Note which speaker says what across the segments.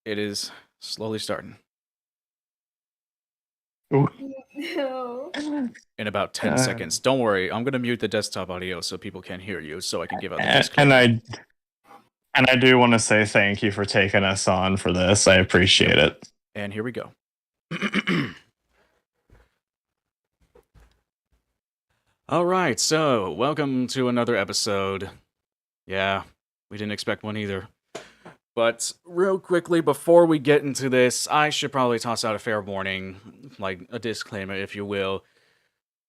Speaker 1: It is slowly starting.
Speaker 2: Ooh.
Speaker 3: No.
Speaker 1: In about 10 seconds. Don't worry, I'm gonna mute the desktop audio so people can't hear you, so I can give out the disclaimer.
Speaker 2: And I do want to say thank you for taking us on for this. I appreciate it.
Speaker 1: And here we go. All right, so welcome to another episode. Yeah, we didn't expect one either. But real quickly, before we get into this, I should probably toss out a fair warning, like a disclaimer, if you will.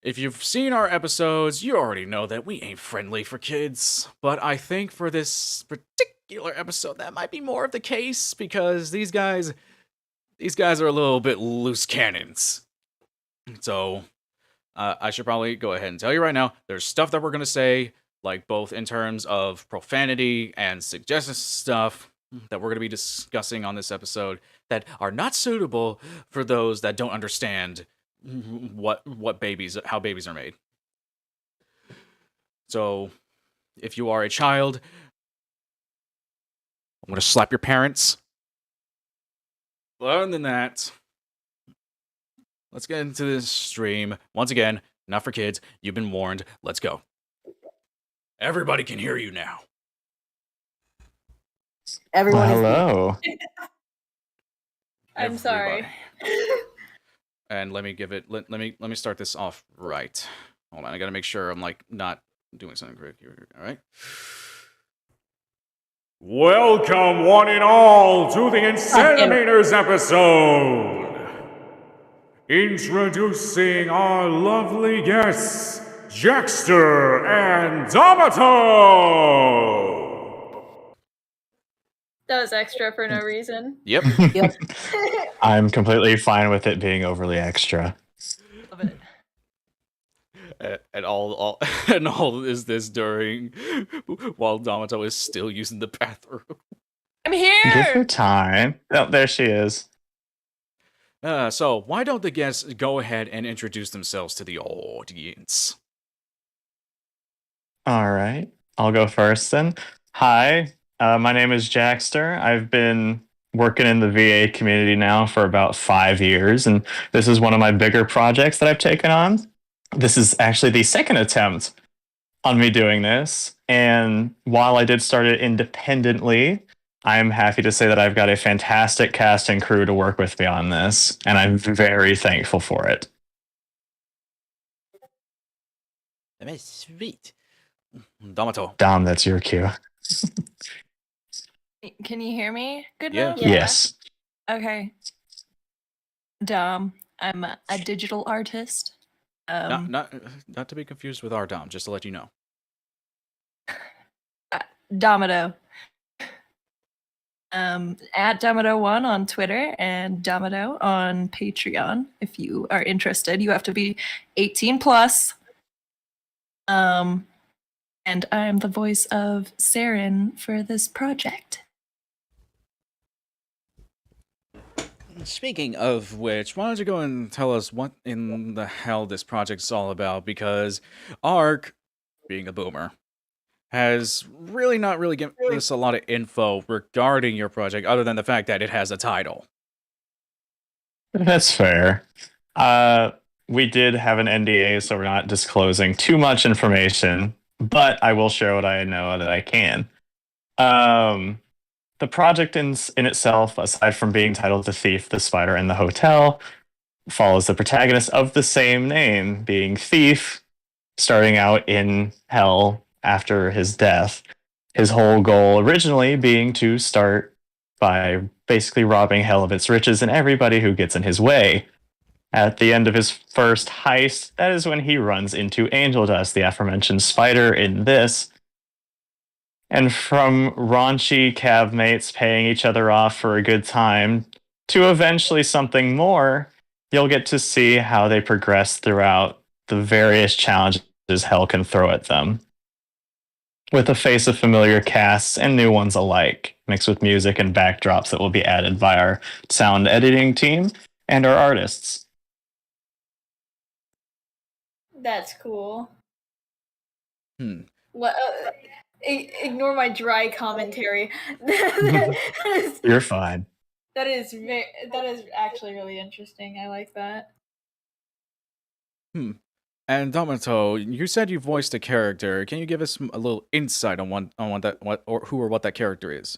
Speaker 1: If you've seen our episodes, you already know that we ain't friendly for kids. But I think for this particular episode, that might be more of the case, because these guys are a little bit loose cannons. So, I should probably go ahead and tell you right now, there's stuff that we're going to say, like both in terms of profanity and suggested stuff that we're going to be discussing on this episode that are not suitable for those that don't understand how babies are made. So, if you are a child, I'm going to slap your parents. But other than that, let's get into this stream. Once again, not for kids. You've been warned. Let's go. Everybody can hear you now.
Speaker 4: Everyone
Speaker 2: hello.
Speaker 3: I'm sorry.
Speaker 1: And let me give it. Let me start this off right. Hold on, I gotta make sure I'm like not doing something correct here. All right. Welcome, one and all, to the Insanimators episode. Introducing our lovely guests, Jakster and Tamoke.
Speaker 3: That was extra for no reason.
Speaker 1: Yep.
Speaker 2: I'm completely fine with it being overly extra.
Speaker 4: Love it.
Speaker 1: And all is this during while Damato is still using the bathroom.
Speaker 4: I'm here.
Speaker 2: Give her time. Oh, there she is.
Speaker 1: So why don't the guests go ahead and introduce themselves to the audience?
Speaker 2: All right. I'll go first then. Hi, my name is Jakster. I've been working in the VA community now for about 5 years, and this is one of my bigger projects that I've taken on. This is actually the second attempt on me doing this, and while I did start it independently, I'm happy to say that I've got a fantastic cast and crew to work with me on this, and I'm very thankful for it.
Speaker 1: That's sweet. Damato.
Speaker 2: Dom, that's your cue.
Speaker 4: Can you hear me? Good
Speaker 1: Yeah.
Speaker 4: enough?
Speaker 2: Yes.
Speaker 4: Okay. Dom, I'm a digital artist.
Speaker 1: Not to be confused with our Dom, just to let you know.
Speaker 4: Domino. At Domino1 on Twitter and Domino on Patreon. If you are interested, you have to be 18 plus. And I'm the voice of Saren for this project.
Speaker 1: Speaking of which, why don't you go and tell us what in the hell this project's all about? Because Ark, being a boomer, has really not really given us a lot of info regarding your project, other than the fact that it has a title.
Speaker 2: That's fair. We did have an NDA, so we're not disclosing too much information, but I will share what I know that I can. The project in itself, aside from being titled The Thief, the Spider, and the Hotel, follows the protagonist of the same name, being Theif, starting out in hell after his death. His whole goal originally being to start by basically robbing hell of its riches and everybody who gets in his way. At the end of his first heist, that is when he runs into Angel Dust, the aforementioned spider in this. And from raunchy cab mates paying each other off for a good time to eventually something more, you'll get to see how they progress throughout the various challenges hell can throw at them. With a face of familiar casts and new ones alike, mixed with music and backdrops that will be added by our sound editing team and our artists.
Speaker 3: That's cool.
Speaker 1: What?
Speaker 3: Ignore my dry commentary.
Speaker 2: You're fine.
Speaker 3: That is actually really interesting. I like that.
Speaker 1: And Domato, you said you voiced a character. Can you give us a little insight on what that character is?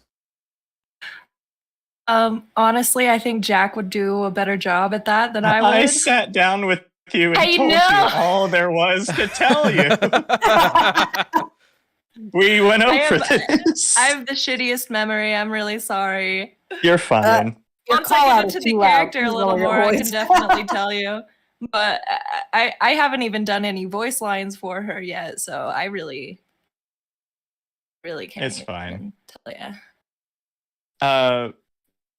Speaker 4: Honestly, I think Jack would do a better job at that than I would.
Speaker 2: I sat down with you and
Speaker 4: I
Speaker 2: told you
Speaker 4: know.
Speaker 2: all there was to tell you. We went over this.
Speaker 4: I have the shittiest memory. I'm really sorry.
Speaker 2: You're fine.
Speaker 5: Your
Speaker 4: Once
Speaker 5: call
Speaker 4: I
Speaker 5: out
Speaker 4: get
Speaker 5: is
Speaker 4: into the
Speaker 5: too loud.
Speaker 4: character a
Speaker 5: Please
Speaker 4: little
Speaker 5: lower your
Speaker 4: more, I can
Speaker 5: voice.
Speaker 4: definitely tell you. But I haven't even done any voice lines for her yet, so I really can't.
Speaker 2: It's fine.
Speaker 4: Tell ya.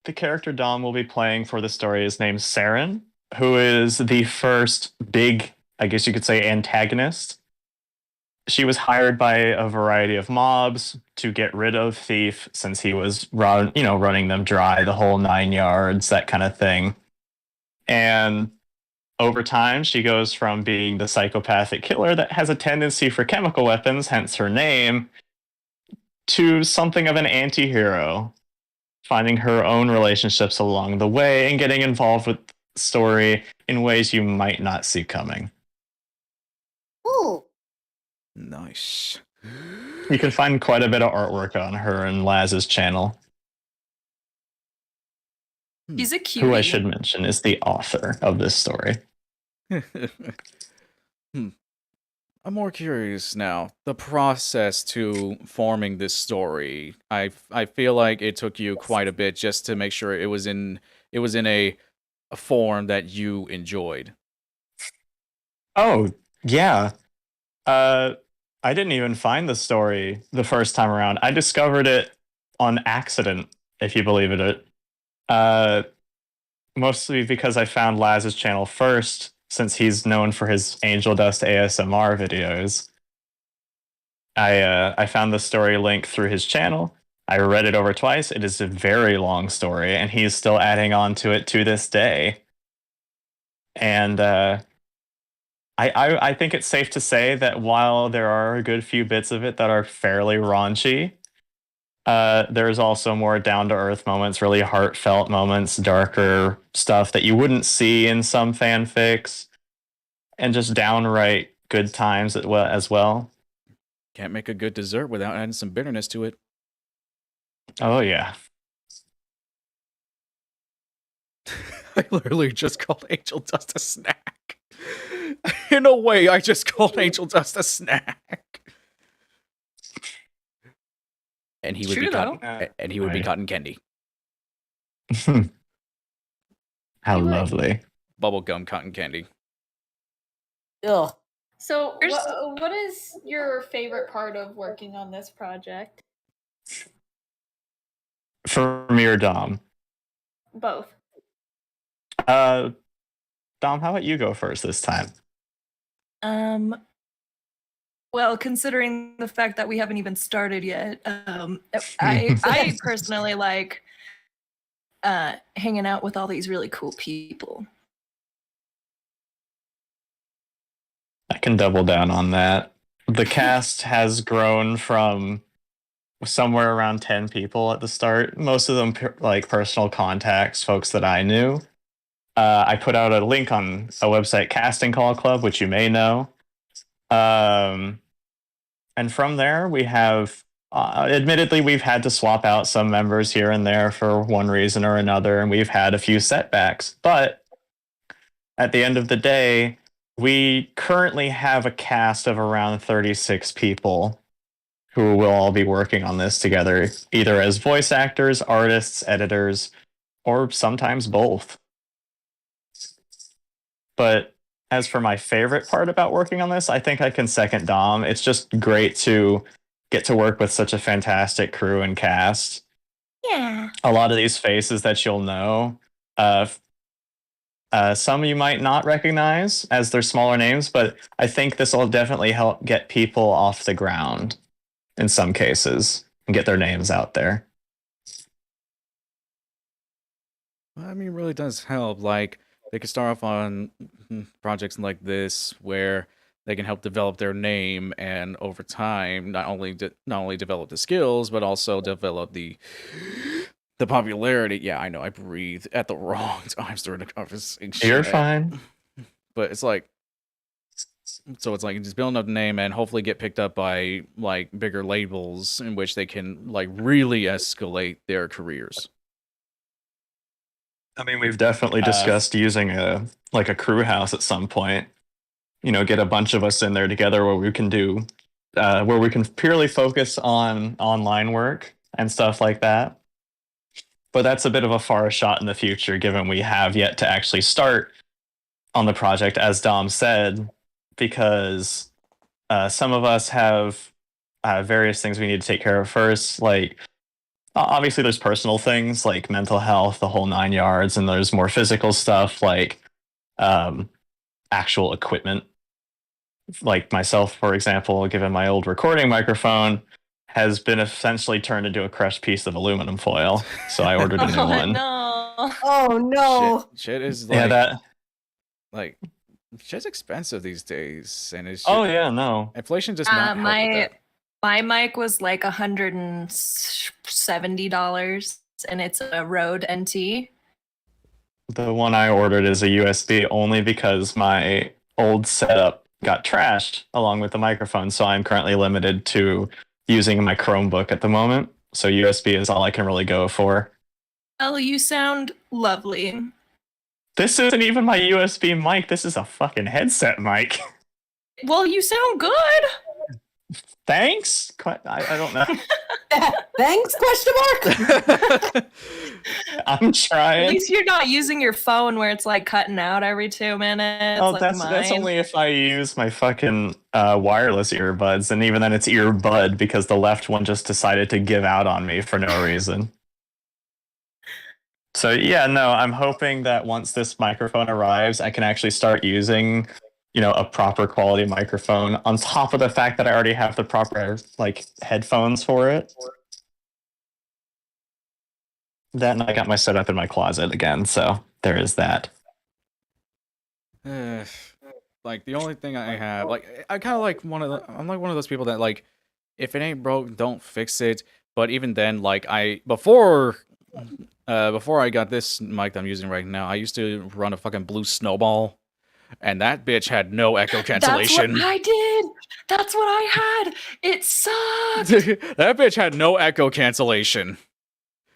Speaker 2: The character Dom will be playing for the story is named Saren, who is the first big, I guess you could say, antagonist. She was hired by a variety of mobs to get rid of Theif since he was running them dry, the whole 9 yards, that kind of thing. And over time, she goes from being the psychopathic killer that has a tendency for chemical weapons, hence her name, to something of an anti-hero, finding her own relationships along the way and getting involved with the story in ways you might not see coming.
Speaker 5: Ooh.
Speaker 1: Nice.
Speaker 2: You can find quite a bit of artwork on her and Laz's channel,
Speaker 4: He's a cutie.
Speaker 2: who I should mention is the author of this story.
Speaker 1: I'm more curious now. The process to forming this story. I feel like it took you quite a bit just to make sure it was in a form that you enjoyed.
Speaker 2: Oh, yeah. I didn't even find the story the first time around. I discovered it on accident, if you believe it. Mostly because I found Laz's channel first, since he's known for his Angel Dust ASMR videos. I found the story link through his channel. I read it over twice. It is a very long story, and he's still adding on to it to this day. And I think it's safe to say that while there are a good few bits of it that are fairly raunchy, there's also more down-to-earth moments, really heartfelt moments, darker stuff that you wouldn't see in some fanfics, and just downright good times as well.
Speaker 1: Can't make a good dessert without adding some bitterness to it.
Speaker 2: Oh, yeah.
Speaker 1: I literally just called Angel Dust a snack. In a way, I just called Angel Dust a snack. And he would
Speaker 4: True,
Speaker 1: be
Speaker 4: though.
Speaker 1: be cotton candy.
Speaker 2: How
Speaker 3: You would-
Speaker 2: lovely.
Speaker 1: Bubblegum cotton candy.
Speaker 5: Ugh.
Speaker 3: So,
Speaker 4: There's-
Speaker 3: what is your favorite part of working on this project?
Speaker 2: For me or Dom?
Speaker 3: Both.
Speaker 2: Dom, how about you go first this time?
Speaker 4: Well, considering the fact that we haven't even started yet, I personally like hanging out with all these really cool people.
Speaker 2: I can double down on that. The cast has grown from somewhere around 10 people at the start. Most of them like personal contacts, folks that I knew. I put out a link on a website, Casting Call Club, which you may know. And from there, we have, admittedly, we've had to swap out some members here and there for one reason or another, and we've had a few setbacks. But at the end of the day, we currently have a cast of around 36 people who will all be working on this together, either as voice actors, artists, editors, or sometimes both. But as for my favorite part about working on this, I think I can second Dom. It's just great to get to work with such a fantastic crew and cast.
Speaker 5: Yeah.
Speaker 2: A lot of these faces that you'll know, some you might not recognize as their smaller names, but I think this will definitely help get people off the ground in some cases and get their names out there.
Speaker 1: I mean, it really does help. Like, they could start off on projects like this where they can help develop their name, and over time, not only develop the skills, but also develop the the popularity. Yeah, I know I breathe at the wrong times during the conversation.
Speaker 2: You're fine.
Speaker 1: But it's like, so it's like just building up the name and hopefully get picked up by like bigger labels in which they can like really escalate their careers.
Speaker 2: I mean, we've definitely discussed using a crew house at some point. You know, get a bunch of us in there together where we can purely focus on online work and stuff like that. But that's a bit of a far shot in the future, given we have yet to actually start on the project, as Dom said, because some of us have various things we need to take care of first. Like, obviously, there's personal things like mental health, the whole 9 yards, and there's more physical stuff like actual equipment. Like myself, for example, given my old recording microphone, has been essentially turned into a crushed piece of aluminum foil. So I ordered a new one.
Speaker 4: No.
Speaker 5: Oh no.
Speaker 1: Shit is like,
Speaker 2: Yeah, that.
Speaker 1: like shit's expensive these days, and it's
Speaker 2: Oh yeah, no.
Speaker 1: inflation just not help with that.
Speaker 4: My mic was like $170, and it's a Rode NT.
Speaker 2: The one I ordered is a USB only because my old setup got trashed along with the microphone. So I'm currently limited to using my Chromebook at the moment. So USB is all I can really go for.
Speaker 4: Oh, you sound lovely.
Speaker 2: This isn't even my USB mic. This is a fucking headset mic.
Speaker 4: Well, you sound good.
Speaker 2: Thanks? I don't know.
Speaker 5: Thanks? Question mark.
Speaker 2: I'm
Speaker 4: At
Speaker 2: trying.
Speaker 4: least you're not using your phone where it's like cutting out every 2 minutes.
Speaker 2: Oh,
Speaker 4: like
Speaker 2: that's
Speaker 4: mine.
Speaker 2: only if I use my fucking wireless earbuds, and even then it's earbud because the left one just decided to give out on me for no reason. So yeah, no, I'm hoping that once this microphone arrives, I can actually start using, a proper quality microphone on top of the fact that I already have the proper like headphones for it. Then I got my setup in my closet again, so there is that.
Speaker 1: Like the only thing I have, like I kind of like I'm like one of those people that like, if it ain't broke, don't fix it. But even then, like before I got this mic that I'm using right now, I used to run a fucking Blue Snowball, and that bitch had no echo cancellation.
Speaker 4: That's what I did. That's what I had. It sucked.
Speaker 1: That bitch had no echo cancellation.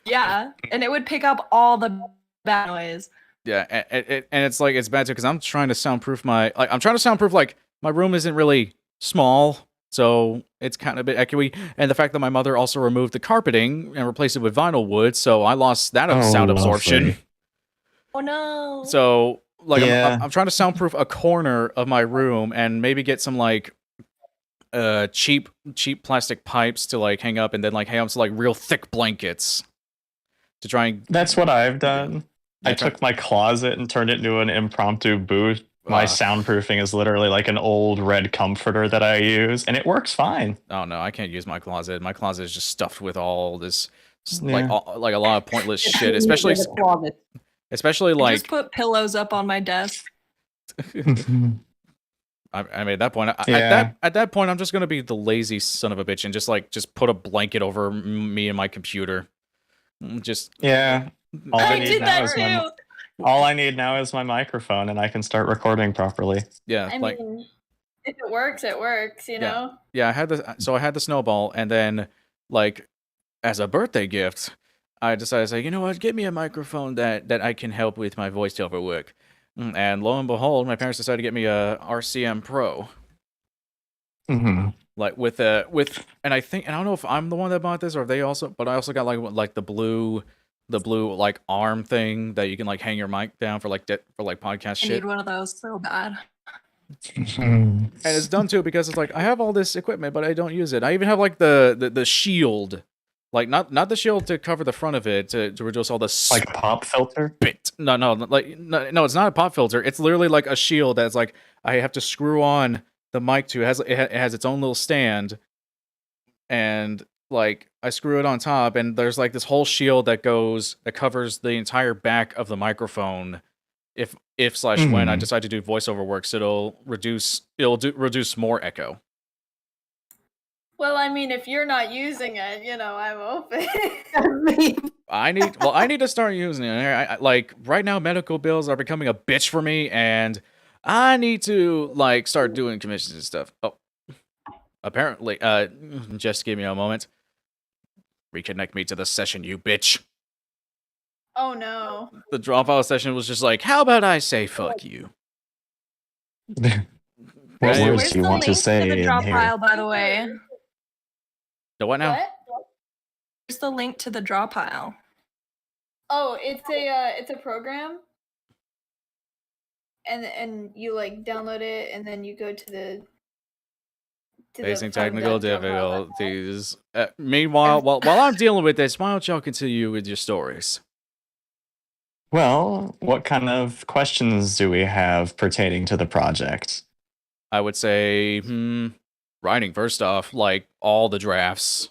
Speaker 4: Yeah, and it would pick up all the bad noise.
Speaker 1: Yeah, and it's like it's bad too because I'm trying to soundproof my my room isn't really small, so it's kind of a bit echoey. And the fact that my mother also removed the carpeting and replaced it with vinyl wood, so I lost that sound absorption.
Speaker 2: Lovely.
Speaker 4: Oh no!
Speaker 1: So like
Speaker 2: Yeah.
Speaker 1: I'm trying to soundproof a corner of my room and maybe get some like cheap plastic pipes to like hang up and then like hang up some like real thick blankets to try and.
Speaker 2: That's what I've done.
Speaker 1: Yeah,
Speaker 2: I took my closet and turned it into an impromptu booth. My soundproofing is literally like an old red comforter that I use, and it works fine.
Speaker 1: Oh no, I can't use my closet. My closet is just stuffed with all this,
Speaker 2: Yeah.
Speaker 1: like a lot of pointless shit. Especially like.
Speaker 4: Just put pillows up on my desk.
Speaker 1: I mean, at that point,
Speaker 2: Yeah.
Speaker 1: at that point, I'm just gonna be the lazy son of a bitch and just put a blanket over me and my computer.
Speaker 2: Yeah. All I
Speaker 4: I
Speaker 2: need
Speaker 4: did
Speaker 2: now
Speaker 4: that
Speaker 2: is
Speaker 4: too.
Speaker 2: all I need now is my microphone, and I can start recording properly.
Speaker 1: Yeah,
Speaker 3: I
Speaker 1: like
Speaker 3: mean, if it works, it works, you know?
Speaker 1: yeah, I had the snowball, and then like as a birthday gift, I decided to say, you know what, get me a microphone that I can help with my voiceover work. And lo and behold, my parents decided to get me a RCM Pro.
Speaker 2: Mm-hmm.
Speaker 1: Like and I don't know if I'm the one that bought this or if they also, but I also got like the blue like arm thing that you can like hang your mic down for like podcast
Speaker 4: I
Speaker 1: shit.
Speaker 4: need one of those so bad.
Speaker 1: And it's done too because it's like I have all this equipment but I don't use it. I even have like the shield. Like not the shield to cover the front of it to reduce all the
Speaker 2: Like a pop filter?
Speaker 1: spit. No, it's not a pop filter. It's literally like a shield that's like I have to screw on the mic to. It has its own little stand, and like I screw it on top, and there's like this whole shield that covers the entire back of the microphone. If when I decide to do voiceover work, so it'll reduce more echo.
Speaker 3: Well, I mean, if you're not using it, I'm open.
Speaker 1: I need to start using it. Like right now, medical bills are becoming a bitch for me, and I need to like start doing commissions and stuff. Oh, apparently, just give me a moment. Reconnect me to the session, you bitch.
Speaker 3: Oh no.
Speaker 1: The dropout session was just like, how about I say fuck you?
Speaker 2: What
Speaker 1: Where's-
Speaker 2: words
Speaker 4: Where's
Speaker 2: do you
Speaker 4: the
Speaker 2: want to
Speaker 4: link
Speaker 2: say
Speaker 4: the
Speaker 2: in
Speaker 4: drop
Speaker 2: here?
Speaker 4: pile, by the way?
Speaker 1: The what now?
Speaker 3: What?
Speaker 4: Where's the link to the draw pile?
Speaker 3: Oh, it's a program, and you like download it, and then you go to the
Speaker 1: Facing
Speaker 3: front of
Speaker 1: technical
Speaker 3: that draw pile.
Speaker 1: difficulties. Meanwhile, while I'm dealing with this, why don't y'all continue with your stories?
Speaker 2: Well, what kind of questions do we have pertaining to the project?
Speaker 1: I would say, writing first off, like all the drafts.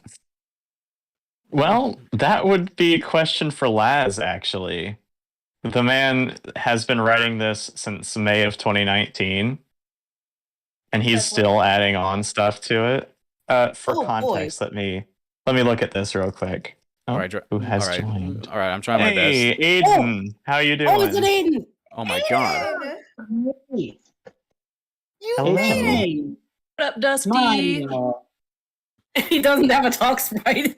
Speaker 2: Well, that would be a question for Laz, actually. The man has been writing this since May of 2019, and he's
Speaker 3: That's
Speaker 2: still
Speaker 3: what-
Speaker 2: adding on stuff to it. For
Speaker 5: Oh, boy.
Speaker 2: context, let me look at this real quick. Oh,
Speaker 1: All right,
Speaker 2: who has
Speaker 1: all right,
Speaker 2: joined?
Speaker 1: all right. I'm trying my best.
Speaker 2: Hey, Aiden, how you doing?
Speaker 5: Oh, it's an Aiden.
Speaker 1: Oh my god.
Speaker 6: Hey,
Speaker 3: You
Speaker 2: Hello.
Speaker 3: made it!
Speaker 4: What up, Dusty?
Speaker 6: Mario.
Speaker 5: He doesn't have a talk sprite.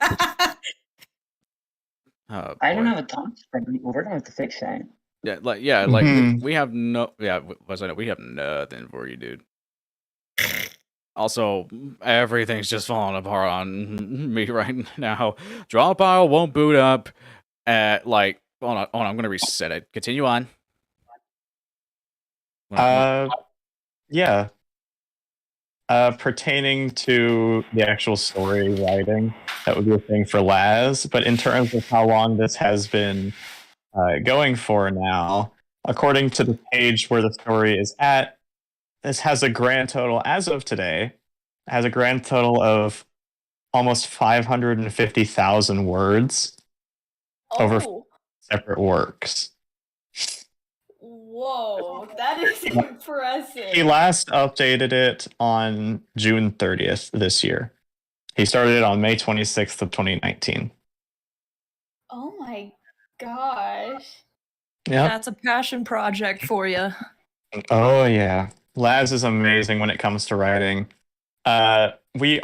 Speaker 1: Oh,
Speaker 6: I don't
Speaker 1: boy.
Speaker 6: have a talk spread. We're gonna have to fix that.
Speaker 1: Yeah, like
Speaker 2: Mhm.
Speaker 1: we have no. Yeah, we have nothing for you, dude. Also, everything's just falling apart on me right now. Draw pile won't boot up. Like, hold on, I'm gonna reset it. Continue on.
Speaker 2: Yeah. Pertaining to the actual story writing, that would be a thing for Laz. But in terms of how long this has been going for now, according to the page where the story is at, this has a grand total, as of today, has a grand total of almost 550,000 words over
Speaker 3: Oh,
Speaker 2: separate works.
Speaker 3: whoa, that is impressive.
Speaker 2: He last updated it on June 30th this year. He started it on May 26th of 2019.
Speaker 3: Oh my gosh.
Speaker 2: Yep.
Speaker 4: That's a passion project for you.
Speaker 2: Oh yeah. Laz is amazing when it comes to writing. We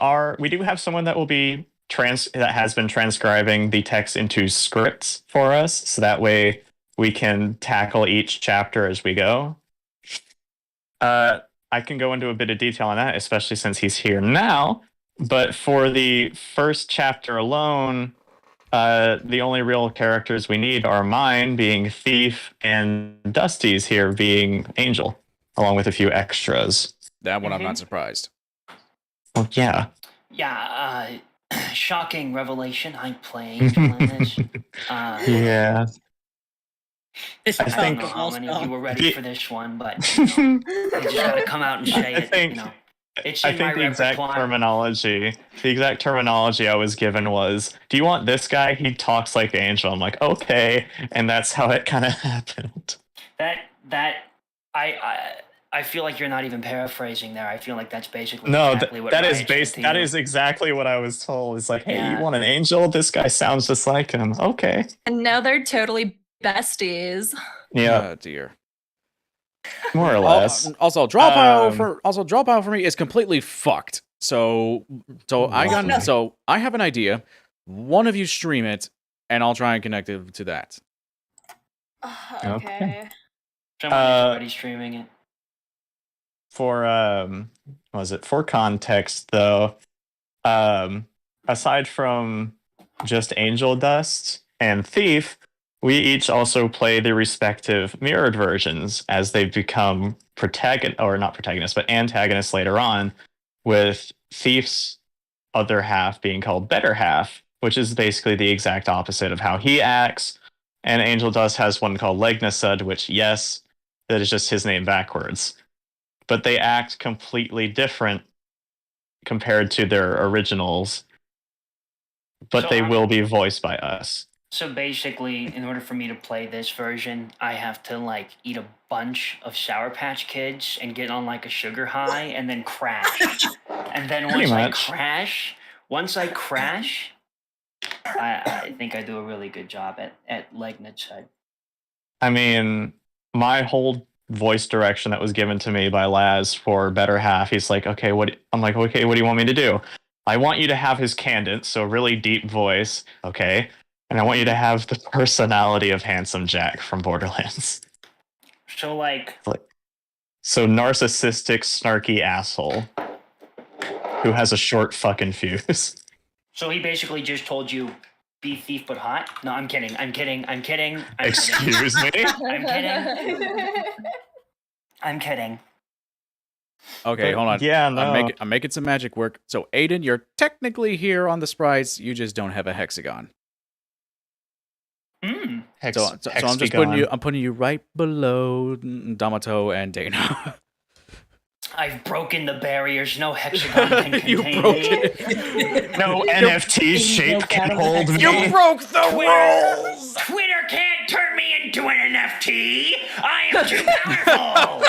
Speaker 2: do have someone that will be that has been transcribing the text into scripts for us, so that way we can tackle each chapter as we go. I can go into a bit of detail on that, especially since he's here now. But for the first chapter alone, the only real characters we need are mine being Theif and Dusty's here being Angel, along with a few extras.
Speaker 1: That one I'm not surprised.
Speaker 2: Well, yeah.
Speaker 7: Yeah, shocking revelation. I'm playing this.
Speaker 2: Yeah.
Speaker 5: This
Speaker 2: I
Speaker 7: I
Speaker 2: think-
Speaker 7: don't know how many of you were ready
Speaker 2: The-
Speaker 7: for this one, but you just gotta come out and say
Speaker 2: I
Speaker 7: it.
Speaker 2: think-
Speaker 7: It's
Speaker 2: I
Speaker 7: in my
Speaker 2: think the exact
Speaker 7: repertoire.
Speaker 2: terminology I was given was, "Do you want this guy? He talks like Angel." I'm like, "Okay," and that's how it kind of happened.
Speaker 7: I feel like you're not even paraphrasing there. I feel like that's basically
Speaker 2: No,
Speaker 7: exactly what
Speaker 2: that is
Speaker 7: Riot said
Speaker 2: based.
Speaker 7: to
Speaker 2: That
Speaker 7: you.
Speaker 2: is exactly what I was told. It's like, "Hey,
Speaker 7: Yeah.
Speaker 2: you want an Angel? This guy sounds just like him." Okay.
Speaker 4: And now they're totally besties.
Speaker 2: Yeah,
Speaker 1: Oh dear.
Speaker 2: more or less.
Speaker 1: Also, draw pile
Speaker 2: Um,
Speaker 1: for me is completely fucked. So I got
Speaker 5: no.
Speaker 1: so I have an idea. One of you stream it, and I'll try and connect it to that.
Speaker 3: Okay.
Speaker 7: Someone is
Speaker 2: Uh,
Speaker 7: already streaming it.
Speaker 2: For for context though, aside from just Angel Dust and Thief, we each also play the respective mirrored versions as they become not protagonists, but antagonists later on, with Thief's other half being called Better Half, which is basically the exact opposite of how he acts. And Angel Dust has one called Legnasud, which, yes, that is just his name backwards. But they act completely different compared to their originals. But
Speaker 7: So
Speaker 2: they
Speaker 7: I'm-
Speaker 2: will be voiced by us.
Speaker 7: So basically, in order for me to play this version, I have to like eat a bunch of Sour Patch Kids and get on like a sugar high and then crash. And then
Speaker 2: Pretty
Speaker 7: once
Speaker 2: much.
Speaker 7: I crash, I think I do a really good job at Legnit's side.
Speaker 2: I mean, my whole voice direction that was given to me by Laz for better half, he's like, okay, I'm like, okay, what do you want me to do? I want you to have his cadence, so really deep voice, okay? And I want you to have the personality of Handsome Jack from Borderlands.
Speaker 7: So like,
Speaker 2: So narcissistic, snarky asshole who has a short fucking fuse.
Speaker 7: so he basically just told you, be thief but hot? No, I'm kidding. I'm kidding.
Speaker 2: Excuse me?
Speaker 7: I'm kidding. I'm kidding.
Speaker 1: Okay,
Speaker 2: But
Speaker 1: hold on.
Speaker 2: yeah, no.
Speaker 1: I'm making some magic work. So, Aiden, you're technically here on the sprites. You just don't have a hexagon.
Speaker 7: Mm.
Speaker 1: So I'm just putting you right below Damato and Dana.
Speaker 7: I've broken the barriers. No hexagon can contain
Speaker 1: You broke
Speaker 7: me.
Speaker 1: it.
Speaker 2: No NFT shape can hold me.
Speaker 1: You broke the rules.
Speaker 7: Twitter can't turn me into an NFT. I am too powerful.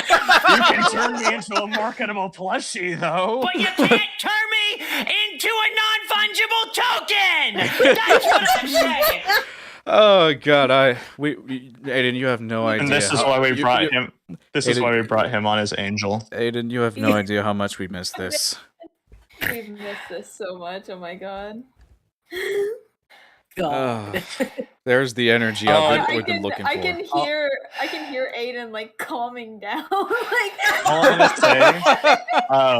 Speaker 2: You can turn me into a marketable plushie, though.
Speaker 7: But you can't turn me into a non-fungible token. That's what I'm saying.
Speaker 1: Oh God, Aiden, you have no idea.
Speaker 2: And this is why we brought him. This is why we brought him on as Angel.
Speaker 1: Aiden, you have no idea how much we missed this.
Speaker 3: We've missed this so much. Oh my god.
Speaker 5: God.
Speaker 1: There's the energy we've been looking for.
Speaker 3: I can hear Aiden like calming down. Like
Speaker 2: All I'm gonna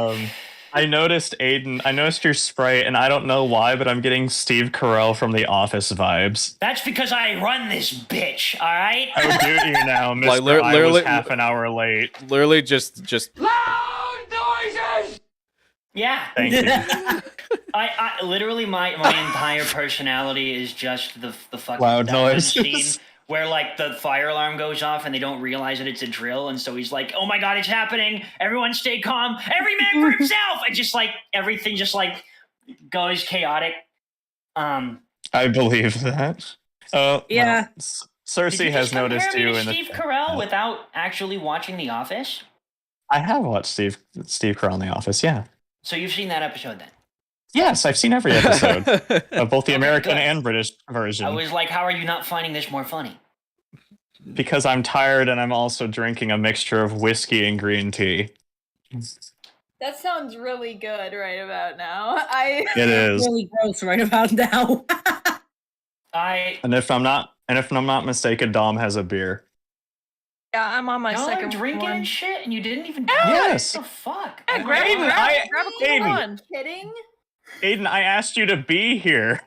Speaker 2: say, I noticed your sprite, and I don't know why, but I'm getting Steve Carell from The Office vibes.
Speaker 7: That's because I run this bitch. All right.
Speaker 2: How dare you now, Mr.
Speaker 1: Like,
Speaker 2: I was half an hour late.
Speaker 1: Literally, just
Speaker 8: Loud noises!
Speaker 7: Yeah.
Speaker 2: Thank you.
Speaker 7: I literally my entire personality is just the fucking
Speaker 2: Loud
Speaker 7: diamond
Speaker 2: noises.
Speaker 7: scene where like the fire alarm goes off and they don't realize that it's a drill, and so he's like, "Oh my god, it's happening! Everyone stay calm! Every man for himself!" And just like everything just like goes chaotic.
Speaker 2: I believe that.
Speaker 5: Yeah.
Speaker 2: Well, Cersei has noticed you in
Speaker 7: Steve
Speaker 2: the.
Speaker 7: Carell without actually watching The Office.
Speaker 2: I have watched Steve Carell in The Office. Yeah.
Speaker 7: So you've seen that episode then?
Speaker 2: Yes, I've seen every episode of both the
Speaker 7: Okay,
Speaker 2: American
Speaker 7: good.
Speaker 2: and British version.
Speaker 7: I was like, how are you not finding this more funny?
Speaker 2: Because I'm tired and I'm also drinking a mixture of whiskey and green tea.
Speaker 3: that sounds really good right about now.
Speaker 2: It is.
Speaker 5: Really gross right about now.
Speaker 2: And if I'm not mistaken, Dom has a beer.
Speaker 4: Yeah, I'm on my
Speaker 7: Y'all are
Speaker 4: second
Speaker 7: drinking
Speaker 4: one.
Speaker 7: and shit, and you didn't even.
Speaker 2: Yes.
Speaker 7: What the fuck?
Speaker 4: Yeah, grab
Speaker 2: Aiden,
Speaker 4: grab a
Speaker 2: Aiden.
Speaker 4: cool one.
Speaker 3: Kidding?
Speaker 2: Aiden, I asked you to be here.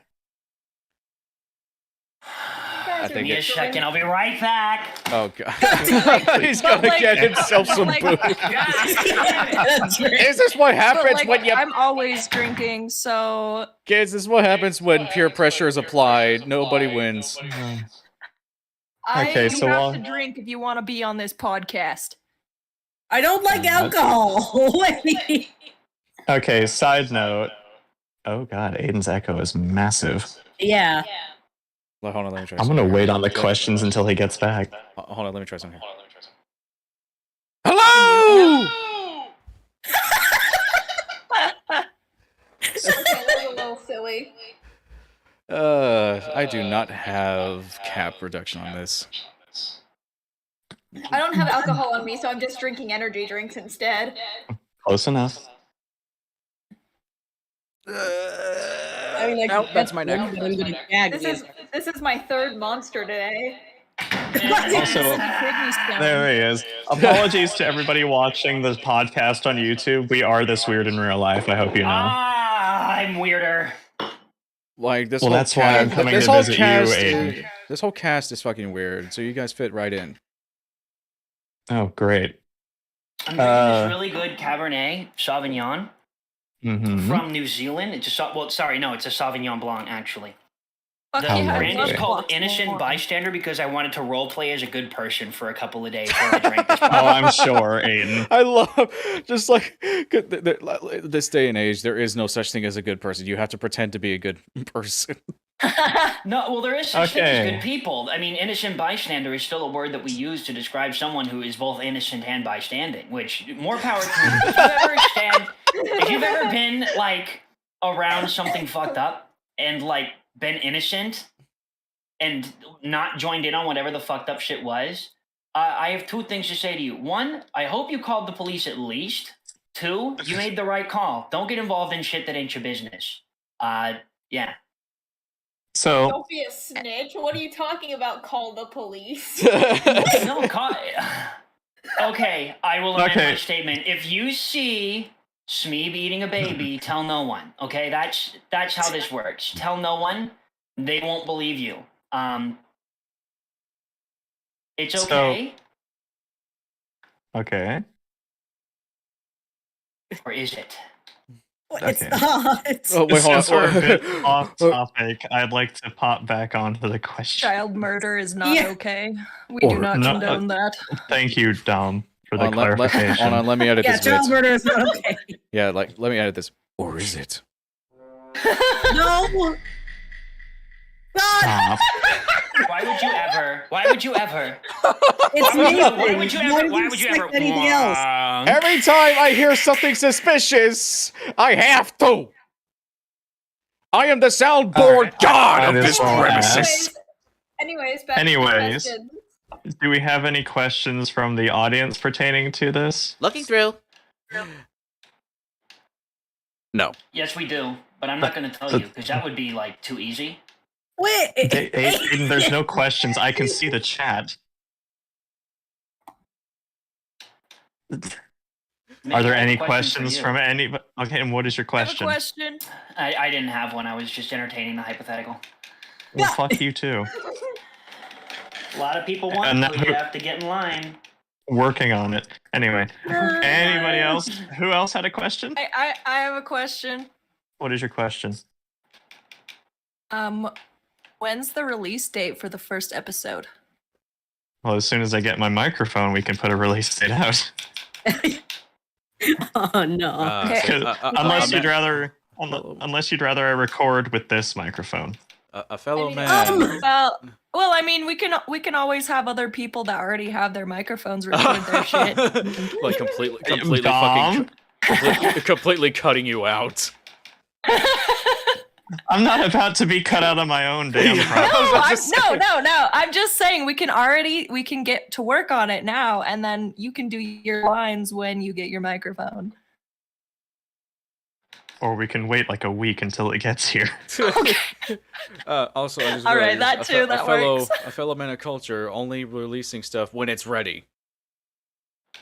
Speaker 1: I
Speaker 7: Give
Speaker 1: think
Speaker 7: me a second. I'll be right back.
Speaker 1: Oh God, he's gonna
Speaker 4: like-
Speaker 1: get himself some
Speaker 4: like-
Speaker 1: booze.
Speaker 5: That's right.
Speaker 1: Is this what
Speaker 4: But
Speaker 1: happens
Speaker 4: like,
Speaker 1: when you?
Speaker 4: I'm always drinking, so
Speaker 1: Kids, this is what happens when peer pressure is applied. Nobody wins.
Speaker 2: Okay,
Speaker 4: you
Speaker 2: so
Speaker 4: have to drink if you want to be on this podcast.
Speaker 5: I don't like alcohol.
Speaker 2: Okay, side note. Oh god, Aiden's echo is massive.
Speaker 5: Yeah.
Speaker 1: Hold on, let me try.
Speaker 2: I'm gonna wait on the questions until he gets back.
Speaker 1: Hold on, let me try something here. Hello.
Speaker 3: Okay, that was a little silly.
Speaker 1: I do not have cap reduction on this.
Speaker 3: I don't have alcohol on me, so I'm just drinking energy drinks instead.
Speaker 2: Close enough.
Speaker 5: I mean,
Speaker 1: Nope, that's my neck.
Speaker 5: I'm gonna gag
Speaker 3: This is my third monster today.
Speaker 2: Also,
Speaker 4: Kidney stone.
Speaker 2: there he is. Apologies to everybody watching the podcast on YouTube. We are this weird in real life. I hope you know.
Speaker 7: I'm weirder.
Speaker 1: Like this.
Speaker 2: Well,
Speaker 1: whole
Speaker 2: that's why I'm
Speaker 1: cast-
Speaker 2: coming
Speaker 1: this
Speaker 2: to
Speaker 1: whole
Speaker 2: visit you,
Speaker 1: cast
Speaker 2: Aiden.
Speaker 1: is- This whole cast is fucking weird. So you guys fit right in.
Speaker 2: Oh, great.
Speaker 7: I'm drinking this really good Cabernet Sauvignon
Speaker 2: Mm-hmm.
Speaker 7: from New Zealand. It's a it's a Sauvignon Blanc actually.
Speaker 4: Fuck
Speaker 7: The
Speaker 4: yeah, I
Speaker 7: brand
Speaker 4: love
Speaker 7: is called
Speaker 4: lots
Speaker 7: Innocent
Speaker 4: more.
Speaker 7: Bystander because I wanted to roleplay as a good person for a couple of days while I drank this.
Speaker 2: Oh, I'm sure, Aiden.
Speaker 1: I love just like this day and age. There is no such thing as a good person. You have to pretend to be a good person.
Speaker 7: No, well, there is such thing as
Speaker 2: Okay.
Speaker 7: good people. I mean, innocent bystander is still a word that we use to describe someone who is both innocent and bystanding. Which more power to you. If you've ever been like around something fucked up and like been innocent and not joined in on whatever the fucked up shit was, I have two things to say to you. One, I hope you called the police at least. Two, you made the right call. Don't get involved in shit that ain't your business. Yeah.
Speaker 2: So
Speaker 3: Don't be a snitch. What are you talking about? Call the police.
Speaker 7: No, okay, I will amend my
Speaker 2: Okay.
Speaker 7: statement. If you see Smeeb eating a baby, tell no one. Okay, that's how this works. Tell no one. They won't believe you. It's okay.
Speaker 2: okay.
Speaker 7: Or is it?
Speaker 5: It's
Speaker 2: Okay.
Speaker 5: not.
Speaker 1: Oh, wait, hold on.
Speaker 2: Since we're a bit off topic, I'd like to pop back onto the question.
Speaker 4: Child murder is not
Speaker 5: Yeah.
Speaker 4: okay. We do
Speaker 1: Or-
Speaker 4: not
Speaker 2: No,
Speaker 4: condone that.
Speaker 2: Thank you, Dom, for the
Speaker 1: Hold on,
Speaker 2: clarification.
Speaker 1: hold on, let me edit
Speaker 5: Yeah,
Speaker 1: this
Speaker 5: child
Speaker 1: bit.
Speaker 5: murder is not okay.
Speaker 1: Yeah, let me edit this. Or is it?
Speaker 5: No. God,
Speaker 2: Stop.
Speaker 7: Why would you ever? Why would you ever?
Speaker 5: it's
Speaker 7: Why
Speaker 5: Nathan.
Speaker 7: would you
Speaker 5: Why
Speaker 7: ever?
Speaker 5: would
Speaker 7: Why
Speaker 5: you
Speaker 7: would you
Speaker 5: expect
Speaker 7: ever?
Speaker 5: anything else?
Speaker 1: Every time I hear something suspicious, I have to. I am the soundboard
Speaker 2: Alright,
Speaker 1: god
Speaker 2: might
Speaker 1: of
Speaker 2: as
Speaker 1: this
Speaker 2: well
Speaker 1: premises.
Speaker 3: Anyways, back to the
Speaker 2: Anyways.
Speaker 3: questions.
Speaker 2: Do we have any questions from the audience pertaining to this?
Speaker 1: Looking through. No.
Speaker 7: Yes, we do, but I'm not going to tell you because that would be like too easy.
Speaker 5: Wait.
Speaker 2: Aiden, there's no questions. I can see the chat. Are there any questions from any? Okay, and what is your
Speaker 4: I have a
Speaker 2: question?
Speaker 4: question.
Speaker 7: I didn't have one. I was just entertaining the hypothetical.
Speaker 2: Well, fuck you too.
Speaker 7: A lot of people want
Speaker 2: And
Speaker 7: to.
Speaker 2: that-
Speaker 7: You have to get in line.
Speaker 2: Working on it. Anyway, anybody else? Who else had a question?
Speaker 4: I have a question.
Speaker 2: What is your question?
Speaker 4: When's the release date for the first episode?
Speaker 2: Well, as soon as I get my microphone, we can put a release date out.
Speaker 5: Oh no.
Speaker 4: Okay.
Speaker 2: Unless you'd rather I record with this microphone.
Speaker 1: A fellow
Speaker 3: I mean,
Speaker 1: man.
Speaker 4: Well, I mean, we can always have other people that already have their microphones record their shit.
Speaker 1: Like completely
Speaker 2: Dom?
Speaker 1: completely cutting you out.
Speaker 2: I'm not about to be cut out of my own damn
Speaker 1: Yeah.
Speaker 2: project.
Speaker 4: No. I'm just saying we can get to work on it now, and then you can do your lines when you get your microphone.
Speaker 2: Or we can wait like a week until it gets here.
Speaker 1: Also, I just
Speaker 4: All right,
Speaker 1: realized
Speaker 4: that too, that works.
Speaker 1: a fellow man of culture only releasing stuff when it's ready.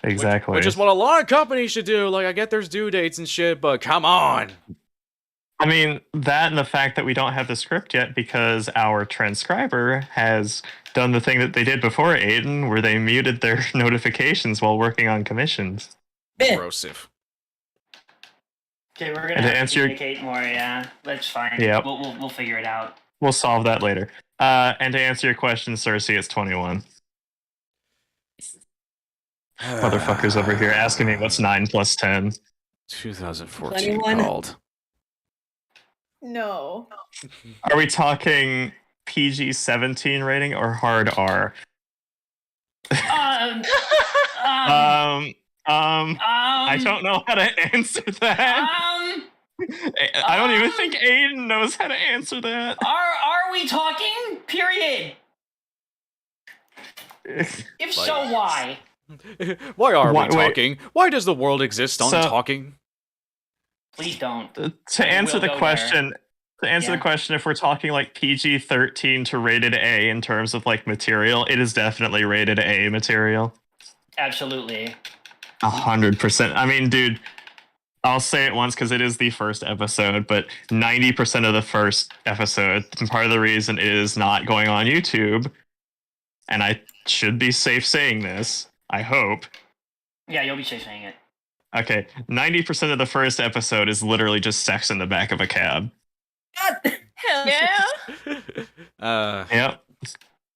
Speaker 2: Exactly.
Speaker 1: Which is what a lot of companies should do. Like, I get there's due dates and shit, but come on.
Speaker 2: I mean, that and the fact that we don't have the script yet because our transcriber has done the thing that they did before Aiden, where they muted their notifications while working on commissions.
Speaker 1: Corrosive.
Speaker 7: Okay, we're gonna
Speaker 2: And to
Speaker 7: have to
Speaker 2: answer your-
Speaker 7: communicate more. Yeah, that's fine.
Speaker 2: Yep.
Speaker 7: We'll figure it out.
Speaker 2: We'll solve that later. And to answer your question, Cersei, it's 21. Motherfuckers over here asking me what's 9 plus 10.
Speaker 1: 2014
Speaker 5: 21.
Speaker 1: called.
Speaker 3: No.
Speaker 2: Are we talking PG-17 rating or hard R? I don't know how to answer that. I don't even think Aiden knows how to answer that.
Speaker 7: Are we talking? Period. If so, why?
Speaker 1: Why are
Speaker 2: Why-
Speaker 1: we
Speaker 2: wait.
Speaker 1: talking? Why does the world exist on
Speaker 2: So-
Speaker 1: talking?
Speaker 7: Please don't.
Speaker 2: To answer the
Speaker 7: We'll go
Speaker 2: question,
Speaker 7: Yeah.
Speaker 2: the question, if we're talking like PG-13 to rated A in terms of like material, it is definitely rated A material.
Speaker 7: Absolutely.
Speaker 2: 100%. I mean, dude, I'll say it once because it is the first episode, but 90% of the first episode, and part of the reason it is not going on YouTube, and I should be safe saying this, I hope.
Speaker 7: Yeah, you'll be safe saying it.
Speaker 2: Okay, 90% of the first episode is literally just sex in the back of a cab.
Speaker 4: Hell yeah.
Speaker 2: Yep.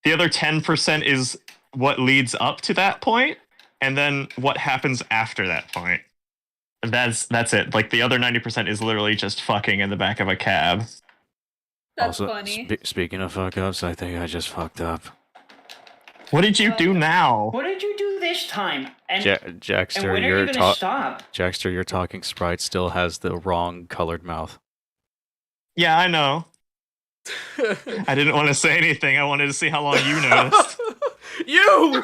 Speaker 2: The other 10% is what leads up to that point, and then what happens after that point. That's it. Like the other 90% is literally just fucking in the back of a cab.
Speaker 3: That's
Speaker 1: Also,
Speaker 3: funny.
Speaker 1: speaking of fuck ups, I think I just fucked up.
Speaker 2: What did you do now?
Speaker 7: What did you do this time? And
Speaker 1: Jakster,
Speaker 7: when are you gonna stop?
Speaker 1: Jakster, your talking sprite still has the wrong colored mouth.
Speaker 2: Yeah, I know. I didn't want to say anything. I wanted to see how long you noticed.
Speaker 1: You,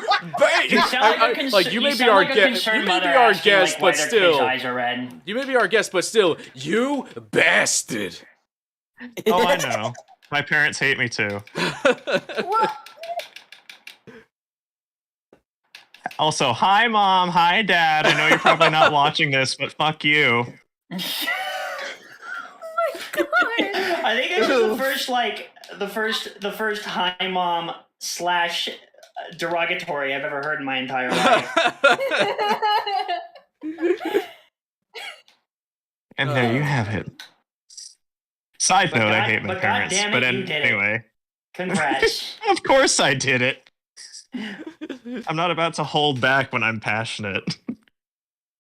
Speaker 7: You sound like a
Speaker 1: like you may be our guest. You may be our guest, but still,
Speaker 7: eyes are red.
Speaker 1: you may be our guest, but still, you bastard.
Speaker 2: Oh, I know. My parents hate me too. Also, hi mom, hi dad. I know you're probably not watching this, but fuck you.
Speaker 3: God.
Speaker 7: I think this is the first hi mom / derogatory I've ever heard in my entire life.
Speaker 2: And there you have it. Side note, I hate my
Speaker 7: but
Speaker 2: parents.
Speaker 7: goddamn it,
Speaker 2: But
Speaker 7: you did it.
Speaker 2: anyway.
Speaker 7: Congrats.
Speaker 2: Of course I did it. I'm not about to hold back when I'm passionate.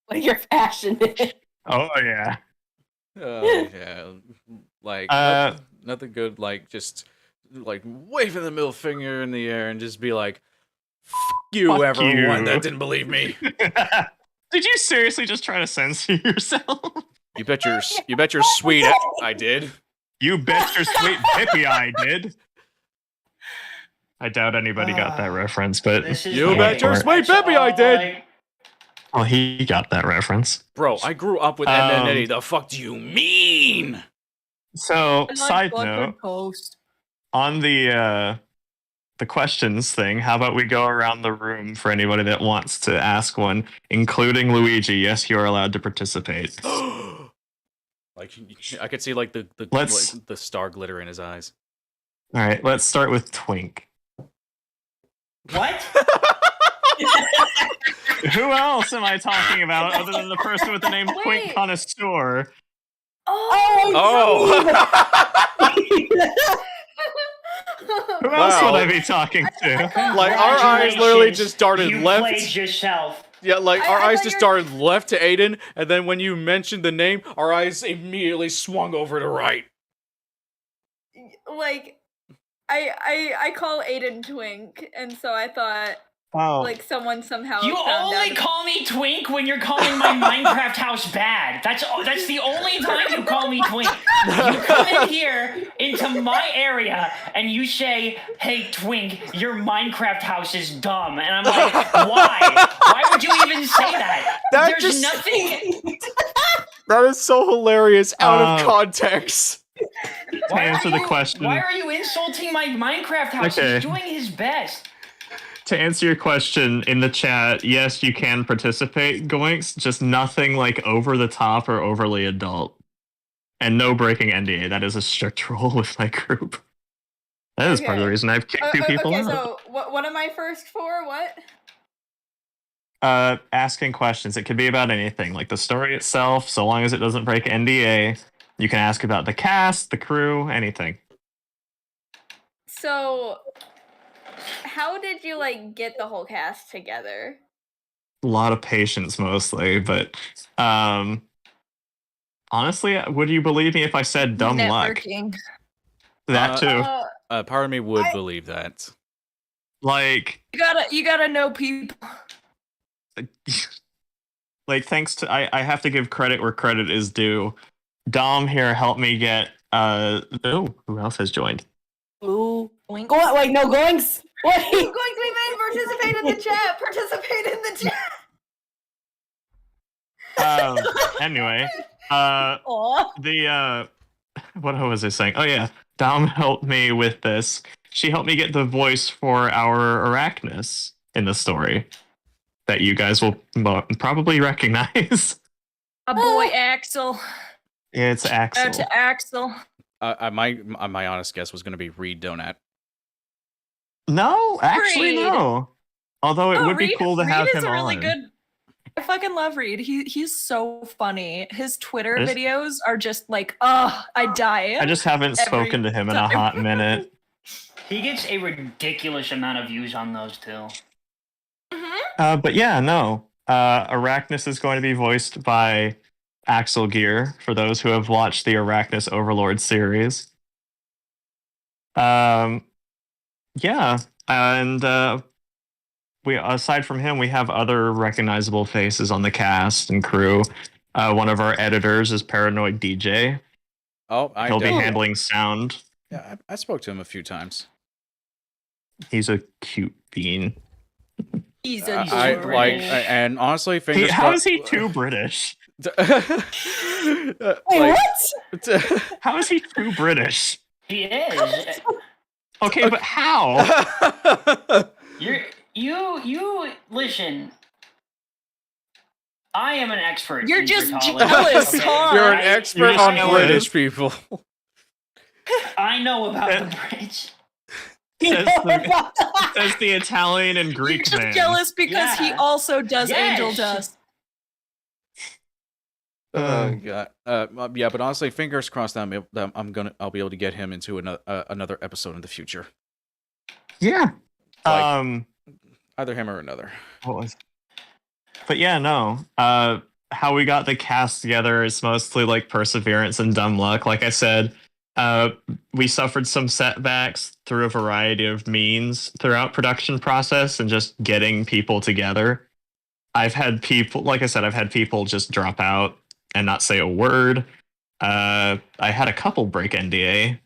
Speaker 5: When you're passionate.
Speaker 2: Oh yeah.
Speaker 1: Oh yeah, like nothing good. Like just like waving the middle finger in the air and just be like, "F you,
Speaker 2: Fuck
Speaker 1: everyone
Speaker 2: you."
Speaker 1: that didn't believe me."
Speaker 2: Did you seriously just try to censor yourself?
Speaker 1: You bet your sweet I did.
Speaker 2: You bet your sweet pippy I did. I doubt anybody got that reference, but
Speaker 7: This is
Speaker 1: You
Speaker 7: great.
Speaker 1: bet your sweet
Speaker 7: That's
Speaker 1: baby I
Speaker 7: all
Speaker 1: did.
Speaker 2: well, he got that reference.
Speaker 1: Bro, I grew up with NNA. The fuck do you mean?
Speaker 2: So,
Speaker 5: Like
Speaker 2: side
Speaker 5: buttered
Speaker 2: note,
Speaker 5: toast.
Speaker 2: on the questions thing, how about we go around the room for anybody that wants to ask one, including Luigi. Yes, you are allowed to participate.
Speaker 1: Like I could see like the
Speaker 2: Let's-
Speaker 1: like, the star glitter in his eyes.
Speaker 2: All right, let's start with Twink.
Speaker 7: What?
Speaker 2: Who else am I talking about other than the person with the name Twink
Speaker 3: Wait.
Speaker 2: Connoisseur?
Speaker 1: Oh.
Speaker 2: Who else would
Speaker 1: Wow.
Speaker 2: I be talking to?
Speaker 1: Like our eyes literally just started
Speaker 7: you
Speaker 1: left.
Speaker 7: played yourself.
Speaker 1: Yeah, like our
Speaker 3: I
Speaker 1: eyes
Speaker 3: thought
Speaker 1: just
Speaker 3: you're-
Speaker 1: started left to Aiden, and then when you mentioned the name, our eyes immediately swung over to right.
Speaker 3: Like, I call Aiden Twink, and so I thought
Speaker 2: Oh,
Speaker 3: like someone somehow
Speaker 7: You
Speaker 3: found
Speaker 7: only
Speaker 3: out.
Speaker 7: call me Twink when you're calling my Minecraft house bad. That's the only time you call me Twink. You come in here into my area and you say, "Hey Twink, your Minecraft house is dumb," and I'm like, "Why? Why would you even say that?
Speaker 1: That
Speaker 7: There's
Speaker 1: just-
Speaker 7: nothing."
Speaker 1: That is so hilarious out of
Speaker 2: Uh,
Speaker 1: context.
Speaker 2: to answer the question,
Speaker 7: Why are you insulting my Minecraft house?
Speaker 2: Okay.
Speaker 7: He's doing his best.
Speaker 2: to answer your question in the chat, yes, you can participate, Goinks, just nothing like over the top or overly adult. And no breaking NDA. That is a strict rule with my group. That is part of the
Speaker 3: Okay.
Speaker 2: reason I've kicked two people
Speaker 3: Okay,
Speaker 2: out.
Speaker 3: so what am I first for? What?
Speaker 2: Asking questions. It could be about anything, like the story itself, so long as it doesn't break NDA. You can ask about the cast, the crew, anything.
Speaker 3: So, how did you like get the whole cast together?
Speaker 2: A lot of patience mostly, but honestly, would you believe me if I said dumb luck?
Speaker 4: Networking.
Speaker 2: That too.
Speaker 1: Part of me would
Speaker 3: I-
Speaker 1: believe that.
Speaker 2: Like
Speaker 4: You gotta know people.
Speaker 2: like thanks to I have to give credit where credit is due. Dom here helped me get oh, who else has joined?
Speaker 5: Ooh. Go on, wait, no, goings. Wait.
Speaker 3: Going to be made. Participate in the chat. Participate in the chat.
Speaker 2: Anyway,
Speaker 5: Aw.
Speaker 2: the what was I saying? Oh yeah, Dom helped me with this. She helped me get the voice for our Arachnus in the story that you guys will probably recognize.
Speaker 4: A boy Axel.
Speaker 2: It's Axel.
Speaker 4: Out to Axel.
Speaker 1: My honest guess was going to be Reed Donut.
Speaker 2: No, actually
Speaker 4: Reed.
Speaker 2: no. Although it would be
Speaker 4: Reed-
Speaker 2: cool to have
Speaker 4: Reed
Speaker 2: him
Speaker 4: is really
Speaker 2: on.
Speaker 4: good. I fucking love Reed. He's so funny. His Twitter
Speaker 2: I just-
Speaker 4: videos are just like, oh, I die.
Speaker 2: I just haven't
Speaker 4: Every
Speaker 2: spoken to him in a
Speaker 4: time.
Speaker 2: hot minute.
Speaker 7: He gets a ridiculous amount of views on those too.
Speaker 2: But yeah, no. Arachnus is going to be voiced by Axel Gear for those who have watched the Arachnus Overlord series. Yeah, and we aside from him, we have other recognizable faces on the cast and crew. One of our editors is Paranoid DJ.
Speaker 1: Oh, I
Speaker 2: He'll be
Speaker 1: definitely-
Speaker 2: handling sound.
Speaker 1: Yeah, I spoke to him a few times.
Speaker 2: He's a cute bean.
Speaker 4: He's
Speaker 1: I
Speaker 4: adorable.
Speaker 1: like, and honestly, fingers
Speaker 2: How is
Speaker 1: crossed.
Speaker 2: he too British?
Speaker 5: Wait,
Speaker 1: Like-
Speaker 5: what?
Speaker 2: How is he too British?
Speaker 7: He is.
Speaker 2: Okay, but how?
Speaker 7: You listen. I am an expert.
Speaker 4: You're
Speaker 7: in
Speaker 4: just
Speaker 7: Britology,
Speaker 4: jealous,
Speaker 7: okay?
Speaker 4: huh?
Speaker 1: You're an
Speaker 7: I-
Speaker 1: expert
Speaker 2: You're
Speaker 1: on
Speaker 2: jealous.
Speaker 1: British people.
Speaker 7: I know about the Brits.
Speaker 2: Says the Italian and
Speaker 4: You're
Speaker 2: Greek
Speaker 4: just
Speaker 2: man.
Speaker 4: jealous because he
Speaker 7: Yeah.
Speaker 4: also does angel
Speaker 7: Yes.
Speaker 4: dust.
Speaker 1: Oh god. Yeah, but honestly, fingers crossed that I'll be able to get him into another episode in the future.
Speaker 2: Yeah.
Speaker 1: Like- Either him or another.
Speaker 2: What was? But yeah, no. How we got the cast together is mostly like perseverance and dumb luck. Like I said, we suffered some setbacks through a variety of means throughout production process and just getting people together. I've had people, like I said, I've had people just drop out and not say a word. I had a couple break NDA,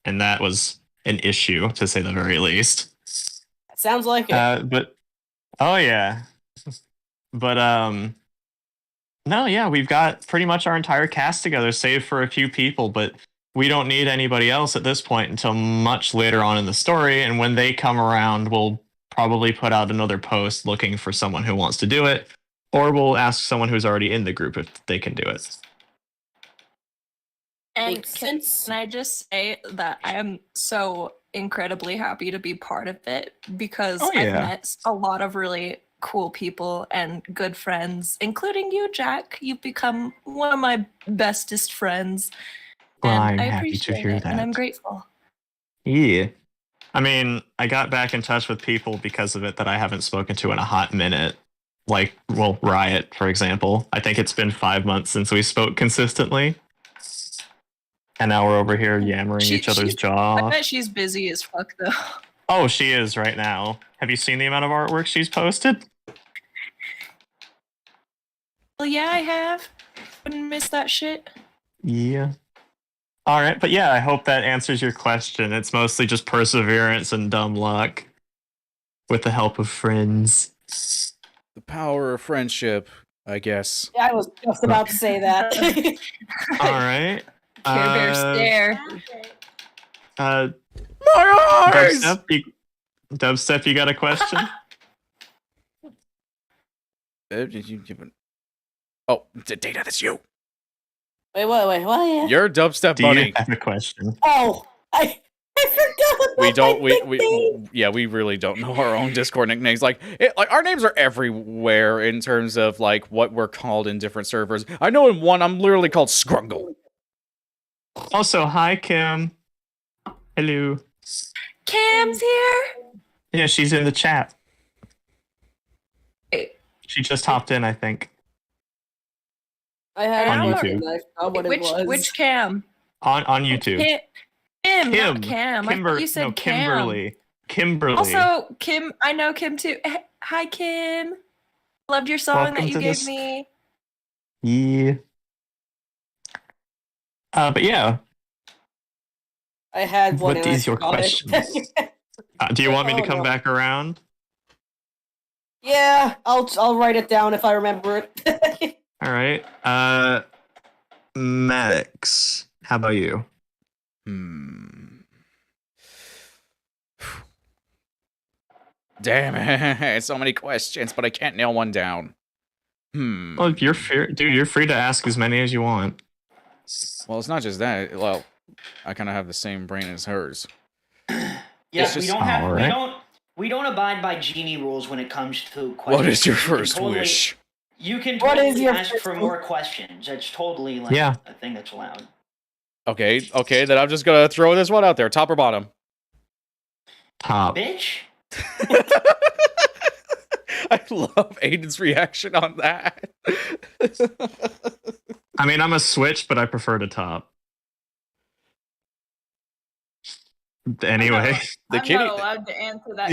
Speaker 2: and that was an issue to say the very least.
Speaker 5: Sounds like it.
Speaker 2: But oh yeah, but no, yeah, we've got pretty much our entire cast together, save for a few people, but we don't need anybody else at this point until much later on in the story. And when they come around, we'll probably put out another post looking for someone who wants to do it, or we'll ask someone who's already in the group if they can do it.
Speaker 4: And
Speaker 5: Makes sense.
Speaker 4: can I just say that I am so incredibly happy to be part of it because
Speaker 2: Oh,
Speaker 4: I've
Speaker 2: yeah.
Speaker 4: met a lot of really cool people and good friends, including you, Jack. You've become one of my bestest friends.
Speaker 2: Well,
Speaker 4: And
Speaker 2: I'm
Speaker 4: I
Speaker 2: happy to
Speaker 4: appreciate
Speaker 2: hear
Speaker 4: it, and I'm
Speaker 2: that.
Speaker 4: grateful.
Speaker 2: Yeah. I mean, I got back in touch with people because of it that I haven't spoken to in a hot minute. Like, well, Riot, for example. I think it's been 5 months since we spoke consistently. And now we're over here yammering each other's jaw
Speaker 4: I
Speaker 2: off.
Speaker 4: bet she's busy as fuck though.
Speaker 2: Oh, she is right now. Have you seen the amount of artwork she's posted?
Speaker 4: Well, yeah, I have. Wouldn't miss that shit.
Speaker 2: Yeah. All right, but yeah, I hope that answers your question. It's mostly just perseverance and dumb luck with the help of friends.
Speaker 1: The power of friendship, I guess.
Speaker 5: I was just about to say that.
Speaker 2: All right.
Speaker 4: Care Bear stare.
Speaker 1: My eyes!
Speaker 2: Dubstep, you got a question?
Speaker 1: Oh, Data, that's you.
Speaker 5: wait, what?
Speaker 1: You're Dubstep
Speaker 2: Do
Speaker 1: Bunny.
Speaker 2: you have a question?
Speaker 5: Oh, I forgot about
Speaker 1: We don't.
Speaker 5: my
Speaker 1: We yeah. We really don't know our own Discord nicknames. Like our names are everywhere in terms of like what we're called in different servers. I know in one I'm literally called Scrungle.
Speaker 2: Also, hi, Kim. Hello.
Speaker 4: Cam's here.
Speaker 2: Yeah, she's in the chat.
Speaker 4: Wait.
Speaker 2: She just hopped in, I think.
Speaker 5: I had
Speaker 2: On
Speaker 5: a
Speaker 2: YouTube.
Speaker 5: question. I forgot what it was.
Speaker 4: Which Cam?
Speaker 2: On YouTube.
Speaker 4: Kim, not Cam. I thought you said
Speaker 2: no,
Speaker 4: Cam.
Speaker 2: Kimberly. Kimberly.
Speaker 4: Also, Kim, I know Kim too. Hi, Kim. Loved your song
Speaker 2: Welcome
Speaker 4: that you
Speaker 2: to
Speaker 4: gave
Speaker 2: this-
Speaker 4: me.
Speaker 2: Yeah. But yeah,
Speaker 5: I had one.
Speaker 2: what
Speaker 5: and I
Speaker 2: is your
Speaker 5: forgot it.
Speaker 2: question? Do you want me to
Speaker 5: Oh,
Speaker 2: come
Speaker 5: no.
Speaker 2: back around?
Speaker 5: Yeah, I'll write it down if I remember it.
Speaker 2: All right. Maddox, how about you?
Speaker 1: Damn it! So many questions, but I can't nail one down.
Speaker 2: Well, you're free to ask as many as you want.
Speaker 1: Well, it's not just that. Well, I kind of have the same brain as hers.
Speaker 7: Yeah,
Speaker 1: It's
Speaker 7: we
Speaker 1: just-
Speaker 7: don't have
Speaker 2: Alright.
Speaker 7: we don't abide by genie rules when it comes to questions.
Speaker 1: What is your
Speaker 7: You can
Speaker 1: first
Speaker 7: totally-
Speaker 1: wish?
Speaker 7: You can
Speaker 5: What is
Speaker 7: totally
Speaker 5: your
Speaker 7: ask
Speaker 5: first
Speaker 7: for
Speaker 5: wish?
Speaker 7: more questions. That's totally like
Speaker 2: Yeah.
Speaker 7: a thing that's allowed.
Speaker 1: Okay, then I'm just gonna throw this one out there, top or bottom.
Speaker 2: Top.
Speaker 7: Bitch.
Speaker 1: I love Aiden's reaction on that.
Speaker 2: I mean, I'm a switch, but I prefer to top. Anyway,
Speaker 1: The
Speaker 3: I'm
Speaker 1: kitty.
Speaker 3: not allowed to answer that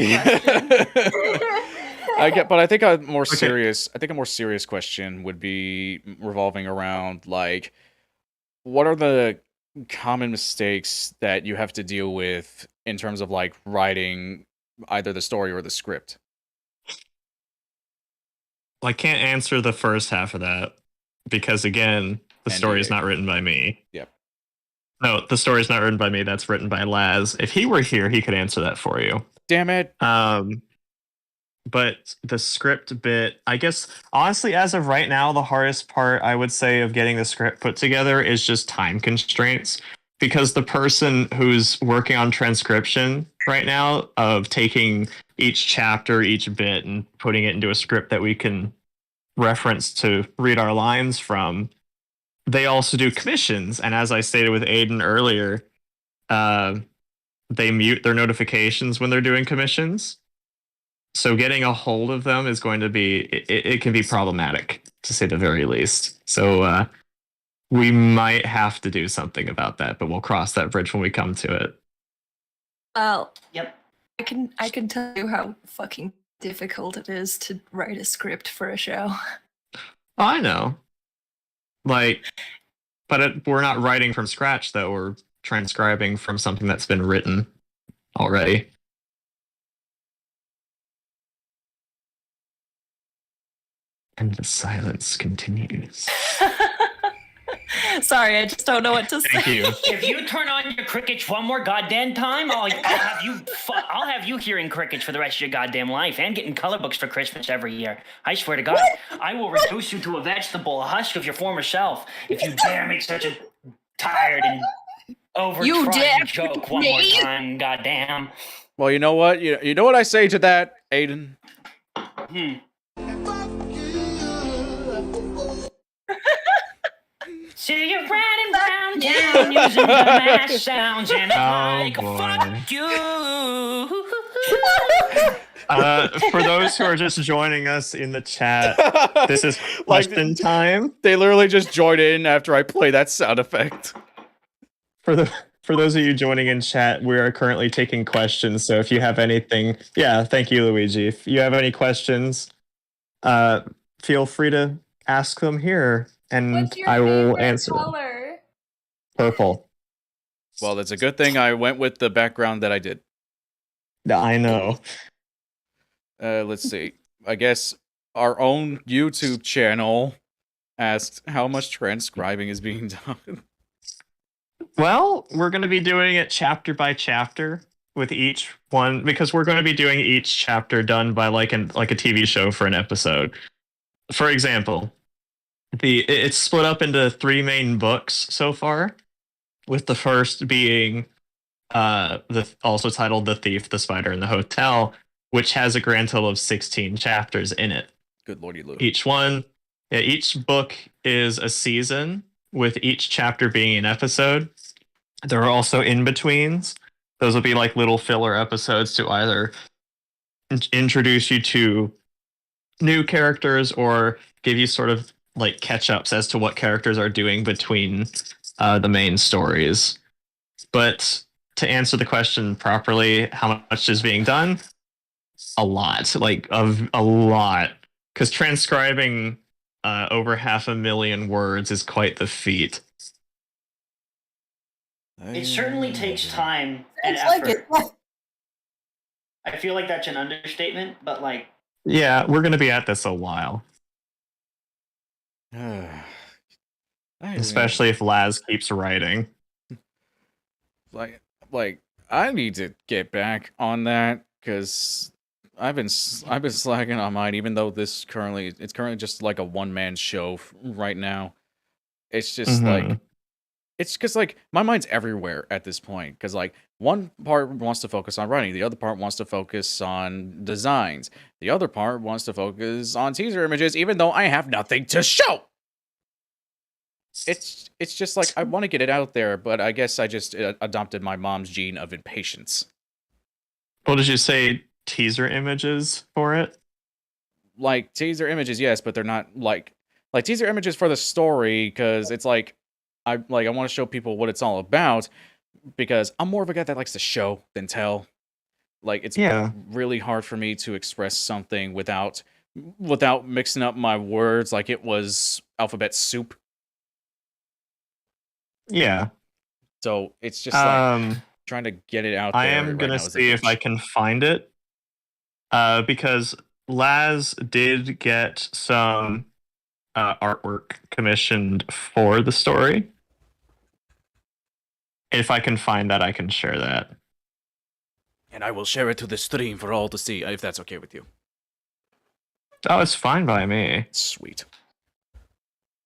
Speaker 3: question.
Speaker 1: But I think a more
Speaker 2: Okay.
Speaker 1: serious. I think a more serious question would be revolving around like, what are the common mistakes that you have to deal with in terms of like writing either the story or the script?
Speaker 2: I can't answer the first half of that because, again, the story is
Speaker 1: NDA.
Speaker 2: not written by me.
Speaker 1: Yep.
Speaker 2: No, the story is not written by me. That's written by Laz. If he were here, he could answer that for you.
Speaker 1: Damn it.
Speaker 2: But the script bit, I guess, honestly, as of right now, the hardest part I would say of getting the script put together is just time constraints. Because the person who's working on transcription right now, of taking each chapter, each bit, and putting it into a script that we can reference to read our lines from, they also do commissions. And as I stated with Aiden earlier, they mute their notifications when they're doing commissions. So getting a hold of them is going to be, it can be problematic, to say the very least. So we might have to do something about that, but we'll cross that bridge when we come to it.
Speaker 4: Well,
Speaker 7: Yep.
Speaker 4: I can tell you how fucking difficult it is to write a script for a show.
Speaker 2: Oh, I know. Like, but we're not writing from scratch, though. We're transcribing from something that's been written already. And the silence continues.
Speaker 4: Sorry, I just don't know what to say.
Speaker 2: Thank you.
Speaker 7: If you turn on your crickets one more goddamn time, I'll have you hearing crickets for the rest of your goddamn life and getting color books for Christmas every year. I swear to God, I will reduce you to a vegetable, a husk of your former self, if you dare make such a tired and
Speaker 4: You dare
Speaker 7: overtrodden joke one more
Speaker 4: me?
Speaker 7: time. Goddamn.
Speaker 1: Well, you know what? You know what I say to that, Aiden?
Speaker 7: See you riding round town using the mash sounds and like
Speaker 2: boy.
Speaker 7: fuck you.
Speaker 2: For those who are just joining us in the chat, this is
Speaker 1: Like,
Speaker 2: question time.
Speaker 1: they literally just joined in after I play that sound effect.
Speaker 2: For those of you joining in chat, we are currently taking questions. So if you have anything, thank you, Luigi. If you have any questions, feel free to ask them here, and
Speaker 3: What's your
Speaker 2: I will
Speaker 3: favorite
Speaker 2: answer them.
Speaker 3: color?
Speaker 2: Purple.
Speaker 1: Well, it's a good thing I went with the background that I did.
Speaker 2: I know.
Speaker 1: Let's see. I guess our own YouTube channel asked how much transcribing is being done.
Speaker 2: Well, we're going to be doing it chapter by chapter with each one, because we're going to be doing each chapter done by like a TV show for an episode. For example, it's split up into 3 main books so far, with the first being also titled The Thief, the Spider, and the Hotel, which has a grand total of 16 chapters in it.
Speaker 1: Good lordy, Lou.
Speaker 2: Each book is a season, with each chapter being an episode. There are also in-betweens. Those will be like little filler episodes to either introduce you to new characters or give you sort of like catch-ups as to what characters are doing between the main stories. But to answer the question properly, how much is being done? A lot. A lot. Because transcribing over 500,000 words is quite the feat.
Speaker 7: It certainly takes time and
Speaker 5: It's like
Speaker 7: effort.
Speaker 5: it.
Speaker 7: I feel like that's an understatement, but like,
Speaker 2: Yeah, we're going to be at this a while. Especially if Laz keeps writing.
Speaker 1: Like I need to get back on that, because I've been slacking on mine, even though it's currently just like a one-man show right now. It's just like, it's because like my mind's everywhere at this point, because like one part wants to focus on writing, the other part wants to focus on designs, the other part wants to focus on teaser images, even though I have nothing to show. It's just like I want to get it out there, but I guess I just adopted my mom's gene of impatience.
Speaker 2: What did you say? Teaser images for it?
Speaker 1: Like teaser images, yes, but they're not like teaser images for the story, because it's like I want to show people what it's all about. because I'm more of a guy that likes to show than tell. Like it's
Speaker 2: Yeah.
Speaker 1: really hard for me to express something without mixing up my words like it was alphabet soup.
Speaker 2: Yeah.
Speaker 1: So it's just like
Speaker 2: Um,
Speaker 1: trying to get it out
Speaker 2: I
Speaker 1: there
Speaker 2: am
Speaker 1: right
Speaker 2: gonna
Speaker 1: now is a
Speaker 2: see if I
Speaker 1: bitch.
Speaker 2: can find it. Because Laz did get some artwork commissioned for the story. If I can find that, I can share that.
Speaker 1: And I will share it to the stream for all to see, if that's okay with you.
Speaker 2: Oh, it's fine by me.
Speaker 1: Sweet.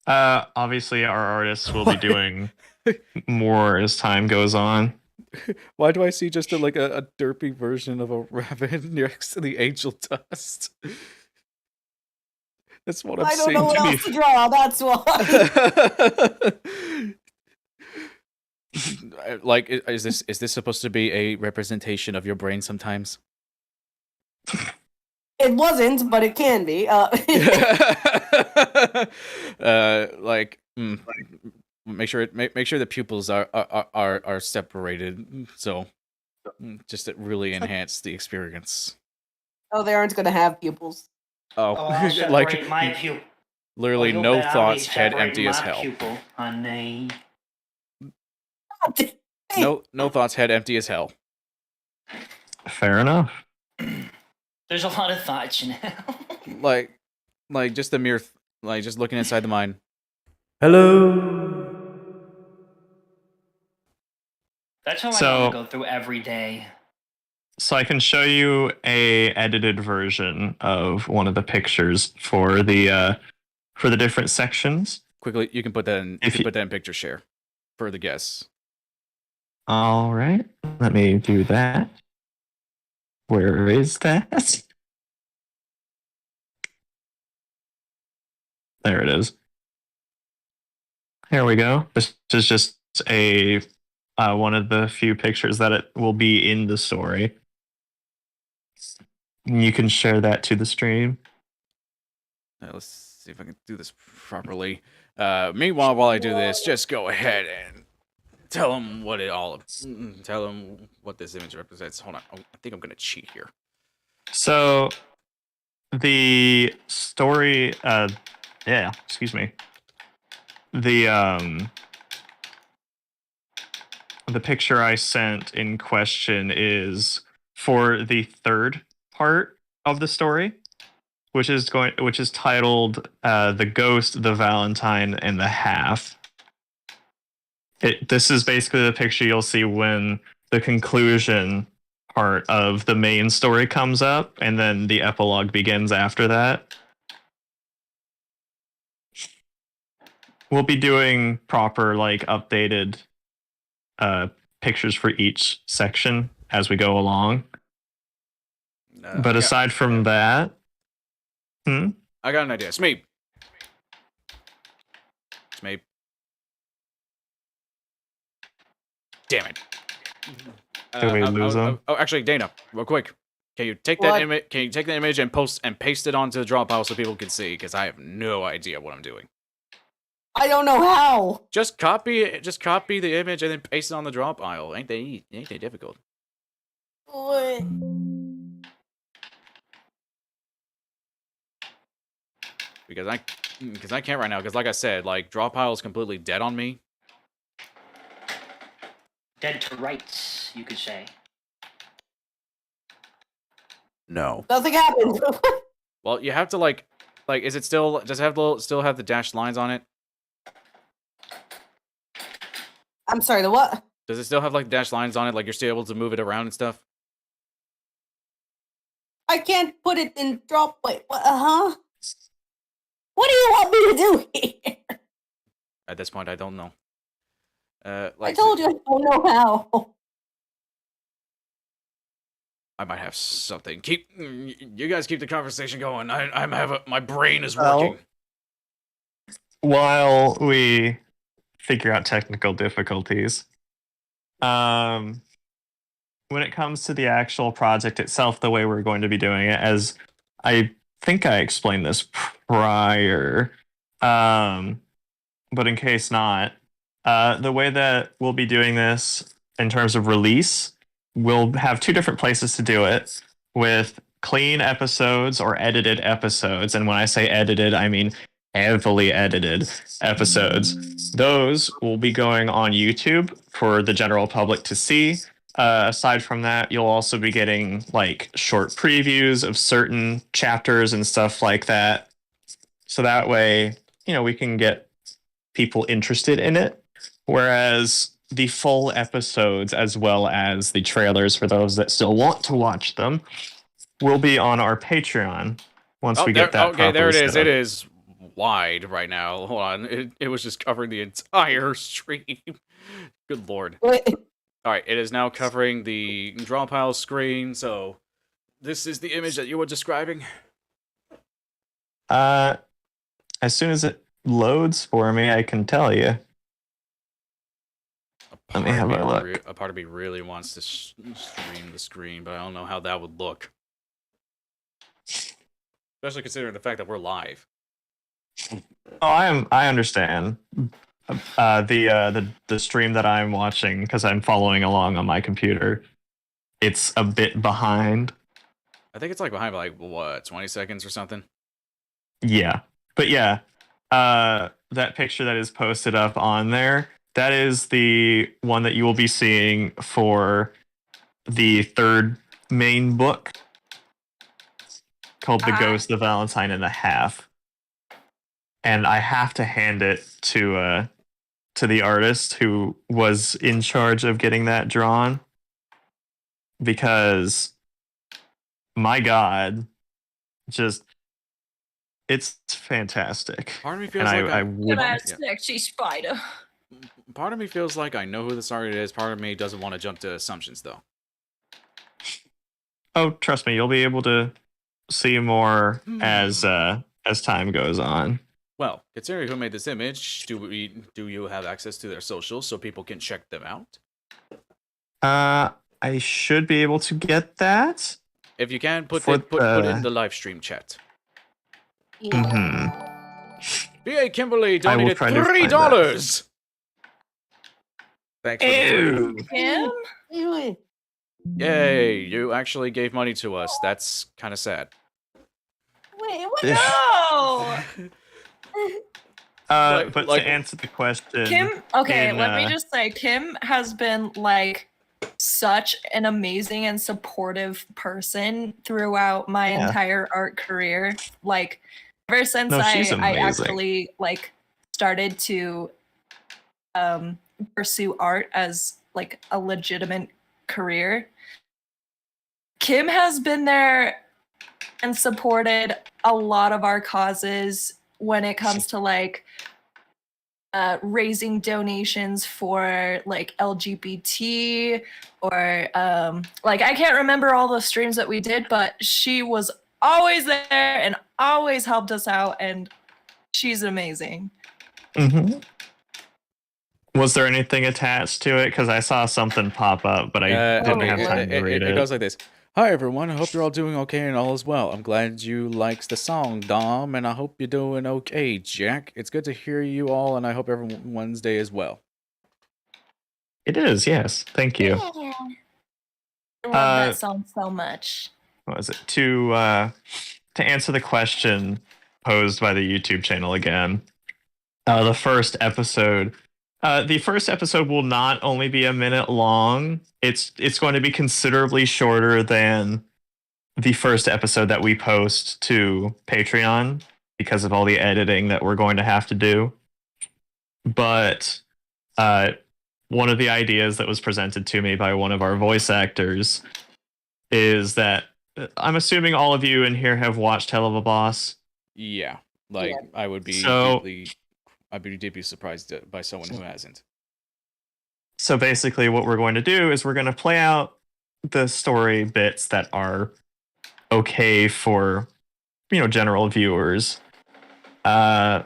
Speaker 2: Obviously, our artists will be doing more as time goes on.
Speaker 1: Why do I see just a derpy version of a rabbit next to the angel dust? That's what I'm
Speaker 5: I don't
Speaker 1: seeing.
Speaker 5: know what
Speaker 2: To be
Speaker 5: else to draw. That's why.
Speaker 1: Like, is this supposed to be a representation of your brain sometimes?
Speaker 5: It wasn't, but it can be.
Speaker 1: Make sure the pupils are separated, so just to really enhance the experience.
Speaker 5: Oh, they aren't going to have pupils.
Speaker 7: Oh, I'll separate my pupil.
Speaker 1: Literally
Speaker 7: You'll
Speaker 1: no
Speaker 7: bet I'll be
Speaker 1: thoughts, head
Speaker 7: separating
Speaker 1: empty as
Speaker 7: my
Speaker 1: hell.
Speaker 7: Pupil, honey.
Speaker 1: No thoughts, head empty as hell.
Speaker 2: Fair enough.
Speaker 7: There's a lot of thoughts in hell.
Speaker 1: Like just the mere just looking inside the mind. Hello.
Speaker 7: That's how I
Speaker 2: So-
Speaker 7: want to go through every day.
Speaker 2: So I can show you a edited version of one of the pictures for the different sections.
Speaker 1: Quickly, you can put that in.
Speaker 2: If you-
Speaker 1: Put that in picture share for the guests.
Speaker 2: All right, let me do that. Where is that? There it is. Here we go. This is just a one of the few pictures that it will be in the story. You can share that to the stream.
Speaker 1: Let's see if I can do this properly. Meanwhile, while I do this, just go ahead and tell them what tell them what this image represents. Hold on, I think I'm gonna cheat here.
Speaker 2: So the story, excuse me. The picture I sent in question is for the third part of the story, which is titled "The Ghost, the Valentine, and the Half." This is basically the picture you'll see when the conclusion part of the main story comes up, and then the epilogue begins after that. We'll be doing proper, updated pictures for each section as we go along. But aside from that,
Speaker 1: I got an idea. Smeep. Damn it.
Speaker 2: Did we lose them?
Speaker 1: Oh, actually, Dana, real quick. Can you take
Speaker 5: What?
Speaker 1: that image? Can you take the image and paste it onto the drop pile so people can see? Because I have no idea what I'm doing.
Speaker 5: I don't know how.
Speaker 1: Just copy the image and then paste it on the drop pile. Ain't they difficult?
Speaker 5: What?
Speaker 1: Because I can't right now. Because like I said, drop pile is completely dead on me.
Speaker 7: Dead to rights, you could say.
Speaker 1: No.
Speaker 5: Nothing happened.
Speaker 1: Well, you have to is it still does it have still have the dashed lines on it?
Speaker 5: I'm sorry, the what?
Speaker 1: Does it still have dashed lines on it? Like you're still able to move it around and stuff?
Speaker 5: I can't put it in drop. Wait, what? What do you want me to do here?
Speaker 1: At this point, I don't know.
Speaker 5: I told you I don't know how.
Speaker 1: I might have something. You guys keep the conversation going. My brain is
Speaker 2: Well,
Speaker 1: working.
Speaker 2: while we figure out technical difficulties, when it comes to the actual project itself, the way we're going to be doing it, as I think I explained this prior, but in case not, the way that we'll be doing this in terms of release, we'll have 2 different places to do it, with clean episodes or edited episodes. And when I say edited, I mean heavily edited episodes. Those will be going on YouTube for the general public to see. Aside from that, you'll also be getting like short previews of certain chapters and stuff like that. So that way, we can get people interested in it. Whereas the full episodes, as well as the trailers for those that still want to watch them, will be on our Patreon once we get that.
Speaker 1: Okay, there it is.
Speaker 2: Set up.
Speaker 1: It is wide right now. Hold on. It was just covering the entire stream. Good lord.
Speaker 5: Wait,
Speaker 1: All right, it is now covering the draw pile screen. So this is the image that you were describing.
Speaker 2: As soon as it loads for me, I can tell you. Let me have a look.
Speaker 1: A part of me really wants to stream the screen, but I don't know how that would look. Especially considering the fact that we're live.
Speaker 2: Oh, I understand. The stream that I'm watching, because I'm following along on my computer, it's a bit behind.
Speaker 1: I think it's like behind by like what, 20 seconds or something.
Speaker 2: Yeah, but yeah, that picture that is posted up on there, that is the one that you will be seeing for the 3rd main book, called The Ghost, the Valentine, and the Half. And I have to hand it to the artist who was in charge of getting that drawn, because my God, just it's fantastic.
Speaker 1: Part of me feels
Speaker 2: And
Speaker 1: like
Speaker 2: I would.
Speaker 4: Sexy spider.
Speaker 1: Part of me feels like I know who this artist is. Part of me doesn't want to jump to assumptions, though.
Speaker 2: Oh, trust me, you'll be able to see more as time goes on.
Speaker 1: Well, considering who made this image, do you have access to their socials so people can check them out?
Speaker 2: I should be able to get that.
Speaker 1: If you can, put it in the live stream chat. B.A. Kimberly donated $3. Thanks for the
Speaker 4: Kim?
Speaker 1: Yay, you actually gave money to us. That's kind of sad.
Speaker 5: Wait, what?
Speaker 4: No!
Speaker 2: But to answer the question,
Speaker 4: Kim, okay, let me just say, Kim has been like such an amazing and supportive person throughout my entire art career. Like, ever since I actually like started to pursue art as like a legitimate career, Kim has been there and supported a lot of our causes when it comes to like raising donations for like LGBT or like I can't remember all the streams that we did, but she was always there and always helped us out, and she's amazing.
Speaker 2: Was there anything attached to it? Because I saw something pop up, but I didn't have time to read it.
Speaker 1: It goes like this. Hi everyone, I hope you're all doing okay and all is well. I'm glad you liked the song, Dom, and I hope you're doing okay, Jack. It's good to hear you all, and I hope everyone's day is well.
Speaker 2: It is, yes. Thank you.
Speaker 4: I love that song so much.
Speaker 2: What was it? To answer the question posed by the YouTube channel again, the first episode will not only be a minute long. It's going to be considerably shorter than the first episode that we post to Patreon because of all the editing that we're going to have to do. But one of the ideas that was presented to me by one of our voice actors is that I'm assuming all of you in here have watched Hell of a Boss.
Speaker 1: Yeah, like I would be I'd be deeply surprised by someone who hasn't.
Speaker 2: So basically what we're going to do is we're going to play out the story bits that are okay for, general viewers. And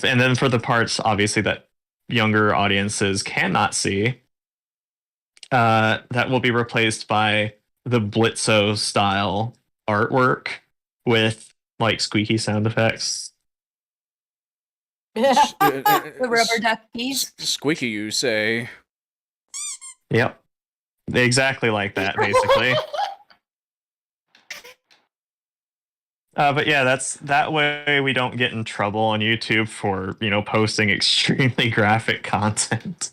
Speaker 2: then for the parts, obviously, that younger audiences cannot see, that will be replaced by the Blitzo style artwork with like squeaky sound effects.
Speaker 4: The rubber duckies.
Speaker 1: Squeaky, you say?
Speaker 2: Yep. Exactly like that, basically. But yeah, that way we don't get in trouble on YouTube for, posting extremely graphic content.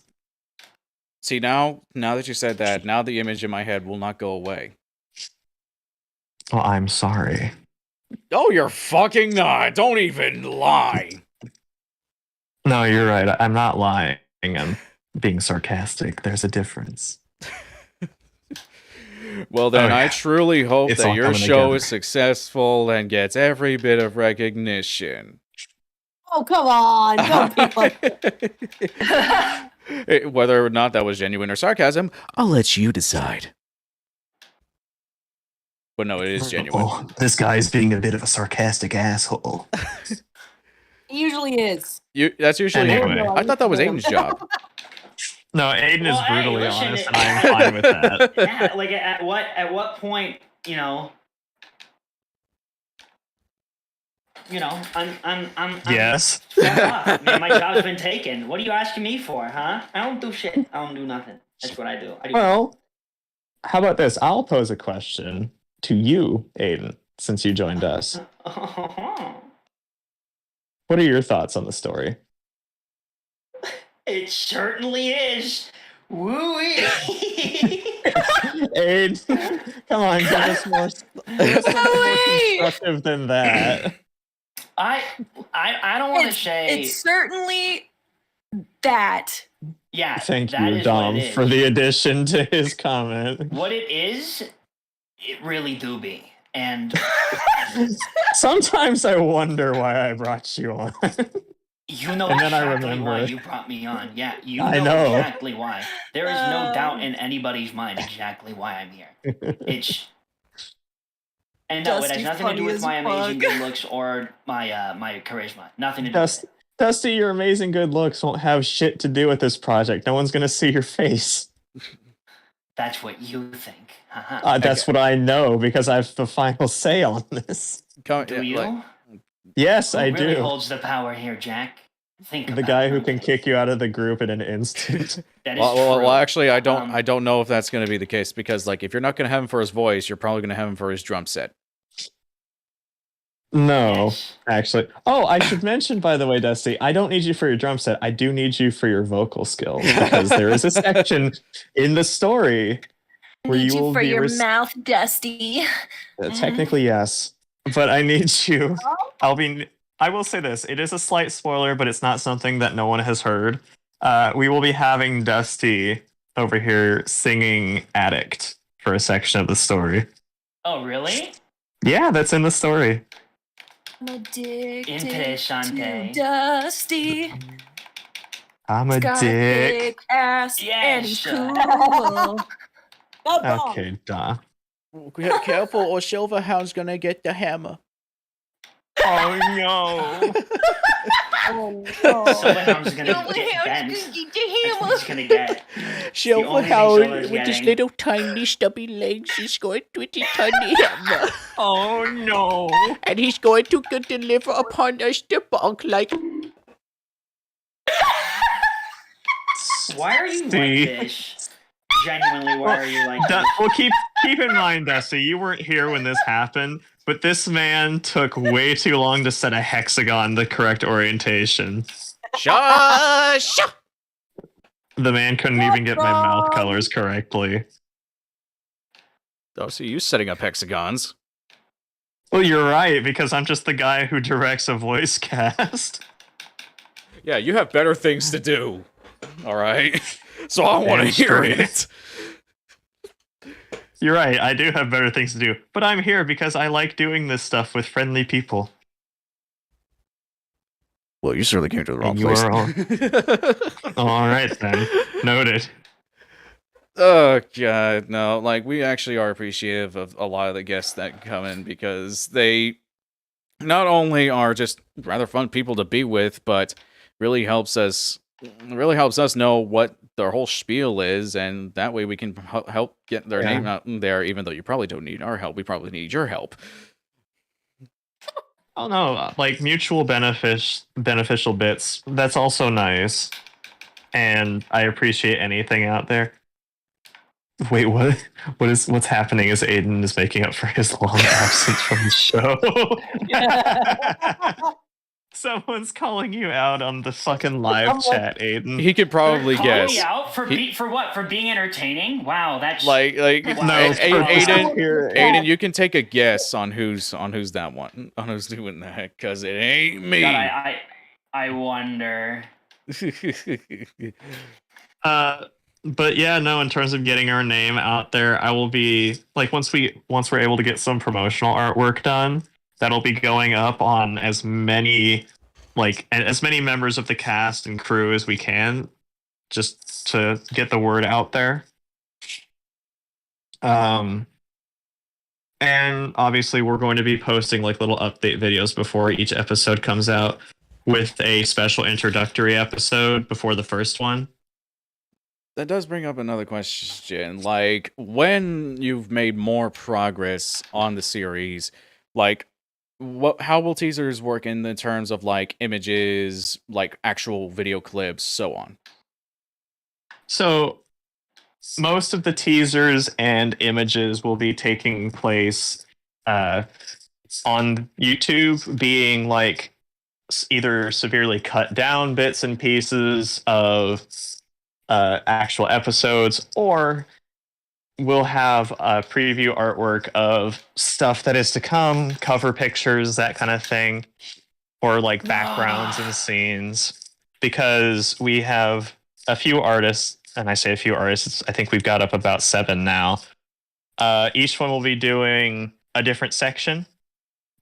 Speaker 1: See, now that you said that, now the image in my head will not go away.
Speaker 2: Well, I'm sorry.
Speaker 1: Oh, you're fucking not. Don't even lie.
Speaker 2: No, you're right. I'm not lying. I'm being sarcastic. There's a difference.
Speaker 1: Well, then,
Speaker 2: Oh,
Speaker 1: I
Speaker 2: yeah.
Speaker 1: truly hope
Speaker 2: It's
Speaker 1: that
Speaker 2: all
Speaker 1: your
Speaker 2: coming
Speaker 1: show
Speaker 2: together.
Speaker 1: is successful and gets every bit of recognition.
Speaker 5: Oh, come on. Don't be like
Speaker 1: Whether or not that was genuine or sarcasm, I'll let you decide. But no, it is genuine.
Speaker 2: Oh, this guy's being a bit of a sarcastic asshole.
Speaker 5: He usually is.
Speaker 1: That's usually...
Speaker 2: Anyway.
Speaker 1: I thought that was Aiden's job.
Speaker 2: No, Aiden
Speaker 7: Well,
Speaker 2: is
Speaker 7: hey,
Speaker 2: brutally
Speaker 7: listen,
Speaker 2: honest, and I'm fine with that.
Speaker 7: Yeah, like at what point, I'm
Speaker 2: Yes.
Speaker 7: fuck off. Man, my job's been taken. What are you asking me for, huh? I don't do shit. I don't do nothing. That's what I do.
Speaker 2: Well, how about this? I'll pose a question to you, Aiden, since you joined us. What are your thoughts on the story?
Speaker 7: It certainly is. Woo-wee.
Speaker 2: Aiden, come on, give us more constructive than that.
Speaker 7: I don't want to say.
Speaker 4: It's certainly that.
Speaker 7: Yeah.
Speaker 2: Thank
Speaker 7: that
Speaker 2: you,
Speaker 7: is
Speaker 2: Dom,
Speaker 7: what it is.
Speaker 2: for the addition to his comment.
Speaker 7: What it is, it really do be. And
Speaker 2: Sometimes I wonder why I brought you on.
Speaker 7: you know
Speaker 2: And then I
Speaker 7: exactly why
Speaker 2: remember.
Speaker 7: you brought me on. Yeah, you
Speaker 2: I
Speaker 7: know
Speaker 2: know.
Speaker 7: exactly why. There is no doubt in anybody's mind exactly why I'm here. It's and no, it has
Speaker 4: Dusty
Speaker 7: nothing to do
Speaker 4: funny
Speaker 7: with
Speaker 4: as
Speaker 7: my amazing
Speaker 4: fuck.
Speaker 7: good looks or my charisma. Nothing to do with it.
Speaker 2: Dusty, your amazing good looks won't have shit to do with this project. No one's gonna see your face.
Speaker 7: That's what you think. Uh-huh.
Speaker 2: That's what I know because I have the final say on this.
Speaker 7: Do you?
Speaker 2: Yes,
Speaker 7: Who
Speaker 2: I
Speaker 7: really
Speaker 2: do.
Speaker 7: holds the power here, Jack? Think
Speaker 2: The
Speaker 7: about
Speaker 2: guy
Speaker 7: it,
Speaker 2: who
Speaker 7: huh?
Speaker 2: can kick you out of the group in an instant.
Speaker 7: That is
Speaker 1: Well,
Speaker 7: true.
Speaker 1: actually, I
Speaker 7: Um,
Speaker 1: don't know if that's going to be the case because, like, if you're not going to have him for his voice, you're probably going to have him for his drum set.
Speaker 2: No,
Speaker 7: Yes.
Speaker 2: actually. Oh, I should mention, by the way, Dusty, I don't need you for your drum set. I do need you for your vocal skills because there is a section in the story where
Speaker 4: Need
Speaker 2: you will
Speaker 4: for
Speaker 2: be
Speaker 4: your mouth, Dusty.
Speaker 2: technically yes, but I need you. I will say this: it is a slight spoiler, but it's not something that no one has heard. We will be having Dusty over here singing "Addict" for a section of the story.
Speaker 7: Oh, really?
Speaker 2: Yeah, that's in the story.
Speaker 4: I'm addicted
Speaker 7: Interessante.
Speaker 4: to Dusty.
Speaker 2: I'm a
Speaker 4: He's got a
Speaker 2: dick.
Speaker 4: big ass and he's
Speaker 7: Yes.
Speaker 4: cool.
Speaker 5: No, Dom.
Speaker 2: Okay, duh.
Speaker 1: Careful, or Silverhound's going to get the hammer.
Speaker 2: Oh no!
Speaker 5: Oh, no.
Speaker 7: Silverhound's gonna
Speaker 4: Silverhound's
Speaker 7: get bent.
Speaker 4: gonna get the
Speaker 7: That's what
Speaker 4: hammer.
Speaker 7: he's gonna get.
Speaker 1: Silverhound
Speaker 7: with his
Speaker 1: little tiny stubby legs is going to get a tiny hammer.
Speaker 2: Oh no!
Speaker 1: And he's going to deliver upon us the bonk like...
Speaker 7: Why are you
Speaker 2: See?
Speaker 7: like this? Genuinely, why are you like this?
Speaker 2: Well, keep in mind, Dusty, you weren't here when this happened, but this man took way too long to set a hexagon the correct orientation.
Speaker 1: Shush!
Speaker 2: The man couldn't even get my mouth colors correctly.
Speaker 1: Oh, so you setting up hexagons.
Speaker 2: Well, you're right, because I'm just the guy who directs a voice cast.
Speaker 1: Yeah, you have better things to do. All right? So I want to
Speaker 2: Damn
Speaker 1: hear
Speaker 2: straight.
Speaker 1: it.
Speaker 2: You're right, I do have better things to do. But I'm here because I like doing this stuff with friendly people.
Speaker 1: Well, you certainly came to the wrong
Speaker 2: And you
Speaker 1: place.
Speaker 2: are All right, then. Noted.
Speaker 1: Oh, God, no. Like, we actually are appreciative of a lot of the guests that come in because they not only are just rather fun people to be with, but really helps us know what their whole spiel is, and that way we can help get their name out there, even though you probably don't need our help. We probably need your help.
Speaker 2: Oh no, like mutual beneficial bits. That's also nice. And I appreciate anything out there. Wait, what? What's happening? Is Aiden is making up for his long absence from the show? Someone's calling you out on the fucking live chat, Aiden.
Speaker 1: He could probably
Speaker 7: Call me
Speaker 1: guess.
Speaker 7: out for for what? For being entertaining? Wow, that's
Speaker 1: Like
Speaker 2: No,
Speaker 1: Aiden,
Speaker 2: here.
Speaker 1: Aiden, you can take a guess on who's that one, on who's doing that, because it ain't me.
Speaker 7: God, I wonder.
Speaker 2: But yeah, no, in terms of getting our name out there, I will be like once we're able to get some promotional artwork done, that'll be going up on as many members of the cast and crew as we can, just to get the word out there. And obviously we're going to be posting like little update videos before each episode comes out, with a special introductory episode before the first one.
Speaker 1: That does bring up another question. Like, when you've made more progress on the series, like, how will teasers work in the terms of like images, like actual video clips, so on?
Speaker 2: So most of the teasers and images will be taking place on YouTube, being like either severely cut down bits and pieces of actual episodes, or we'll have a preview artwork of stuff that is to come, cover pictures, that kind of thing, or like backgrounds and scenes, because we have a few artists, and I say a few artists, I think we've got up about 7 now. Each one will be doing a different section,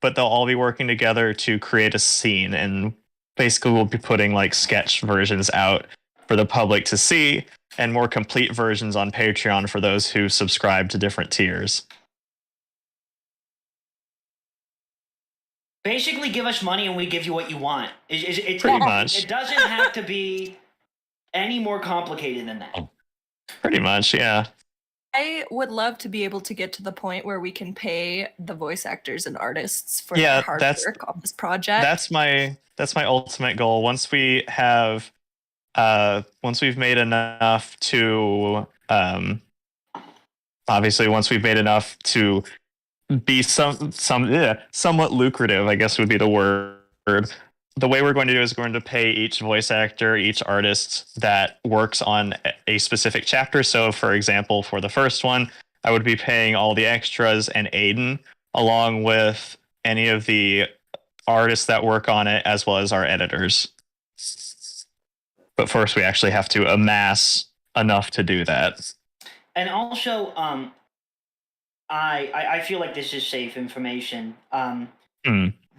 Speaker 2: but they'll all be working together to create a scene, and basically we'll be putting like sketch versions out for the public to see, and more complete versions on Patreon for those who subscribe to different tiers.
Speaker 7: Basically, give us money and we give you what you want. It's
Speaker 2: Pretty much.
Speaker 7: It doesn't have to be any more complicated than that.
Speaker 2: Pretty much, yeah.
Speaker 4: I would love to be able to get to the point where we can pay the voice actors and artists for
Speaker 2: Yeah,
Speaker 4: their hard work on this project.
Speaker 2: That's my ultimate goal. Once we've made enough to be somewhat lucrative, I guess would be the word. The way we're going to do is we're going to pay each voice actor, each artist that works on a specific chapter. So, for example, for the first one, I would be paying all the extras and Aiden, along with any of the artists that work on it, as well as our editors. But first, we actually have to amass enough to do that.
Speaker 7: And also, I feel like this is safe information.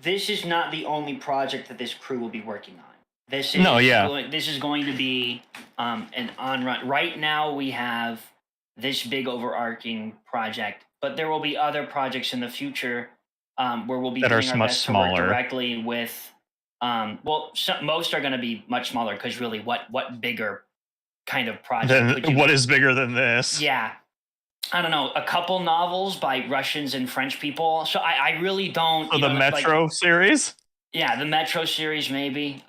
Speaker 7: This is not the only project that this crew will be working on. This is going to be an on-run. Right now, we have this big overarching project, but there will be other projects in the future where we'll be doing our best to work directly with. Most are going to be much smaller, because really, what bigger kind of project?
Speaker 2: What is bigger than this?
Speaker 7: Yeah. I don't know, a couple novels by Russians and French people. So I really don't.
Speaker 2: So the Metro series?
Speaker 7: Yeah, the Metro series, maybe.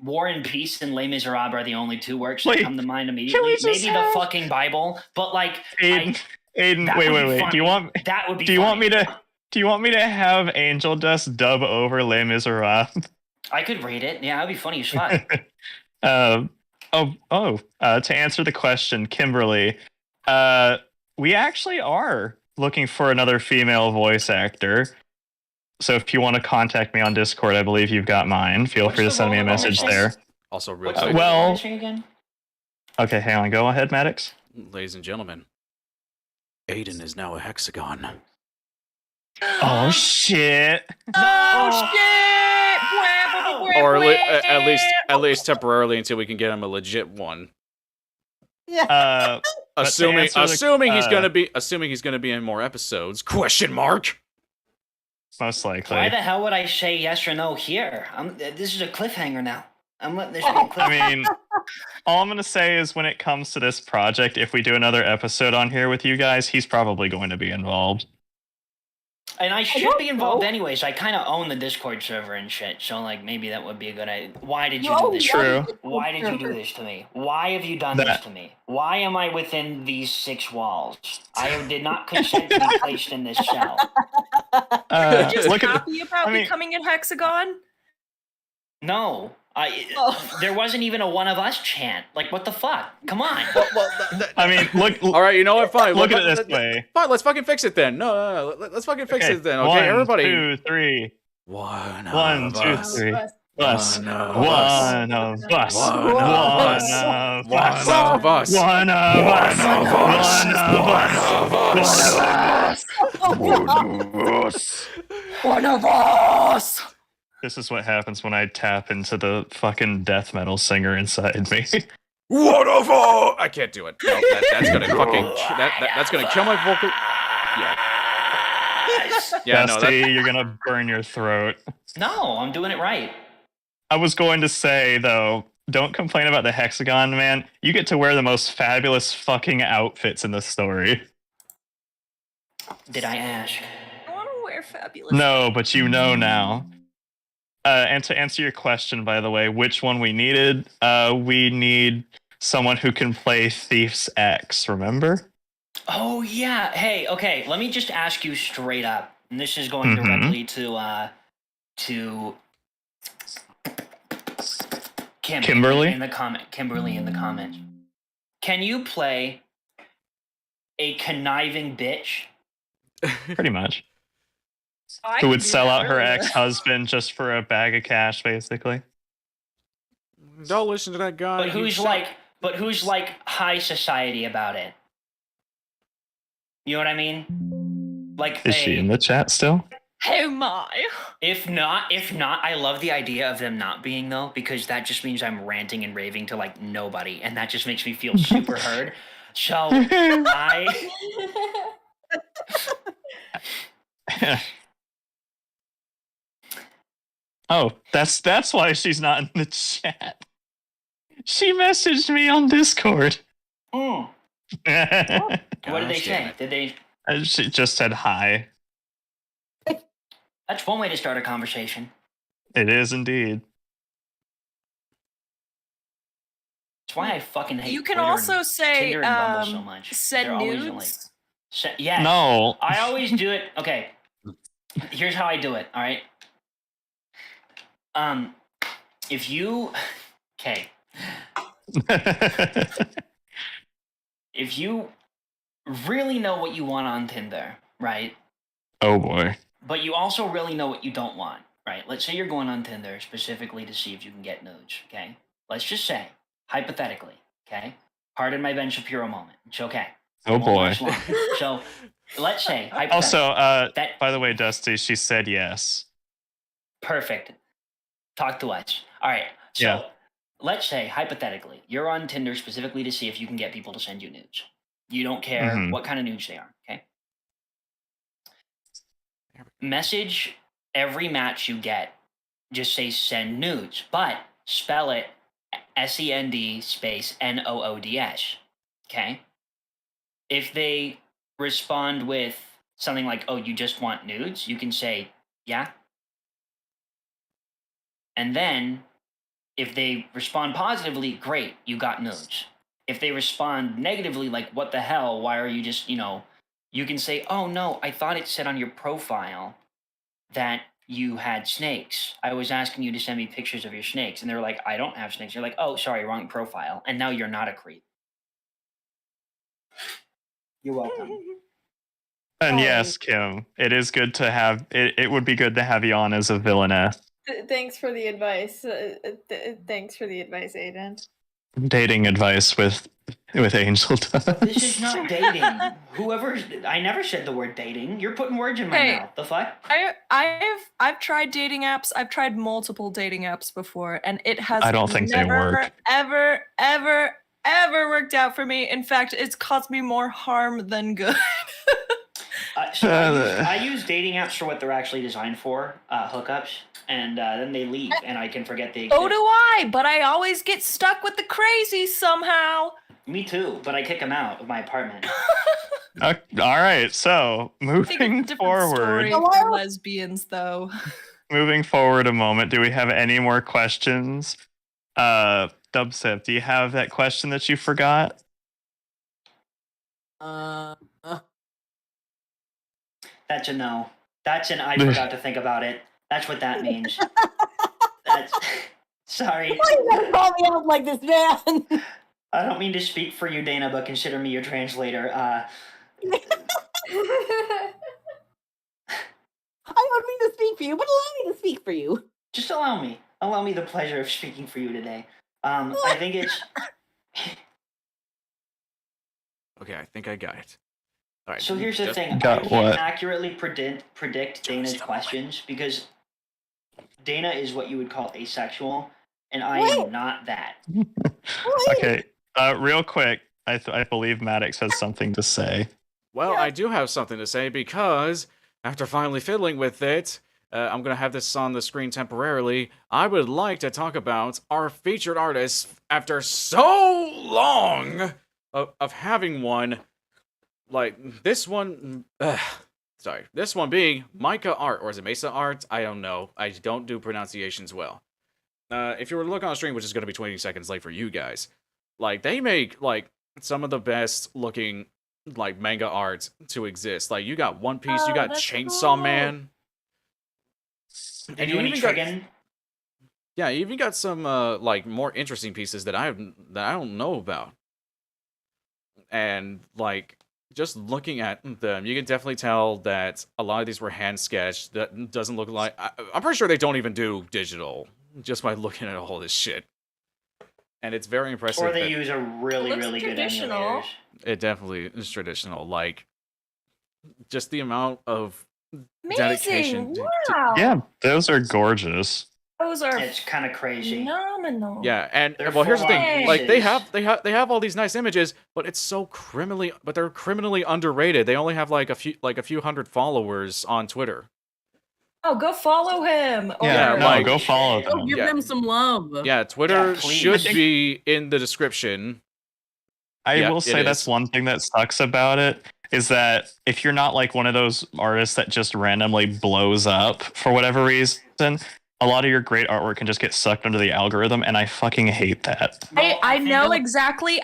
Speaker 7: War and Peace and Les Miserables are the only 2 works that come to mind immediately. Maybe the fucking Bible, but like.
Speaker 2: Aiden, wait. Do you want me to have Angel Dust dub over Les Miserables?
Speaker 7: I could read it. Yeah, that'd be funny as fuck.
Speaker 2: To answer the question, Kimberly, we actually are looking for another female voice actor. So if you want to contact me on Discord, I believe you've got mine. Feel free to send me a message there.
Speaker 1: Also, real
Speaker 7: What's
Speaker 1: quick,
Speaker 7: again?
Speaker 2: Okay, hang on. Go ahead, Maddox.
Speaker 1: ladies and gentlemen, Aiden is now a hexagon.
Speaker 2: Oh shit!
Speaker 4: Oh shit!
Speaker 1: Or at least temporarily, until we can get him a legit one.
Speaker 5: Yeah.
Speaker 1: Assuming he's gonna be in more episodes? Question mark.
Speaker 2: Most likely.
Speaker 7: Why the hell would I say yes or no here? This is a cliffhanger now. I'm letting this be a cliffhanger.
Speaker 2: I mean, all I'm gonna say is when it comes to this project, if we do another episode on here with you guys, he's probably going to be involved.
Speaker 7: And I should
Speaker 5: don't
Speaker 7: be involved
Speaker 5: know.
Speaker 7: anyways. I kind of own the Discord server and shit. So like maybe that would be a good idea. Why did you
Speaker 5: You
Speaker 7: do
Speaker 5: own
Speaker 7: this?
Speaker 2: True.
Speaker 7: Why did you do this to me? Why have you done this to me? Why am I within these 6 walls? I did not consent to be placed in this cell.
Speaker 4: Just
Speaker 2: look at
Speaker 4: happy about
Speaker 2: I mean-
Speaker 4: becoming a hexagon?
Speaker 7: No.
Speaker 5: Oh.
Speaker 7: There wasn't even a one of us chant. Like, what the fuck? Come on.
Speaker 2: I mean, look.
Speaker 1: All right, you know what? Fine.
Speaker 2: Look at it this way.
Speaker 1: Fine, let's fucking fix it then. No. Let's fucking fix it then. Okay,
Speaker 2: 1,
Speaker 1: everybody.
Speaker 2: 2, 3.
Speaker 1: One
Speaker 2: 1,
Speaker 1: of
Speaker 2: 2,
Speaker 1: us.
Speaker 2: 3. Us.
Speaker 1: One of
Speaker 2: One
Speaker 1: us.
Speaker 2: of us.
Speaker 1: One
Speaker 2: One
Speaker 1: of
Speaker 2: of
Speaker 1: One
Speaker 2: us.
Speaker 1: of us.
Speaker 2: One of us.
Speaker 1: One of us.
Speaker 2: One of us.
Speaker 4: One of us!
Speaker 2: This is what happens when I tap into the fucking death metal singer inside me.
Speaker 1: One of us. I can't do it. No, that's gonna fucking. That's gonna kill my vocal. Yeah. Yeah. No.
Speaker 2: Dusty, you're gonna burn your throat.
Speaker 7: No, I'm doing it right.
Speaker 2: I was going to say, though, don't complain about the hexagon, man. You get to wear the most fabulous fucking outfits in the story.
Speaker 7: Did I ask?
Speaker 4: I want to wear fabulous.
Speaker 2: No, but you know now. And to answer your question, by the way, which one we needed? We need someone who can play Thief's ex, remember?
Speaker 7: Oh, yeah. Hey, okay. Let me just ask you straight up. And this is going directly to
Speaker 2: Kimberly?
Speaker 7: in the comments. Can you play a conniving bitch?
Speaker 2: Pretty much.
Speaker 4: I
Speaker 2: Who would
Speaker 4: could do
Speaker 2: sell
Speaker 4: that
Speaker 2: out her
Speaker 4: earlier.
Speaker 2: ex-husband just for a bag of cash, basically.
Speaker 1: Don't listen to that guy.
Speaker 7: But who's like high society about it? You know what I mean? Like,
Speaker 2: Is she in the chat still?
Speaker 4: Oh my.
Speaker 7: If not, I love the idea of them not being though, because that just means I'm ranting and raving to like nobody, and that just makes me feel super heard. So
Speaker 2: Oh, that's why she's not in the chat. She messaged me on Discord.
Speaker 7: what did they
Speaker 1: Gosh,
Speaker 7: say?
Speaker 1: damn
Speaker 7: Did they?
Speaker 2: She just said hi.
Speaker 7: That's one way to start a conversation.
Speaker 2: It is indeed.
Speaker 7: That's why I fucking hate.
Speaker 4: You can
Speaker 7: Twitter
Speaker 4: also
Speaker 7: and
Speaker 4: say,
Speaker 7: Tinder and Bumble so much.
Speaker 4: send
Speaker 7: They're always
Speaker 4: nudes.
Speaker 7: Yes.
Speaker 2: No.
Speaker 7: I always do it. Okay. Here's how I do it. All right. If you, okay, if you really know what you want on Tinder, right?
Speaker 2: Oh boy.
Speaker 7: But you also really know what you don't want, right? Let's say you're going on Tinder specifically to see if you can get nudes, okay? Let's just say, hypothetically, okay? Pardon my Ben Shapiro moment. It's okay.
Speaker 2: Oh
Speaker 7: It won't
Speaker 2: boy.
Speaker 7: last long. So let's say, hypothetically.
Speaker 2: Also,
Speaker 7: that
Speaker 2: by the way, Dusty, she said yes.
Speaker 7: perfect. Talk to us. All right. So
Speaker 2: Yeah.
Speaker 7: let's say, hypothetically, you're on Tinder specifically to see if you can get people to send you nudes. You don't care
Speaker 2: Mhm.
Speaker 7: what kind of nudes they are, okay? Message every match you get. Just say send nudes, but spell it SEND space NOODS, okay? If they respond with something like, oh, you just want nudes, you can say, yeah. And then if they respond positively, great, you got nudes. If they respond negatively, like, what the hell, why are you just, you can say, oh no, I thought it said on your profile that you had snakes. I was asking you to send me pictures of your snakes. And they're like, I don't have snakes. You're like, oh, sorry, wrong profile. And now you're not a creep. You're welcome.
Speaker 2: And yes, Kim, it is good to have. It would be good to have you on as a villainess.
Speaker 3: Thanks for the advice. Thanks for the advice, Aiden.
Speaker 2: Dating advice with Angel Dust.
Speaker 7: This is not dating. I never said the word dating. You're putting words in my
Speaker 4: Hey.
Speaker 7: mouth. The fuck?
Speaker 4: I've tried dating apps. I've tried multiple dating apps before, and it has
Speaker 2: I don't think they
Speaker 4: never,
Speaker 2: work.
Speaker 4: ever worked out for me. In fact, it's caused me more harm than good.
Speaker 7: So I use dating apps for what they're actually designed for, hookups, and then they leave, and I can forget they exist.
Speaker 4: So do I, but I always get stuck with the crazies somehow.
Speaker 7: Me too, but I kick them out of my apartment.
Speaker 2: All right, so
Speaker 4: I think it's a
Speaker 2: moving
Speaker 4: different
Speaker 2: forward,
Speaker 4: story for lesbians, though.
Speaker 2: moving forward a moment. Do we have any more questions? Dubsip, do you have that question that you forgot?
Speaker 7: That's a no. That's an I forgot to think about it. That's what that means. That's sorry.
Speaker 5: Why you gotta call me out like this, man?
Speaker 7: I don't mean to speak for you, Dana, but consider me your translator.
Speaker 5: I don't mean to speak for you, but allow me to speak for you.
Speaker 7: Just allow me. Allow me the pleasure of speaking for you today. I think it's
Speaker 1: Okay, I think I got it. All right.
Speaker 7: so. Here's the
Speaker 1: just-
Speaker 7: thing: I
Speaker 2: Got
Speaker 7: can't
Speaker 2: what?
Speaker 7: accurately predict Dana's questions because Dana is what you would call asexual, and I am not that.
Speaker 2: Okay, real quick, I believe Maddox has something to say.
Speaker 1: Well, I do have something to say because after finally fiddling with it, I'm going to have this on the screen temporarily. I would like to talk about our featured artist after so long of having one. Like, this one... sorry. This one being Micah Art, or is it Mesa Art? I don't know. I don't do pronunciations well. If you were to look on the stream, which is going to be 20 seconds late for you guys, like, they make, like, some of the best looking, like, manga art to exist. Like, you got One Piece, you got
Speaker 4: that's
Speaker 1: Chainsaw
Speaker 4: cool.
Speaker 1: Man.
Speaker 7: They do any
Speaker 1: even got,
Speaker 7: trigging?
Speaker 1: yeah, you even got some, like, more interesting pieces that I don't know about. And, like, just looking at them, you can definitely tell that a lot of these were hand sketched. That doesn't look like... I'm pretty sure they don't even do digital, just by looking at all this shit. And it's very impressive.
Speaker 7: Or they
Speaker 1: that
Speaker 7: use a really,
Speaker 4: looks
Speaker 7: really good
Speaker 4: traditional.
Speaker 7: emulators.
Speaker 1: it definitely is traditional. Like, just the amount of dedication.
Speaker 4: Amazing! Wow!
Speaker 2: Yeah, those are gorgeous.
Speaker 4: Those are
Speaker 7: It's kind of crazy.
Speaker 4: phenomenal.
Speaker 1: Yeah, and
Speaker 7: They're
Speaker 1: well, here's the thing:
Speaker 7: full-on
Speaker 1: like they
Speaker 7: pieces.
Speaker 1: have all these nice images, but it's so they're criminally underrated. They only have like a few hundred followers on Twitter.
Speaker 4: Oh, go follow him.
Speaker 2: Yeah,
Speaker 4: or-
Speaker 2: no,
Speaker 1: like-
Speaker 2: go follow
Speaker 3: Go
Speaker 2: them.
Speaker 3: give
Speaker 1: Yeah.
Speaker 3: them some love.
Speaker 1: Yeah, Twitter
Speaker 7: Yeah, please.
Speaker 1: should be in the description.
Speaker 2: I
Speaker 1: Yeah,
Speaker 2: will
Speaker 1: it
Speaker 2: say that's
Speaker 1: is.
Speaker 2: one thing that sucks about it is that if you're not like one of those artists that just randomly blows up for whatever reason, a lot of your great artwork can just get sucked under the algorithm, and I fucking hate that.
Speaker 7: Well,
Speaker 4: I
Speaker 7: think
Speaker 4: know
Speaker 7: of-
Speaker 4: exactly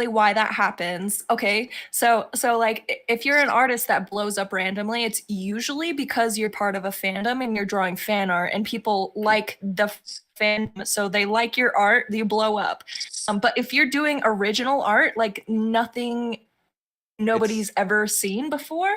Speaker 4: why that happens. Okay. So like if you're an artist that blows up randomly, it's usually because you're part of a fandom and you're drawing fan art and people like the fandom, so they like your art, you blow up. But if you're doing original art, like nobody's ever seen before,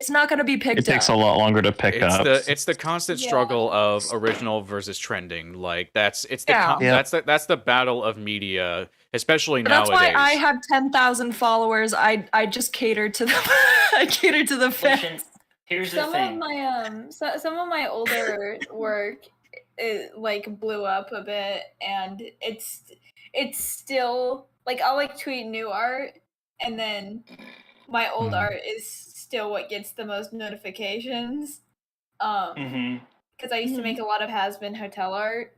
Speaker 4: it's not going to be picked
Speaker 2: It takes
Speaker 4: up.
Speaker 2: a lot longer to pick up.
Speaker 1: It's the constant
Speaker 3: Yeah.
Speaker 1: struggle of original versus trending. Like that's
Speaker 4: Yeah.
Speaker 1: that's the battle of media, especially
Speaker 4: But that's
Speaker 1: nowadays.
Speaker 4: why I have 10,000 followers. I just cater to the I cater to the
Speaker 7: Listen,
Speaker 4: fans.
Speaker 7: here's the
Speaker 3: Some of
Speaker 7: thing.
Speaker 3: my some of my older work it like blew up a bit, and it's still like I'll like tweet new art, and then my old art is still what gets the most notifications.
Speaker 7: hmm
Speaker 3: Because I used to make a lot of Hazbin Hotel art.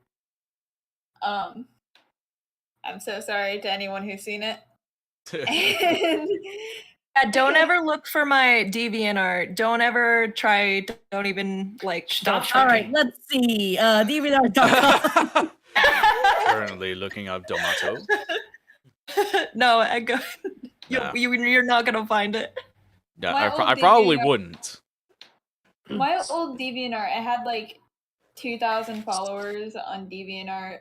Speaker 3: I'm so sorry to anyone who's seen it. And
Speaker 4: Yeah, don't ever look for my DeviantArt. Don't ever try. Don't even like.
Speaker 7: Stop
Speaker 4: don't-
Speaker 5: All right,
Speaker 7: tricking.
Speaker 5: let's see. DeviantArt.com.
Speaker 1: Currently looking up Domato.
Speaker 4: No, I go.
Speaker 1: Nah.
Speaker 4: You're not gonna find it.
Speaker 1: Yeah,
Speaker 3: My old
Speaker 1: I probably
Speaker 3: DeviantArt
Speaker 1: wouldn't.
Speaker 3: my old DeviantArt, I had like 2,000 followers on DeviantArt.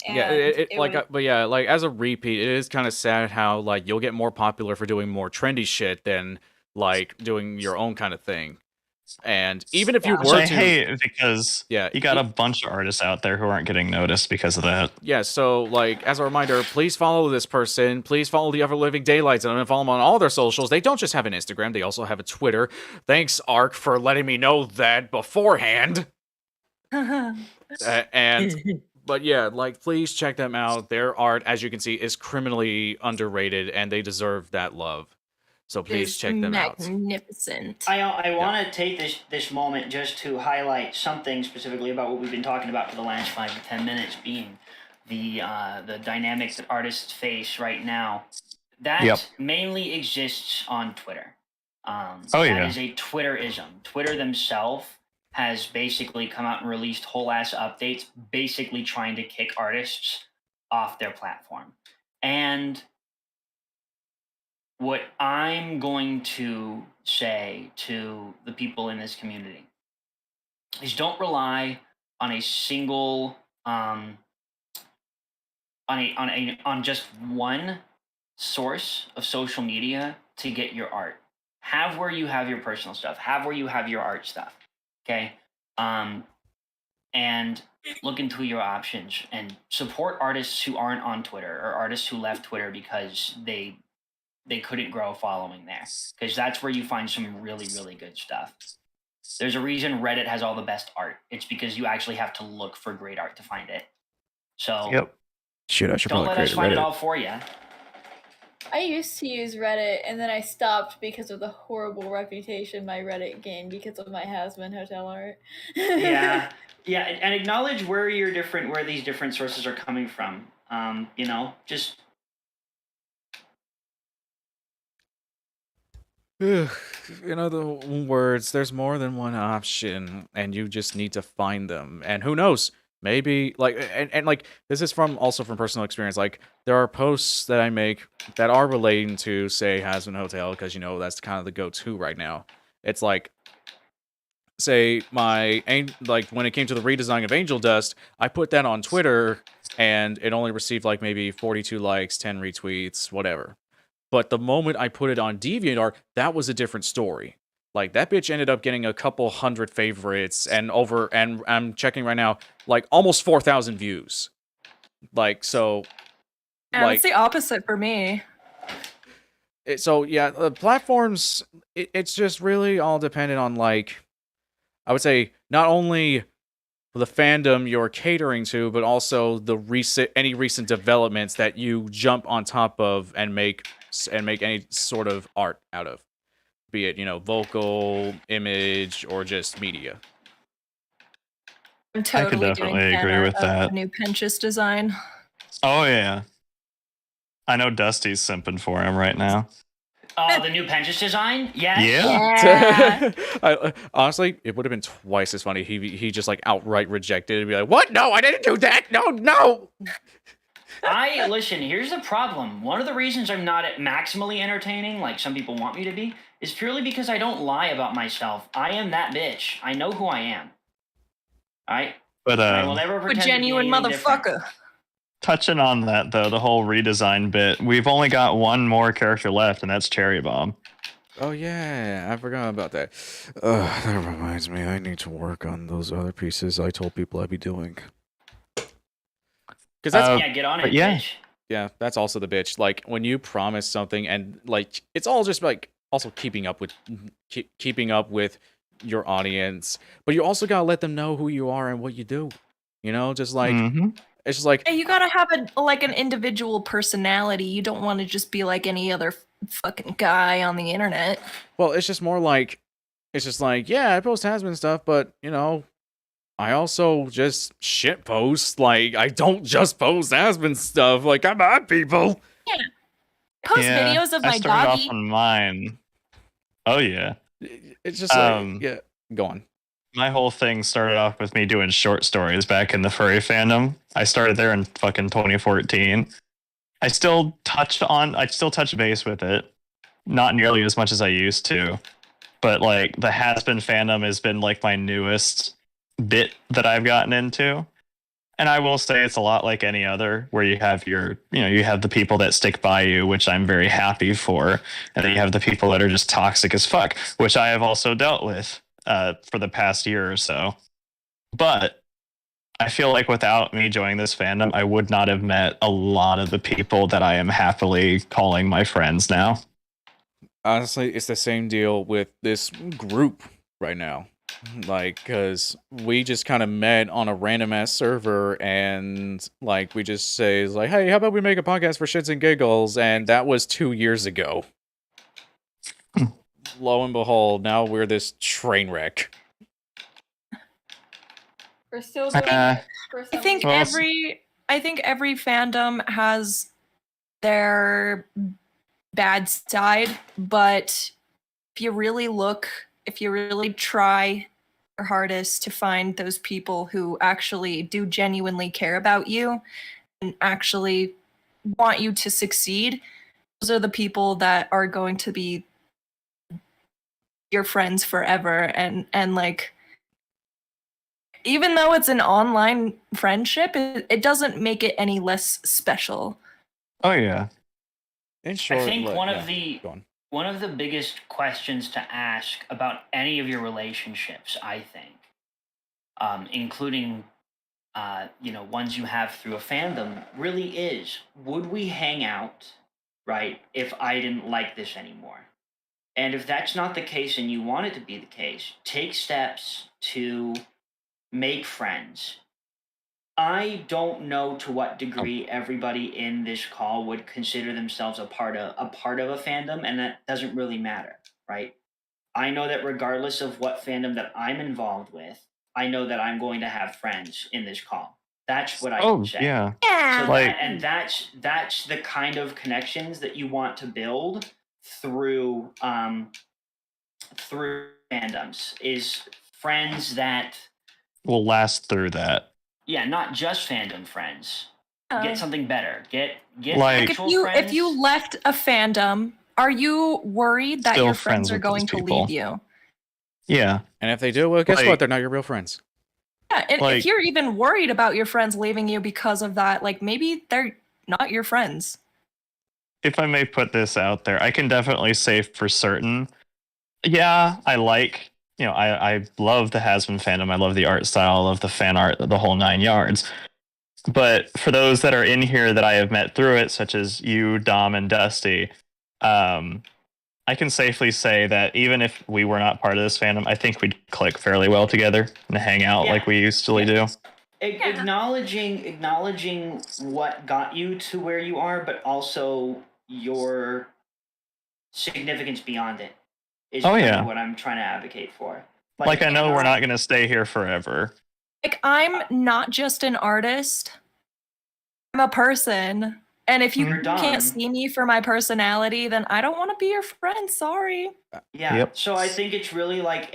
Speaker 1: Yeah,
Speaker 3: And
Speaker 1: but yeah, like as a repeat, it is kind of sad how like you'll get more popular for doing more trendy shit than like doing your own kind of thing. And even if you
Speaker 2: Which
Speaker 1: were
Speaker 2: I
Speaker 1: to,
Speaker 2: hate because
Speaker 1: yeah,
Speaker 2: you got a bunch of artists out there who aren't getting noticed because of that.
Speaker 1: yeah. So like as a reminder, please follow this person. Please follow the Ever Living Daylights and follow them on all their socials. They don't just have an Instagram; they also have a Twitter. Thanks, Ark, for letting me know that beforehand. And but yeah, like please check them out. Their art, as you can see, is criminally underrated, and they deserve that love. So please
Speaker 4: It's
Speaker 1: check them out.
Speaker 4: magnificent.
Speaker 7: I want to take this moment just to highlight something specifically about what we've been talking about for the last 5 to 10 minutes, being the dynamics that artists face right now. That
Speaker 2: Yep.
Speaker 7: mainly exists on Twitter.
Speaker 2: Oh,
Speaker 7: that
Speaker 2: yeah.
Speaker 7: is a Twitterism. Twitter themselves has basically come out and released whole ass updates, basically trying to kick artists off their platform. And what I'm going to say to the people in this community is don't rely on a single on just one source of social media to get your art. Have where you have your personal stuff. Have where you have your art stuff. Okay. And look into your options and support artists who aren't on Twitter or artists who left Twitter because they couldn't grow a following there. Because that's where you find some really, really good stuff. There's a reason Reddit has all the best art. It's because you actually have to look for great art to find it. So
Speaker 2: Yep.
Speaker 1: Shit, I should
Speaker 7: don't
Speaker 1: probably
Speaker 7: let us
Speaker 1: create a
Speaker 7: find it
Speaker 1: Reddit.
Speaker 7: all for you.
Speaker 3: I used to use Reddit, and then I stopped because of the horrible reputation my Reddit gained because of my Hazbin Hotel art.
Speaker 7: Yeah, yeah, and acknowledge where these different sources are coming from. Just
Speaker 1: In other words, there's more than one option, and you just need to find them. And who knows? Maybe like and like this is from personal experience. Like there are posts that I make that are relating to say Hazbin Hotel because that's kind of the go-to right now. It's like say like when it came to the redesign of Angel Dust, I put that on Twitter and it only received like maybe 42 likes, 10 retweets, whatever. But the moment I put it on DeviantArt, that was a different story. Like that bitch ended up getting a couple hundred favorites and I'm checking right now, like almost 4,000 views. Like so
Speaker 4: And
Speaker 1: like
Speaker 4: it's the opposite for me.
Speaker 1: so yeah, the platforms it's just really all dependent on like I would say not only the fandom you're catering to, but also any recent developments that you jump on top of and make any sort of art out of, be it vocal, image, or just media.
Speaker 4: I'm totally doing
Speaker 2: definitely agree
Speaker 4: fan
Speaker 2: with
Speaker 4: art of
Speaker 2: that.
Speaker 4: the new Pinterest design.
Speaker 2: Oh yeah. I know Dusty's simping for him right now.
Speaker 7: the new Pinterest design. Yes.
Speaker 2: Yeah.
Speaker 4: Yeah.
Speaker 1: Honestly, it would have been twice as funny. He just like outright rejected it and be like, "What? No, I didn't do that. No."
Speaker 7: Listen, here's the problem. One of the reasons I'm not maximally entertaining, like some people want me to be, is purely because I don't lie about myself. I am that bitch. I know who I am. All right?
Speaker 2: But
Speaker 7: And I will never
Speaker 4: A
Speaker 7: pretend to be
Speaker 4: genuine
Speaker 7: anything different.
Speaker 4: motherfucker.
Speaker 2: touching on that though, the whole redesign bit, we've only got one more character left, and that's Cherry Bomb.
Speaker 1: Oh yeah, I forgot about that. That reminds me, I need to work on those other pieces I told people I'd be doing. Because that's
Speaker 7: Yeah, get on it,
Speaker 2: yeah.
Speaker 7: bitch.
Speaker 1: yeah, that's also the bitch. Like when you promise something, and like it's all just like also keeping up with your audience, but you also gotta let them know who you are and what you do. Just like it's just like
Speaker 4: Hey, you gotta have an individual personality. You don't want to just be like any other fucking guy on the internet.
Speaker 1: well, it's just more like yeah, I post Hazbin stuff, but I also just shit post. Like I don't just post Hazbin stuff. Like come on, people.
Speaker 4: Post videos of
Speaker 2: I
Speaker 4: my
Speaker 2: started
Speaker 4: doggy.
Speaker 2: off on mine. Oh yeah.
Speaker 1: It's just like yeah, go on.
Speaker 2: My whole thing started off with me doing short stories back in the furry fandom. I started there in fucking 2014. I still touch base with it. Not nearly as much as I used to. But like the Hazbin fandom has been like my newest bit that I've gotten into. And I will say it's a lot like any other, where you have you have the people that stick by you, which I'm very happy for. And then you have the people that are just toxic as fuck, which I have also dealt with for the past year or so. But I feel like without me joining this fandom, I would not have met a lot of the people that I am happily calling my friends now.
Speaker 1: Honestly, it's the same deal with this group right now. Like, because we just kind of met on a random ass server, and like we just say, like, hey, how about we make a podcast for shits and giggles? And that was 2 years ago. Lo and behold, now we're this train wreck.
Speaker 3: We're still doing
Speaker 2: Uh,
Speaker 3: it for
Speaker 4: I
Speaker 3: some
Speaker 4: think
Speaker 3: reason.
Speaker 4: every fandom has their bad side, but if you really look, if you really try your hardest to find those people who actually do genuinely care about you and actually want you to succeed, those are the people that are going to be your friends forever. And like, even though it's an online friendship, it doesn't make it any less special.
Speaker 2: Oh yeah.
Speaker 1: In short,
Speaker 7: I think
Speaker 1: go on.
Speaker 7: one of the biggest questions to ask about any of your relationships, I think, including ones you have through a fandom, really is: would we hang out, right, if I didn't like this anymore? And if that's not the case and you want it to be the case, take steps to make friends. I don't know to what degree everybody in this call would consider themselves a part of a fandom, and that doesn't really matter, right? I know that regardless of what fandom that I'm involved with, I know that I'm going to have friends in this call. That's what I can say.
Speaker 2: Yeah.
Speaker 7: So
Speaker 2: Like-
Speaker 7: that's the kind of connections that you want to build through fandoms, is friends that
Speaker 2: Will last through that.
Speaker 7: not just fandom friends. Get something better. Get
Speaker 2: Like-
Speaker 7: actual friends.
Speaker 4: If you left a fandom, are you worried that
Speaker 2: Still
Speaker 4: your friends
Speaker 2: friends
Speaker 4: are
Speaker 2: with those
Speaker 4: going to
Speaker 2: people.
Speaker 4: leave you?
Speaker 2: Yeah.
Speaker 1: And if they do, well, guess
Speaker 2: Like-
Speaker 1: what? They're not your real friends.
Speaker 4: Yeah, and
Speaker 2: Like-
Speaker 4: if you're even worried about your friends leaving you because of that, like maybe they're not your friends.
Speaker 2: If I may put this out there, I can definitely say for certain, yeah, I like, I love the Hazbin fandom. I love the art style, I love the fan art, the whole 9 yards. But for those that are in here that I have met through it, such as you, Dom, and Dusty, I can safely say that even if we were not part of this fandom, I think we'd click fairly well together and hang out
Speaker 7: Yeah.
Speaker 2: like we usually do.
Speaker 7: Acknowledging what got you to where you are, but also your significance beyond it is
Speaker 2: Oh,
Speaker 7: kind
Speaker 2: yeah.
Speaker 7: of what I'm trying to advocate for.
Speaker 2: Like I know we're not going to stay here forever.
Speaker 4: Like I'm not just an artist. I'm a person. And if you
Speaker 7: You're done.
Speaker 4: can't see me for my personality, then I don't want to be your friend. Sorry.
Speaker 7: Yeah.
Speaker 2: Yep.
Speaker 7: So I think it's really like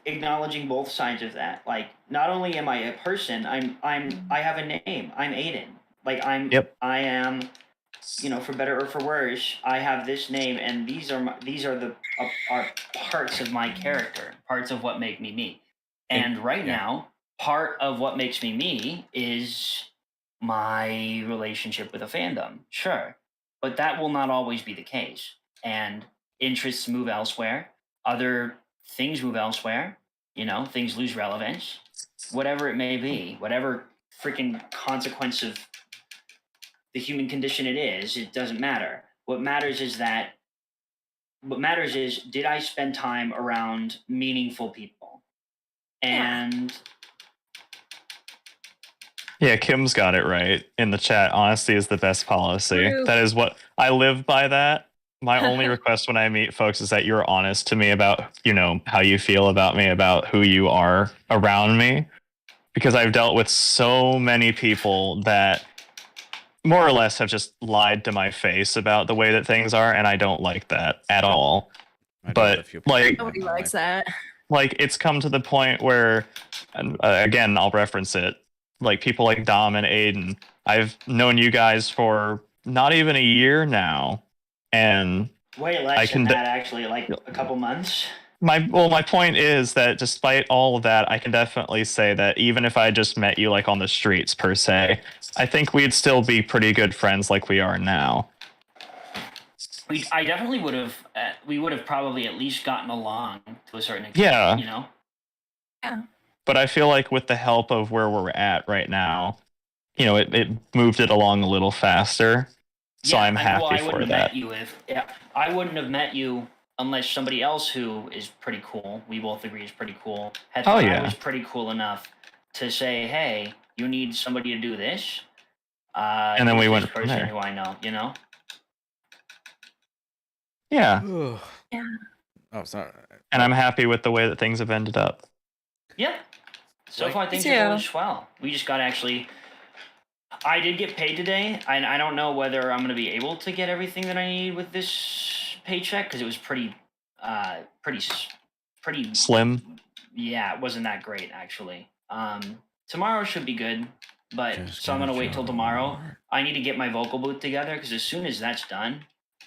Speaker 7: acknowledging both sides of that. Like, not only am I a person, I have a name. I'm Aiden. Like I am, for better or for worse, I have this name, and these are parts of my character, parts of what make me me. And now, part of what makes me me is my relationship with a fandom, sure, but that will not always be the case. And interests move elsewhere, other things move elsewhere, things lose relevance, whatever it may be, whatever freaking consequence of the human condition it is, it doesn't matter. What matters is, did I spend time around meaningful people? And
Speaker 2: Yeah, Kim's got it right in the chat. Honesty is the best policy.
Speaker 4: True.
Speaker 2: That is what I live by. That my only request when I meet folks is that you're honest to me about, how you feel about me, about who you are around me, because I've dealt with so many people that more or less have just lied to my face about the way that things are, and I don't like that at all.
Speaker 1: I do
Speaker 2: But,
Speaker 1: have a few people
Speaker 2: like-
Speaker 1: in
Speaker 4: Nobody
Speaker 1: my
Speaker 4: likes
Speaker 1: life.
Speaker 4: that.
Speaker 2: Like, it's come to the point where, and again, I'll reference it, like people like Dom and Aiden, I've known you guys for not even a year now, and
Speaker 7: way
Speaker 2: I
Speaker 7: less
Speaker 2: can
Speaker 7: than
Speaker 2: de-
Speaker 7: that, actually, like a couple months.
Speaker 2: my point is that despite all of that, I can definitely say that even if I just met you like on the streets per se, I think we'd still be pretty good friends like we are now.
Speaker 7: I definitely would have. We would have probably at least gotten along to a certain extent.
Speaker 2: Yeah.
Speaker 4: Yeah.
Speaker 2: But I feel like with the help of where we're at right now, it moved it along a little faster. So I'm happy
Speaker 7: I
Speaker 2: for
Speaker 7: wouldn't
Speaker 2: that.
Speaker 7: have met you I wouldn't have met you unless somebody else who is pretty cool, we both agree is pretty cool, had thought I was pretty cool enough to say, hey, you need somebody to do this.
Speaker 2: And then we
Speaker 7: who's
Speaker 2: went
Speaker 7: this
Speaker 2: from
Speaker 7: person
Speaker 2: there.
Speaker 7: who I know,
Speaker 2: Yeah.
Speaker 4: Yeah.
Speaker 1: Oh, sorry.
Speaker 2: And I'm happy with the way that things have ended up.
Speaker 7: Yeah. So
Speaker 1: Like-
Speaker 7: far, things
Speaker 4: Me
Speaker 7: are
Speaker 4: too.
Speaker 7: going swell. We just got to actually I did get paid today. I don't know whether I'm going to be able to get everything that I need with this paycheck because it was pretty
Speaker 2: Slim.
Speaker 7: Yeah, it wasn't that great actually. Tomorrow should be good, but so I'm going to wait till tomorrow. I need to get my vocal booth together because as soon as that's done,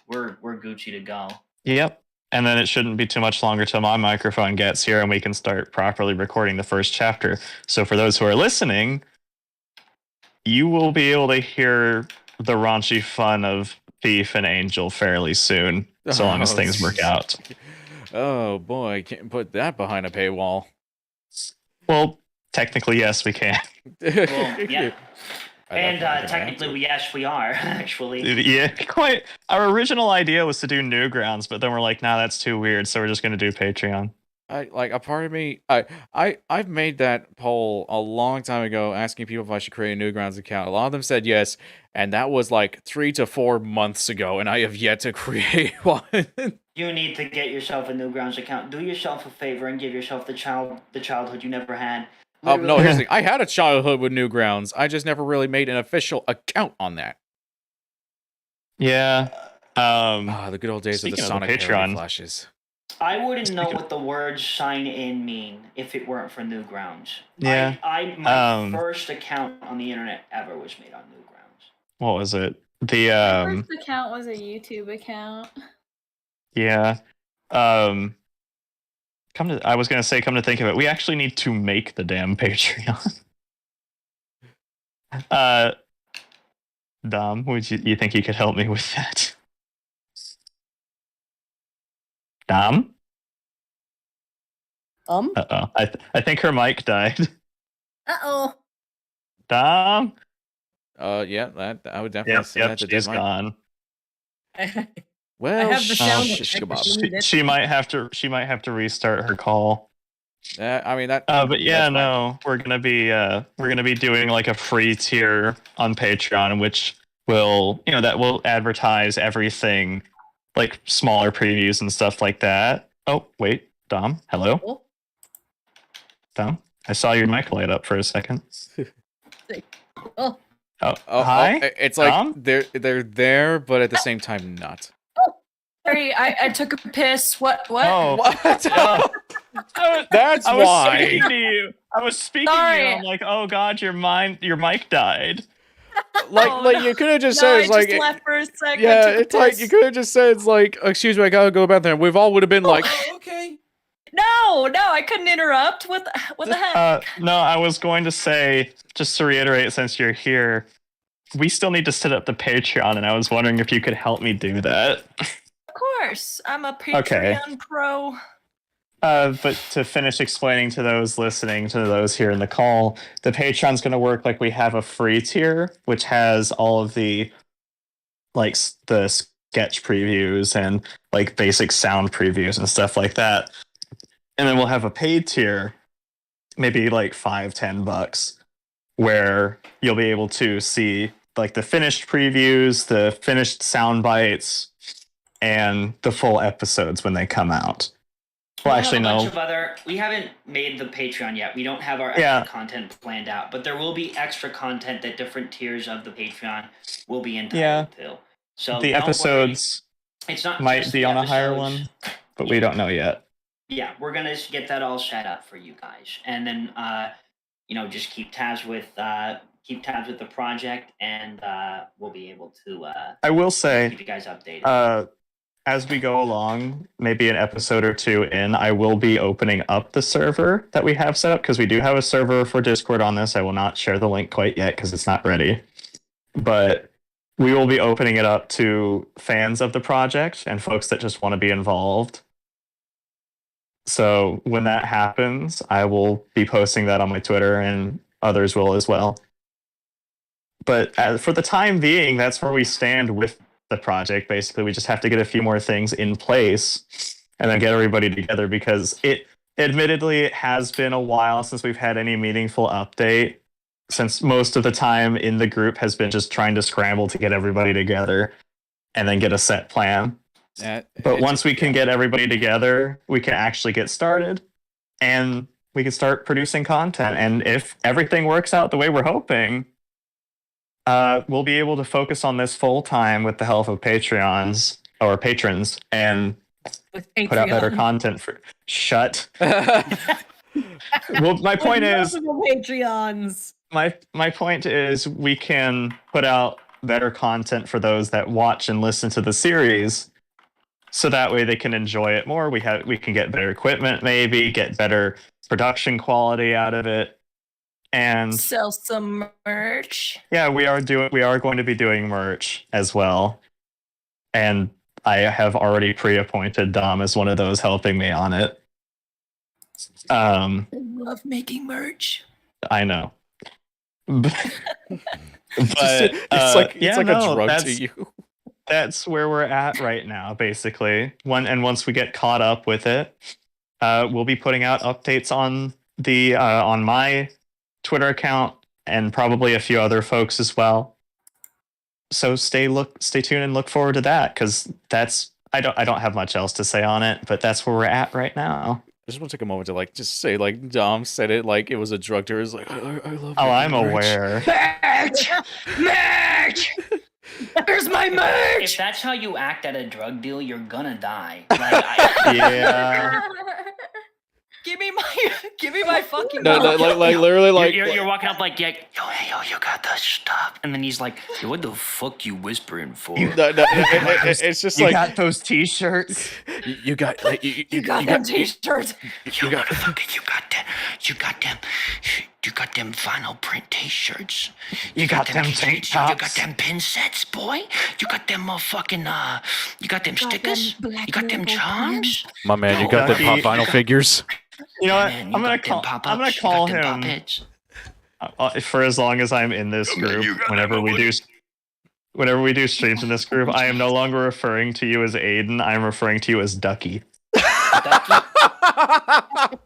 Speaker 7: we're Gucci to go.
Speaker 2: Yep. And then it shouldn't be too much longer till my microphone gets here and we can start properly recording the first chapter. So for those who are listening, you will be able to hear the raunchy fun of Thief and Angel fairly soon, so long as things work out.
Speaker 1: Oh boy, can't put that behind a paywall.
Speaker 2: Well, technically, yes, we can.
Speaker 7: Well, yeah. And technically, yes, we are, actually.
Speaker 2: Yeah, quite. Our original idea was to do Newgrounds, but then we're like, nah, that's too weird, so we're just going to do Patreon.
Speaker 1: A part of me, I've made that poll a long time ago, asking people if I should create a Newgrounds account. A lot of them said yes, and that was like 3 to 4 months ago, and I have yet to create one.
Speaker 7: You need to get yourself a Newgrounds account. Do yourself a favor and give yourself the childhood you never had.
Speaker 1: No, here's the thing. I had a childhood with Newgrounds. I just never really made an official account on that.
Speaker 2: Yeah.
Speaker 1: The good old days of the Sonic
Speaker 2: Patreon
Speaker 1: flashes.
Speaker 7: I wouldn't know what the words sign in mean if it weren't for Newgrounds.
Speaker 2: Yeah.
Speaker 7: My first account on the internet ever was made on Newgrounds.
Speaker 2: What was it? The
Speaker 3: My first account was a YouTube account.
Speaker 2: Yeah. I was gonna say, come to think of it, we actually need to make the damn Patreon. Dom, would you think you could help me with that? Dom? Uh-oh. I think her mic died.
Speaker 5: Uh-oh.
Speaker 2: Dom?
Speaker 1: Yeah, that I would definitely say that.
Speaker 2: She's gone.
Speaker 1: Well,
Speaker 5: I have the sound
Speaker 2: she might have to restart her call.
Speaker 1: I mean that.
Speaker 2: But yeah, no, we're gonna be doing like a free tier on Patreon, which will advertise everything, like smaller previews and stuff like that. Oh wait, Dom, hello.
Speaker 5: Oh.
Speaker 2: Dom, I saw your mic light up for a second.
Speaker 5: Oh.
Speaker 2: Hi.
Speaker 1: It's like
Speaker 2: Dom?
Speaker 1: they're there, but at the same time not.
Speaker 4: Sorry, I took a piss. What?
Speaker 2: Oh.
Speaker 1: What? That's
Speaker 2: I was
Speaker 1: why.
Speaker 2: speaking to you. I was speaking to you. I'm like, oh god, your mic died.
Speaker 1: Like you could have just
Speaker 4: No,
Speaker 1: said
Speaker 4: I
Speaker 1: it's like
Speaker 4: just left for a second.
Speaker 1: yeah,
Speaker 4: took a
Speaker 1: it's like
Speaker 4: piss.
Speaker 1: you could have just said it's like, excuse me, I gotta go back there. We've all would have been like, okay.
Speaker 4: No, I couldn't interrupt. What the heck?
Speaker 2: No, I was going to say, just to reiterate, since you're here, we still need to set up the Patreon, and I was wondering if you could help me do that.
Speaker 4: Of course, I'm a Patreon pro.
Speaker 2: But to finish explaining to those listening, to those here in the call, the Patreon's going to work like we have a free tier, which has all of the the sketch previews and like basic sound previews and stuff like that. And then we'll have a paid tier, maybe like $5-10, where you'll be able to see like the finished previews, the finished sound bites, and the full episodes when they come out. Well, actually, no.
Speaker 7: We haven't made the Patreon yet. We don't have our extra content planned out, but there will be extra content that different tiers of the Patreon will be entitled to. So
Speaker 2: the episodes might be on a higher one, but we don't know yet.
Speaker 7: Yeah, we're gonna get that all set up for you guys, and then just keep tabs with the project, and we'll be able to.
Speaker 2: I will say,
Speaker 7: keep you guys updated.
Speaker 2: As we go along, maybe an episode or two in, I will be opening up the server that we have set up, because we do have a server for Discord on this. I will not share the link quite yet because it's not ready, but we will be opening it up to fans of the project and folks that just want to be involved. So when that happens, I will be posting that on my Twitter, and others will as well. But for the time being, that's where we stand with the project. Basically, we just have to get a few more things in place and then get everybody together, because it has been a while since we've had any meaningful update, since most of the time in the group has been just trying to scramble to get everybody together and then get a set plan. But once we can get everybody together, we can actually get started and we can start producing content. And if everything works out the way we're hoping, we'll be able to focus on this full time with the help of patrons and
Speaker 5: With
Speaker 2: put out better
Speaker 5: Patreon.
Speaker 2: content for. Shut. Well, my point
Speaker 5: With
Speaker 2: is,
Speaker 5: multiple Patreons.
Speaker 2: my point is, we can put out better content for those that watch and listen to the series, so that way they can enjoy it more. We can get better equipment, maybe get better production quality out of it, and
Speaker 4: Sell some merch.
Speaker 2: yeah, we are going to be doing merch as well, and I have already pre-appointed Dom as one of those helping me on it.
Speaker 4: I love making merch.
Speaker 2: I know. But
Speaker 1: It's like
Speaker 2: yeah,
Speaker 1: a
Speaker 2: no,
Speaker 1: drug to
Speaker 2: that's-
Speaker 1: you.
Speaker 2: That's where we're at right now, basically. Once we get caught up with it, we'll be putting out updates on the on my Twitter account and probably a few other folks as well. So stay tuned and look forward to that, because I don't have much else to say on it, but that's where we're at right now.
Speaker 1: I just want to take a moment to just say Dom said it like it was a drug dealer. It's like I love.
Speaker 2: Oh, I'm
Speaker 1: making merch.
Speaker 2: aware.
Speaker 4: Merch! Merch! Where's my merch?
Speaker 7: If that's how you act at a drug deal, you're gonna die.
Speaker 2: Yeah.
Speaker 4: Give me my fucking
Speaker 1: No,
Speaker 4: merch.
Speaker 1: like literally
Speaker 7: you're walking up like, yo, you got the stuff, and then he's like, yo, what the fuck you whispering for?
Speaker 1: it's just
Speaker 2: You
Speaker 1: like
Speaker 2: got those T-shirts.
Speaker 1: you got like,
Speaker 4: You got them t-shirts.
Speaker 7: You got them vinyl print t-shirts.
Speaker 2: You got them tank
Speaker 7: You got
Speaker 2: tops.
Speaker 7: them pin sets, boy. You got them motherfucking you got them stickers.
Speaker 4: them black
Speaker 7: You got them
Speaker 4: label
Speaker 7: charms.
Speaker 1: my man. You
Speaker 7: Yo,
Speaker 1: got the
Speaker 2: Lucky.
Speaker 1: pop vinyl figures.
Speaker 2: You know what?
Speaker 7: Man,
Speaker 2: I'm gonna
Speaker 7: got them
Speaker 2: call
Speaker 7: pop-ups, you got them
Speaker 2: him
Speaker 7: pop-its.
Speaker 2: for as long as I'm in this group. Whenever we do streams in this group, I am no longer referring to you as Aiden. I'm referring to you as Ducky.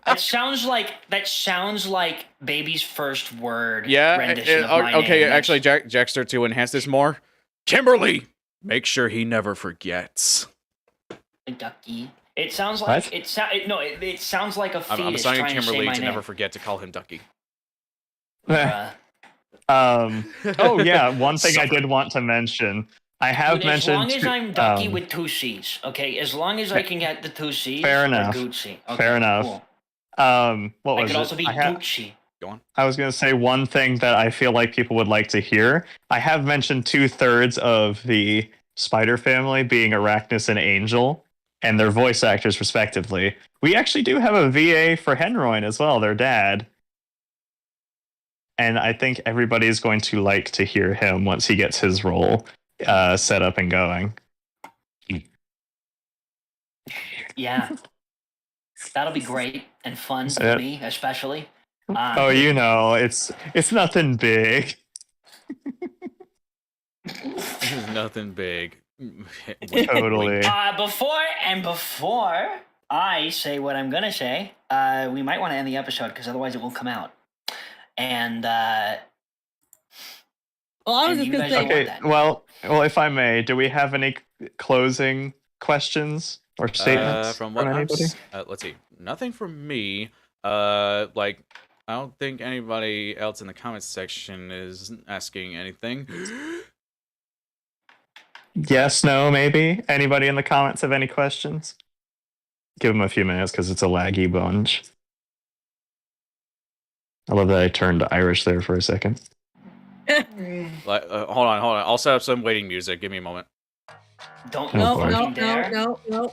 Speaker 7: That sounds like baby's first word.
Speaker 1: Yeah.
Speaker 7: rendition of my
Speaker 1: Okay.
Speaker 7: name.
Speaker 1: Actually, Jakster, to enhance this more, Kimberly, make sure he never forgets.
Speaker 7: Ducky. It sounds
Speaker 2: What?
Speaker 7: like it sounds like a fetus
Speaker 1: I'm assigning
Speaker 7: trying to say
Speaker 1: Kimberly
Speaker 7: my
Speaker 1: to
Speaker 7: name.
Speaker 1: never forget to call him Ducky.
Speaker 7: Bruh.
Speaker 2: Oh yeah, one thing I did want to mention. I have
Speaker 7: Dude,
Speaker 2: mentioned.
Speaker 7: as long as I'm Ducky
Speaker 2: um,
Speaker 7: with two C's, okay? As long as I can get the two C's,
Speaker 2: Fair
Speaker 7: we're
Speaker 2: enough.
Speaker 7: Gucci. Okay,
Speaker 2: Fair enough.
Speaker 7: Cool.
Speaker 2: What
Speaker 7: I
Speaker 2: was
Speaker 7: could
Speaker 2: it?
Speaker 7: also be
Speaker 2: I
Speaker 7: Gucci.
Speaker 1: Go on.
Speaker 2: I was going to say one thing that I feel like people would like to hear. I have mentioned 2/3 of the Spider family being Arachnus and Angel, and their voice actors respectively. We actually do have a VA for Henroin as well, their dad. And I think everybody's going to like to hear him once he gets his role set up and going.
Speaker 7: Yeah. That'll be great and fun for
Speaker 2: Yeah.
Speaker 7: me, especially.
Speaker 2: Oh, you know, it's nothing big.
Speaker 1: This is nothing big.
Speaker 2: Totally.
Speaker 7: Before I say what I'm gonna say, we might want to end the episode because otherwise it won't come out. And
Speaker 5: Well, I was
Speaker 7: And
Speaker 5: just
Speaker 7: you
Speaker 5: gonna
Speaker 7: guys
Speaker 5: say.
Speaker 7: don't
Speaker 2: Okay,
Speaker 7: want that.
Speaker 2: well, if I may, do we have any closing questions or statements
Speaker 1: From what I'm
Speaker 2: anybody?
Speaker 1: let's see. Nothing from me. I don't think anybody else in the comments section is asking anything.
Speaker 2: Yes, no, maybe. Anybody in the comments have any questions? Give them a few minutes because it's a laggy bunch. I love that I turned Irish there for a second.
Speaker 1: Hold on. I'll set up some waiting music. Give me a moment.
Speaker 7: don't
Speaker 2: No,
Speaker 7: fucking
Speaker 2: no,
Speaker 5: No,
Speaker 7: dare.
Speaker 5: no.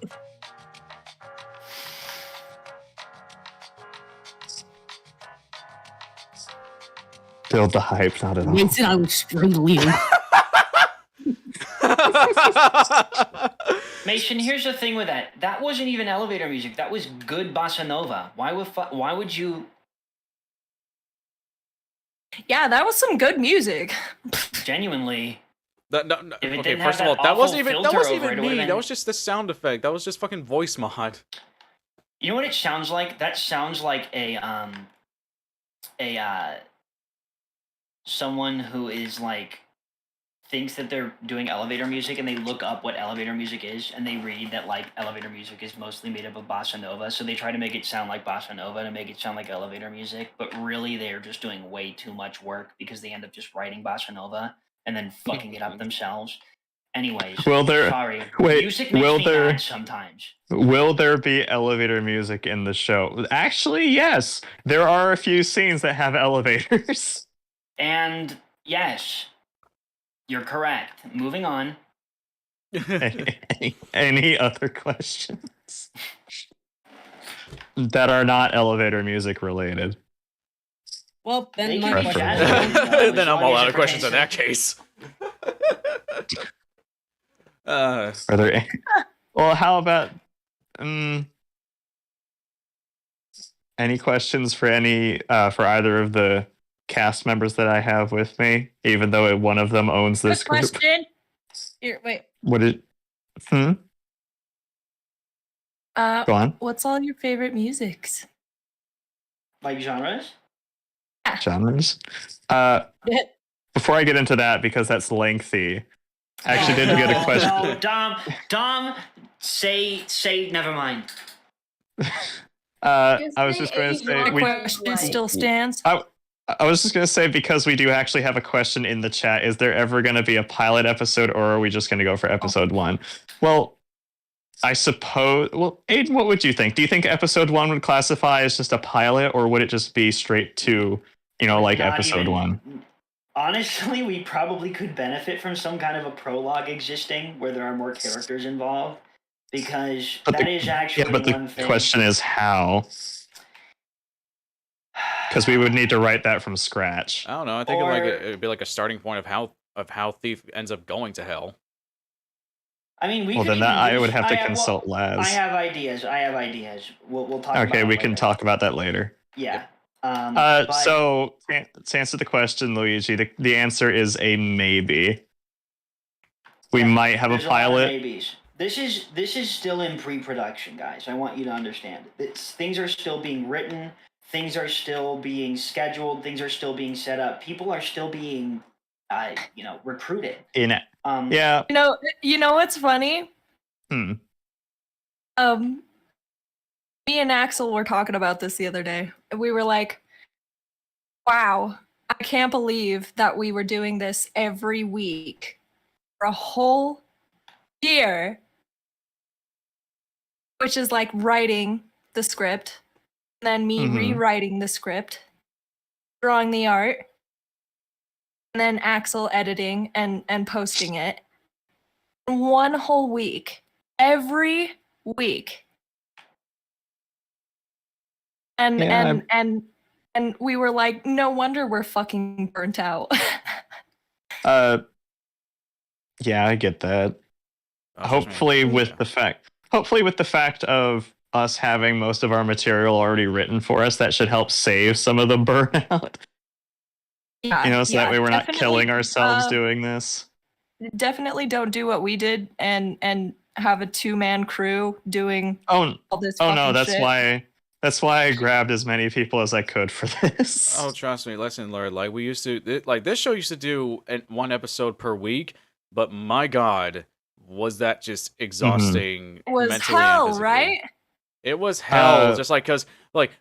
Speaker 2: Build the hype, not at all.
Speaker 5: Vincent, I will strangle you.
Speaker 7: Mason, here's the thing with that. That wasn't even elevator music. That was good bossa nova. Why would you
Speaker 4: Yeah, that was some good music.
Speaker 7: genuinely?
Speaker 1: No,
Speaker 7: If it
Speaker 1: okay,
Speaker 7: didn't
Speaker 1: first
Speaker 7: have
Speaker 1: of all,
Speaker 7: that
Speaker 1: that wasn't
Speaker 7: awful
Speaker 1: even
Speaker 7: filter over it, it
Speaker 1: me.
Speaker 7: would've
Speaker 1: That
Speaker 7: been-
Speaker 1: was just the sound effect. That was just fucking voice mod.
Speaker 7: You know what it sounds like? That sounds like someone who is like thinks that they're doing elevator music and they look up what elevator music is and they read that like elevator music is mostly made up of bossa nova, so they try to make it sound like bossa nova to make it sound like elevator music, but really they're just doing way too much work because they end up just writing bossa nova and then fucking it up themselves. Anyways,
Speaker 2: Will there-
Speaker 7: sorry.
Speaker 2: wait,
Speaker 7: Music makes
Speaker 2: will
Speaker 7: me
Speaker 2: there-
Speaker 7: mad sometimes.
Speaker 2: Will there be elevator music in the show? Actually, yes. There are a few scenes that have elevators.
Speaker 7: And yes, you're correct. Moving on.
Speaker 2: Any other questions that are not elevator music related?
Speaker 5: Well,
Speaker 7: They
Speaker 5: then
Speaker 7: can
Speaker 5: my
Speaker 7: be
Speaker 5: question.
Speaker 7: jazz hands, though,
Speaker 1: Then
Speaker 7: as
Speaker 1: I'm
Speaker 7: long
Speaker 1: all
Speaker 7: as
Speaker 1: out
Speaker 7: it
Speaker 1: of questions in
Speaker 7: pertains
Speaker 1: that case.
Speaker 2: Are there any? Well, how about any questions for for either of the cast members that I have with me, even though one of them owns this
Speaker 5: Quick
Speaker 2: group?
Speaker 5: question. Here, wait.
Speaker 2: What it? Go on,
Speaker 4: What's all your favorite musics?
Speaker 7: Like genres?
Speaker 2: genres. Before I get into that, because that's lengthy, I actually did get a question.
Speaker 7: No, Dom, say, never mind.
Speaker 2: I was just going to
Speaker 3: Just
Speaker 2: say
Speaker 3: say
Speaker 4: The
Speaker 2: we.
Speaker 4: question still stands.
Speaker 2: I was just going to say, because we do actually have a question in the chat, is there ever going to be a pilot episode, or are we just going to go for episode 1? Well, I suppose. Well, Aiden, what would you think? Do you think episode 1 would classify as just a pilot, or would it just be straight to, like
Speaker 7: Not
Speaker 2: episode
Speaker 7: even-
Speaker 2: 1?
Speaker 7: Honestly, we probably could benefit from some kind of a prologue existing where there are more characters involved, because
Speaker 2: But
Speaker 7: that is actually
Speaker 2: but
Speaker 7: one
Speaker 2: the
Speaker 7: thing.
Speaker 2: question is how. Because we would need to write that from scratch.
Speaker 1: I don't know. I think
Speaker 7: Or-
Speaker 1: it'd be like a starting point of how Theif ends up going to hell.
Speaker 7: I mean, we
Speaker 2: Well,
Speaker 7: could
Speaker 2: then that
Speaker 7: even
Speaker 2: I would
Speaker 7: use-
Speaker 2: have to
Speaker 7: I have-
Speaker 2: consult
Speaker 7: well,
Speaker 2: Laz.
Speaker 7: I have ideas. We'll talk about
Speaker 2: Okay,
Speaker 7: it
Speaker 2: we can
Speaker 7: later.
Speaker 2: talk about that later.
Speaker 7: Yeah. But
Speaker 2: So to answer the question, Luigi, the answer is a maybe. We might have a
Speaker 7: there's lot of
Speaker 2: pilot.
Speaker 7: maybes. This is still in pre-production, guys. I want you to understand. Things are still being written. Things are still being scheduled. Things are still being set up. People are still being, recruited.
Speaker 2: Yeah.
Speaker 4: You know what's funny?
Speaker 2: Hmm.
Speaker 4: Me and Axel were talking about this the other day. We were like, wow, I can't believe that we were doing this every week for a whole year, which is like writing the script, then me
Speaker 2: Mhm.
Speaker 4: rewriting the script, drawing the art, and then Axel editing and posting it. One whole week, every week. And
Speaker 2: Yeah,
Speaker 4: and we were like, no wonder we're fucking burnt out.
Speaker 2: Yeah, I get that.
Speaker 1: Oh,
Speaker 2: Hopefully
Speaker 1: trust me.
Speaker 2: with the fact of us having most of our material already written for us, that should help save some of the burnout.
Speaker 4: Yeah,
Speaker 2: So that way we're not
Speaker 4: definitely,
Speaker 2: killing ourselves doing this.
Speaker 4: Definitely don't do what we did and have a 2-man crew doing
Speaker 2: Oh
Speaker 4: all this
Speaker 2: no,
Speaker 4: fucking
Speaker 2: that's
Speaker 4: shit.
Speaker 2: why I grabbed as many people as I could for this.
Speaker 1: Oh, trust me. Listen, Lord, like we used to, this show used to do one episode per week, but my God, was that just exhausting
Speaker 4: It was
Speaker 1: mentally and
Speaker 4: hell,
Speaker 1: physically.
Speaker 4: right?
Speaker 1: It was hell, just because,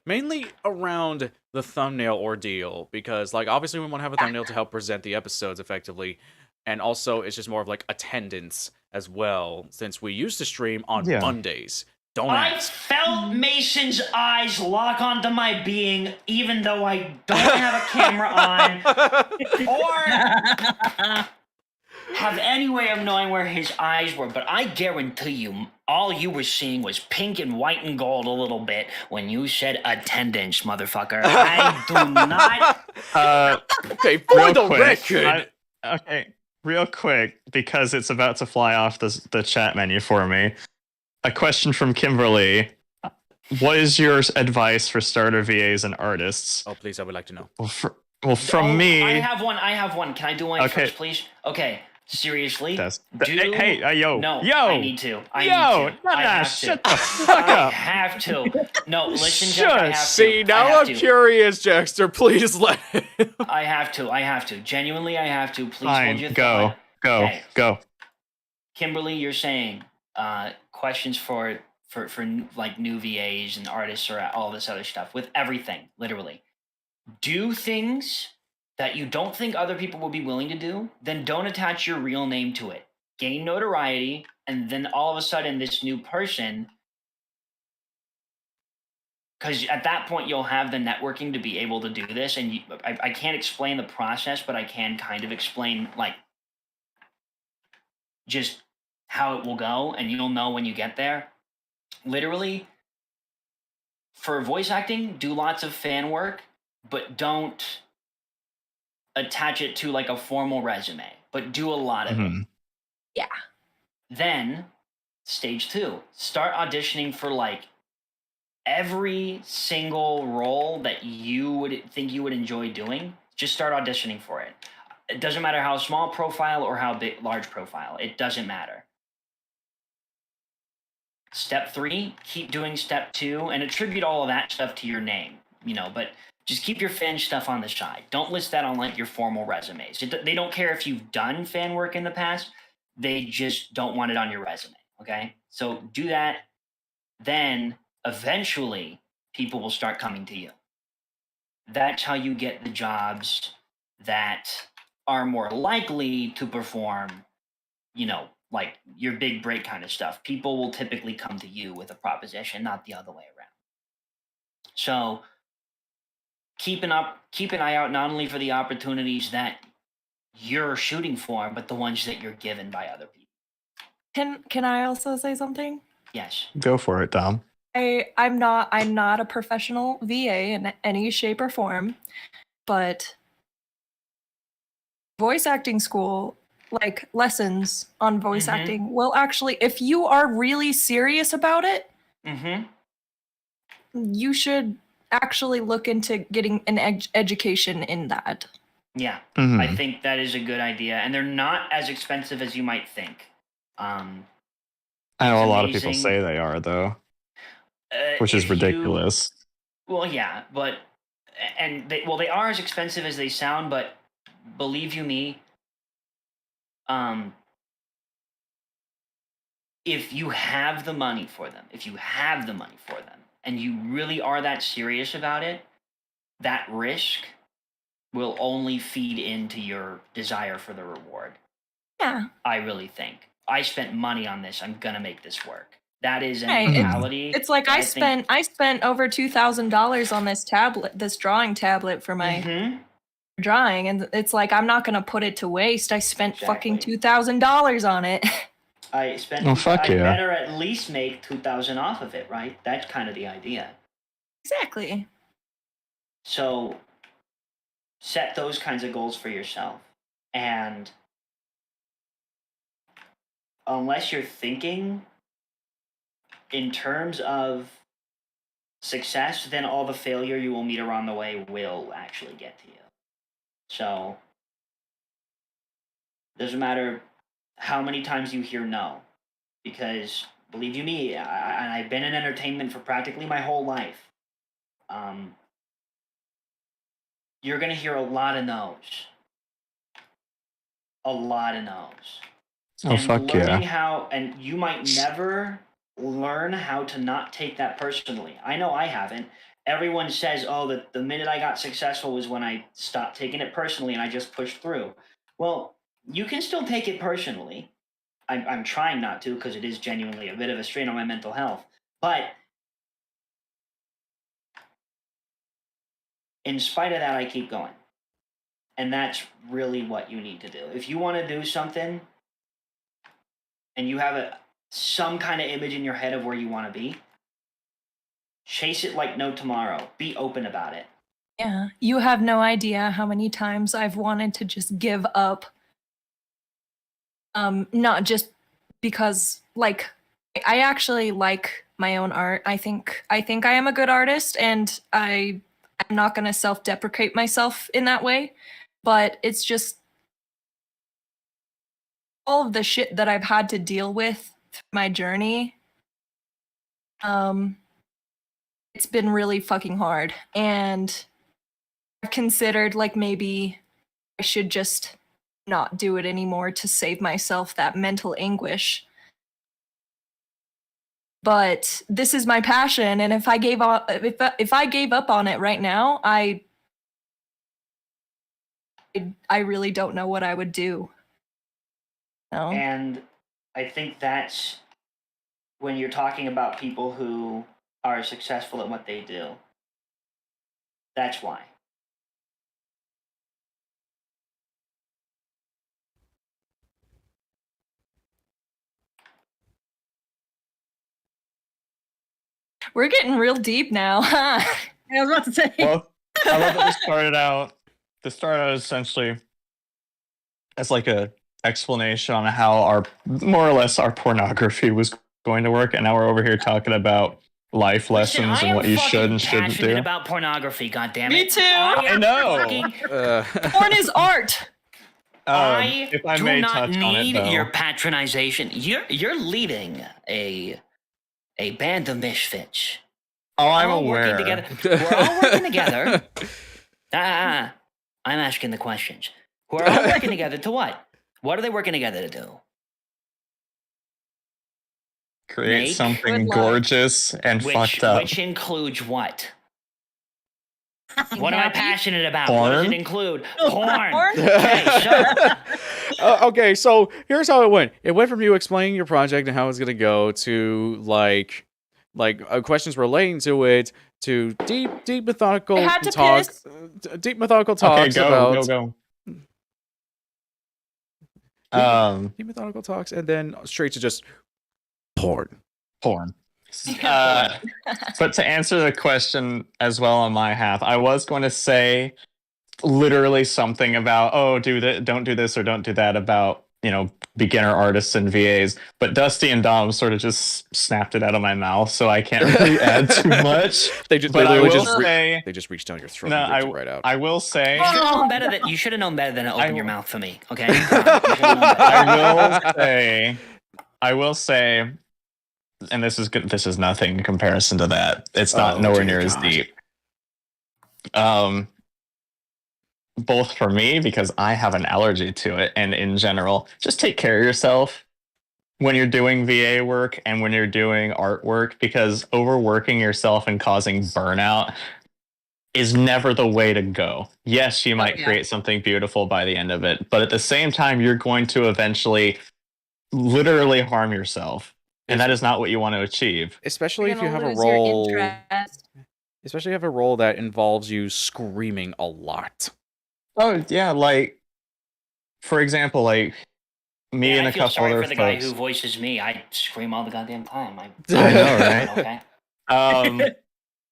Speaker 1: mainly around the thumbnail ordeal, because, obviously we want to have a thumbnail to help present the episodes effectively, and also it's just more of, attendance as well, since we used to stream on
Speaker 2: Yeah.
Speaker 1: Mondays. Don't
Speaker 7: I
Speaker 1: ask.
Speaker 7: felt Mason's eyes lock onto my being, even though I don't have a camera on, or have any way of knowing where his eyes were. But I guarantee you, all you were seeing was pink and white and gold a little bit when you said attendance, motherfucker. I do not.
Speaker 1: Okay, for
Speaker 2: Real
Speaker 1: the
Speaker 2: quick,
Speaker 1: record.
Speaker 2: okay, real quick, because it's about to fly off the chat menu for me. A question from Kimberly. What is your advice for starter VAs and artists?
Speaker 1: Oh, please, I would like to know.
Speaker 2: From me.
Speaker 7: I have one. Can I do one
Speaker 2: Okay.
Speaker 7: first, please? Okay. Seriously?
Speaker 2: Yo.
Speaker 7: No,
Speaker 2: Yo.
Speaker 7: I need to. I have
Speaker 2: shut
Speaker 7: to.
Speaker 2: the fuck
Speaker 7: I
Speaker 2: up.
Speaker 7: have to. No, listen, Jack, I have to.
Speaker 1: See, now
Speaker 7: I have
Speaker 1: I'm
Speaker 7: to.
Speaker 1: curious, Jakster. Please let him.
Speaker 7: I have to. Genuinely, I have to. Please hold your
Speaker 2: Fine, go,
Speaker 7: thought. Okay.
Speaker 2: go.
Speaker 7: Kimberly, you're saying questions for new VAs and artists or all this other stuff with everything, literally. Do things that you don't think other people will be willing to do, then don't attach your real name to it. Gain notoriety, and then all of a sudden this new person, because at that point you'll have the networking to be able to do this. And I can't explain the process, but I can kind of explain like just how it will go, and you'll know when you get there. Literally, for voice acting, do lots of fan work, but don't attach it to like a formal resume, but do a lot of it.
Speaker 4: Yeah.
Speaker 7: Then, stage 2, start auditioning for like every single role that you would think you would enjoy doing. Just start auditioning for it. It doesn't matter how small profile or how large profile. It doesn't matter. Step 3, keep doing step 2 and attribute all of that stuff to your name, but just keep your fan stuff on the side. Don't list that on like your formal resumes. They don't care if you've done fan work in the past. They just don't want it on your resume. Okay. So do that. Then eventually people will start coming to you. That's how you get the jobs that are more likely to perform, like your big break kind of stuff. People will typically come to you with a proposition, not the other way around. So keep an eye out not only for the opportunities that you're shooting for, but the ones that you're given by other people.
Speaker 4: Can I also say something?
Speaker 7: Yes.
Speaker 2: Go for it, Dom.
Speaker 4: I'm not a professional VA in any shape or form, but voice acting school, like lessons on voice acting, will actually, if you are really serious about it, you should actually look into getting an education in that.
Speaker 7: Yeah, I think that is a good idea, and they're not as expensive as you might think.
Speaker 2: I know a lot of people say they are, though, which is ridiculous.
Speaker 7: Well, yeah, but they are as expensive as they sound, but believe you me, if you have the money for them, and you really are that serious about it, that risk will only feed into your desire for the reward.
Speaker 4: Yeah.
Speaker 7: I really think. I spent money on this. I'm gonna make this work. That is a
Speaker 4: Right.
Speaker 7: mentality.
Speaker 4: It's like I spent over $2,000 on this tablet, this drawing tablet for my drawing, and it's like I'm not gonna put it to waste. I spent fucking $2,000 on it.
Speaker 7: I spent.
Speaker 2: Oh, fuck
Speaker 7: I
Speaker 2: yeah.
Speaker 7: better at least make $2,000 off of it, right? That's kind of the idea.
Speaker 4: Exactly.
Speaker 7: So set those kinds of goals for yourself, and unless you're thinking in terms of success, then all the failure you will meet around the way will actually get to you. So doesn't matter how many times you hear no, because believe you me, I've been in entertainment for practically my whole life. You're gonna hear a lot of no's. A lot of no's.
Speaker 2: Oh,
Speaker 7: and
Speaker 2: fuck
Speaker 7: learning
Speaker 2: yeah.
Speaker 7: how, and you might never learn how to not take that personally. I know I haven't. Everyone says, oh, the minute I got successful was when I stopped taking it personally and I just pushed through. Well, you can still take it personally. I'm trying not to, because it is genuinely a bit of a strain on my mental health. But in spite of that, I keep going. And that's really what you need to do. If you want to do something and you have some kind of image in your head of where you want to be, chase it like no tomorrow. Be open about it.
Speaker 4: Yeah, you have no idea how many times I've wanted to just give up. Not just because, like, I actually like my own art. I think I am a good artist, and I'm not gonna self-deprecate myself in that way. But it's just all of the shit that I've had to deal with through my journey. It's been really fucking hard, and I've considered like maybe I should just not do it anymore to save myself that mental anguish. But this is my passion, and if I gave up on it right now, I really don't know what I would do. No.
Speaker 7: And I think that's when you're talking about people who are successful at what they do. That's why.
Speaker 4: We're getting real deep now. Huh?
Speaker 5: I was about to say.
Speaker 2: Well, I love that this started out essentially as like a explanation on how our more or less our pornography was going to work, and now we're over here talking about life
Speaker 7: Listen,
Speaker 2: lessons
Speaker 7: I
Speaker 2: and
Speaker 7: am
Speaker 2: what you
Speaker 7: fucking
Speaker 2: should and shouldn't
Speaker 7: passionate
Speaker 2: do.
Speaker 7: about pornography. Goddammit!
Speaker 4: Me too.
Speaker 2: I know.
Speaker 4: Porn is art.
Speaker 7: I
Speaker 2: if I
Speaker 7: do
Speaker 2: may
Speaker 7: not
Speaker 2: touch on it,
Speaker 7: need
Speaker 2: though.
Speaker 7: your patronization. You're leading a band of misfits.
Speaker 2: Oh, I'm
Speaker 7: all
Speaker 2: aware.
Speaker 7: Working together. We're all working together. I'm asking the questions. We're all working together to what? What are they working together to do?
Speaker 2: Create
Speaker 7: Make
Speaker 2: something
Speaker 4: good luck.
Speaker 2: gorgeous and fucked up.
Speaker 7: Which includes what? What am I
Speaker 4: Happy?
Speaker 7: passionate about? What does it
Speaker 2: Porn?
Speaker 7: include? Porn.
Speaker 4: Porn?
Speaker 7: Okay, shut up.
Speaker 1: Okay, so here's how it went. It went from you explaining your project and how it's gonna go to like questions relating to it to deep methodical
Speaker 4: I had to
Speaker 1: talk,
Speaker 4: piss.
Speaker 1: deep methodical
Speaker 2: Okay,
Speaker 1: talks
Speaker 2: go,
Speaker 1: about
Speaker 2: go, go.
Speaker 1: deep methodical talks, and then straight to just porn.
Speaker 2: Porn. But to answer the question as well on my half, I was going to say literally something about, oh, don't do this or don't do that about, beginner artists and VAs. But Dusty and Dom sort of just snapped it out of my mouth, so I can't really add too much.
Speaker 1: They just
Speaker 2: But I
Speaker 1: literally
Speaker 2: will
Speaker 1: just
Speaker 2: say,
Speaker 1: they just reached down your throat
Speaker 2: no,
Speaker 1: and ripped it right out.
Speaker 2: I will say,
Speaker 7: You should have known better than to open your mouth for me. Okay.
Speaker 2: I will say, and this is good. This is nothing in comparison to that. It's not
Speaker 1: Oh,
Speaker 2: nowhere
Speaker 1: dear
Speaker 2: near as
Speaker 1: God.
Speaker 2: deep. Both for me because I have an allergy to it, and in general, just take care of yourself when you're doing VA work and when you're doing artwork, because overworking yourself and causing burnout is never the way to go. Yes, you might
Speaker 4: yeah.
Speaker 2: create something beautiful by the end of it, but at the same time, you're going to eventually literally harm yourself. And that is not what you want to achieve.
Speaker 1: Especially if
Speaker 4: You're
Speaker 1: you
Speaker 4: gonna
Speaker 1: have a
Speaker 4: lose your
Speaker 1: role.
Speaker 4: interest.
Speaker 1: Especially if you have a role that involves you screaming a lot.
Speaker 2: Oh yeah, like for example, like me and
Speaker 7: I
Speaker 2: a
Speaker 7: feel
Speaker 2: couple
Speaker 7: sorry
Speaker 2: other
Speaker 7: for the guy
Speaker 2: folks.
Speaker 7: who voices me. I scream all the goddamn time.
Speaker 2: I know, right?
Speaker 7: Okay.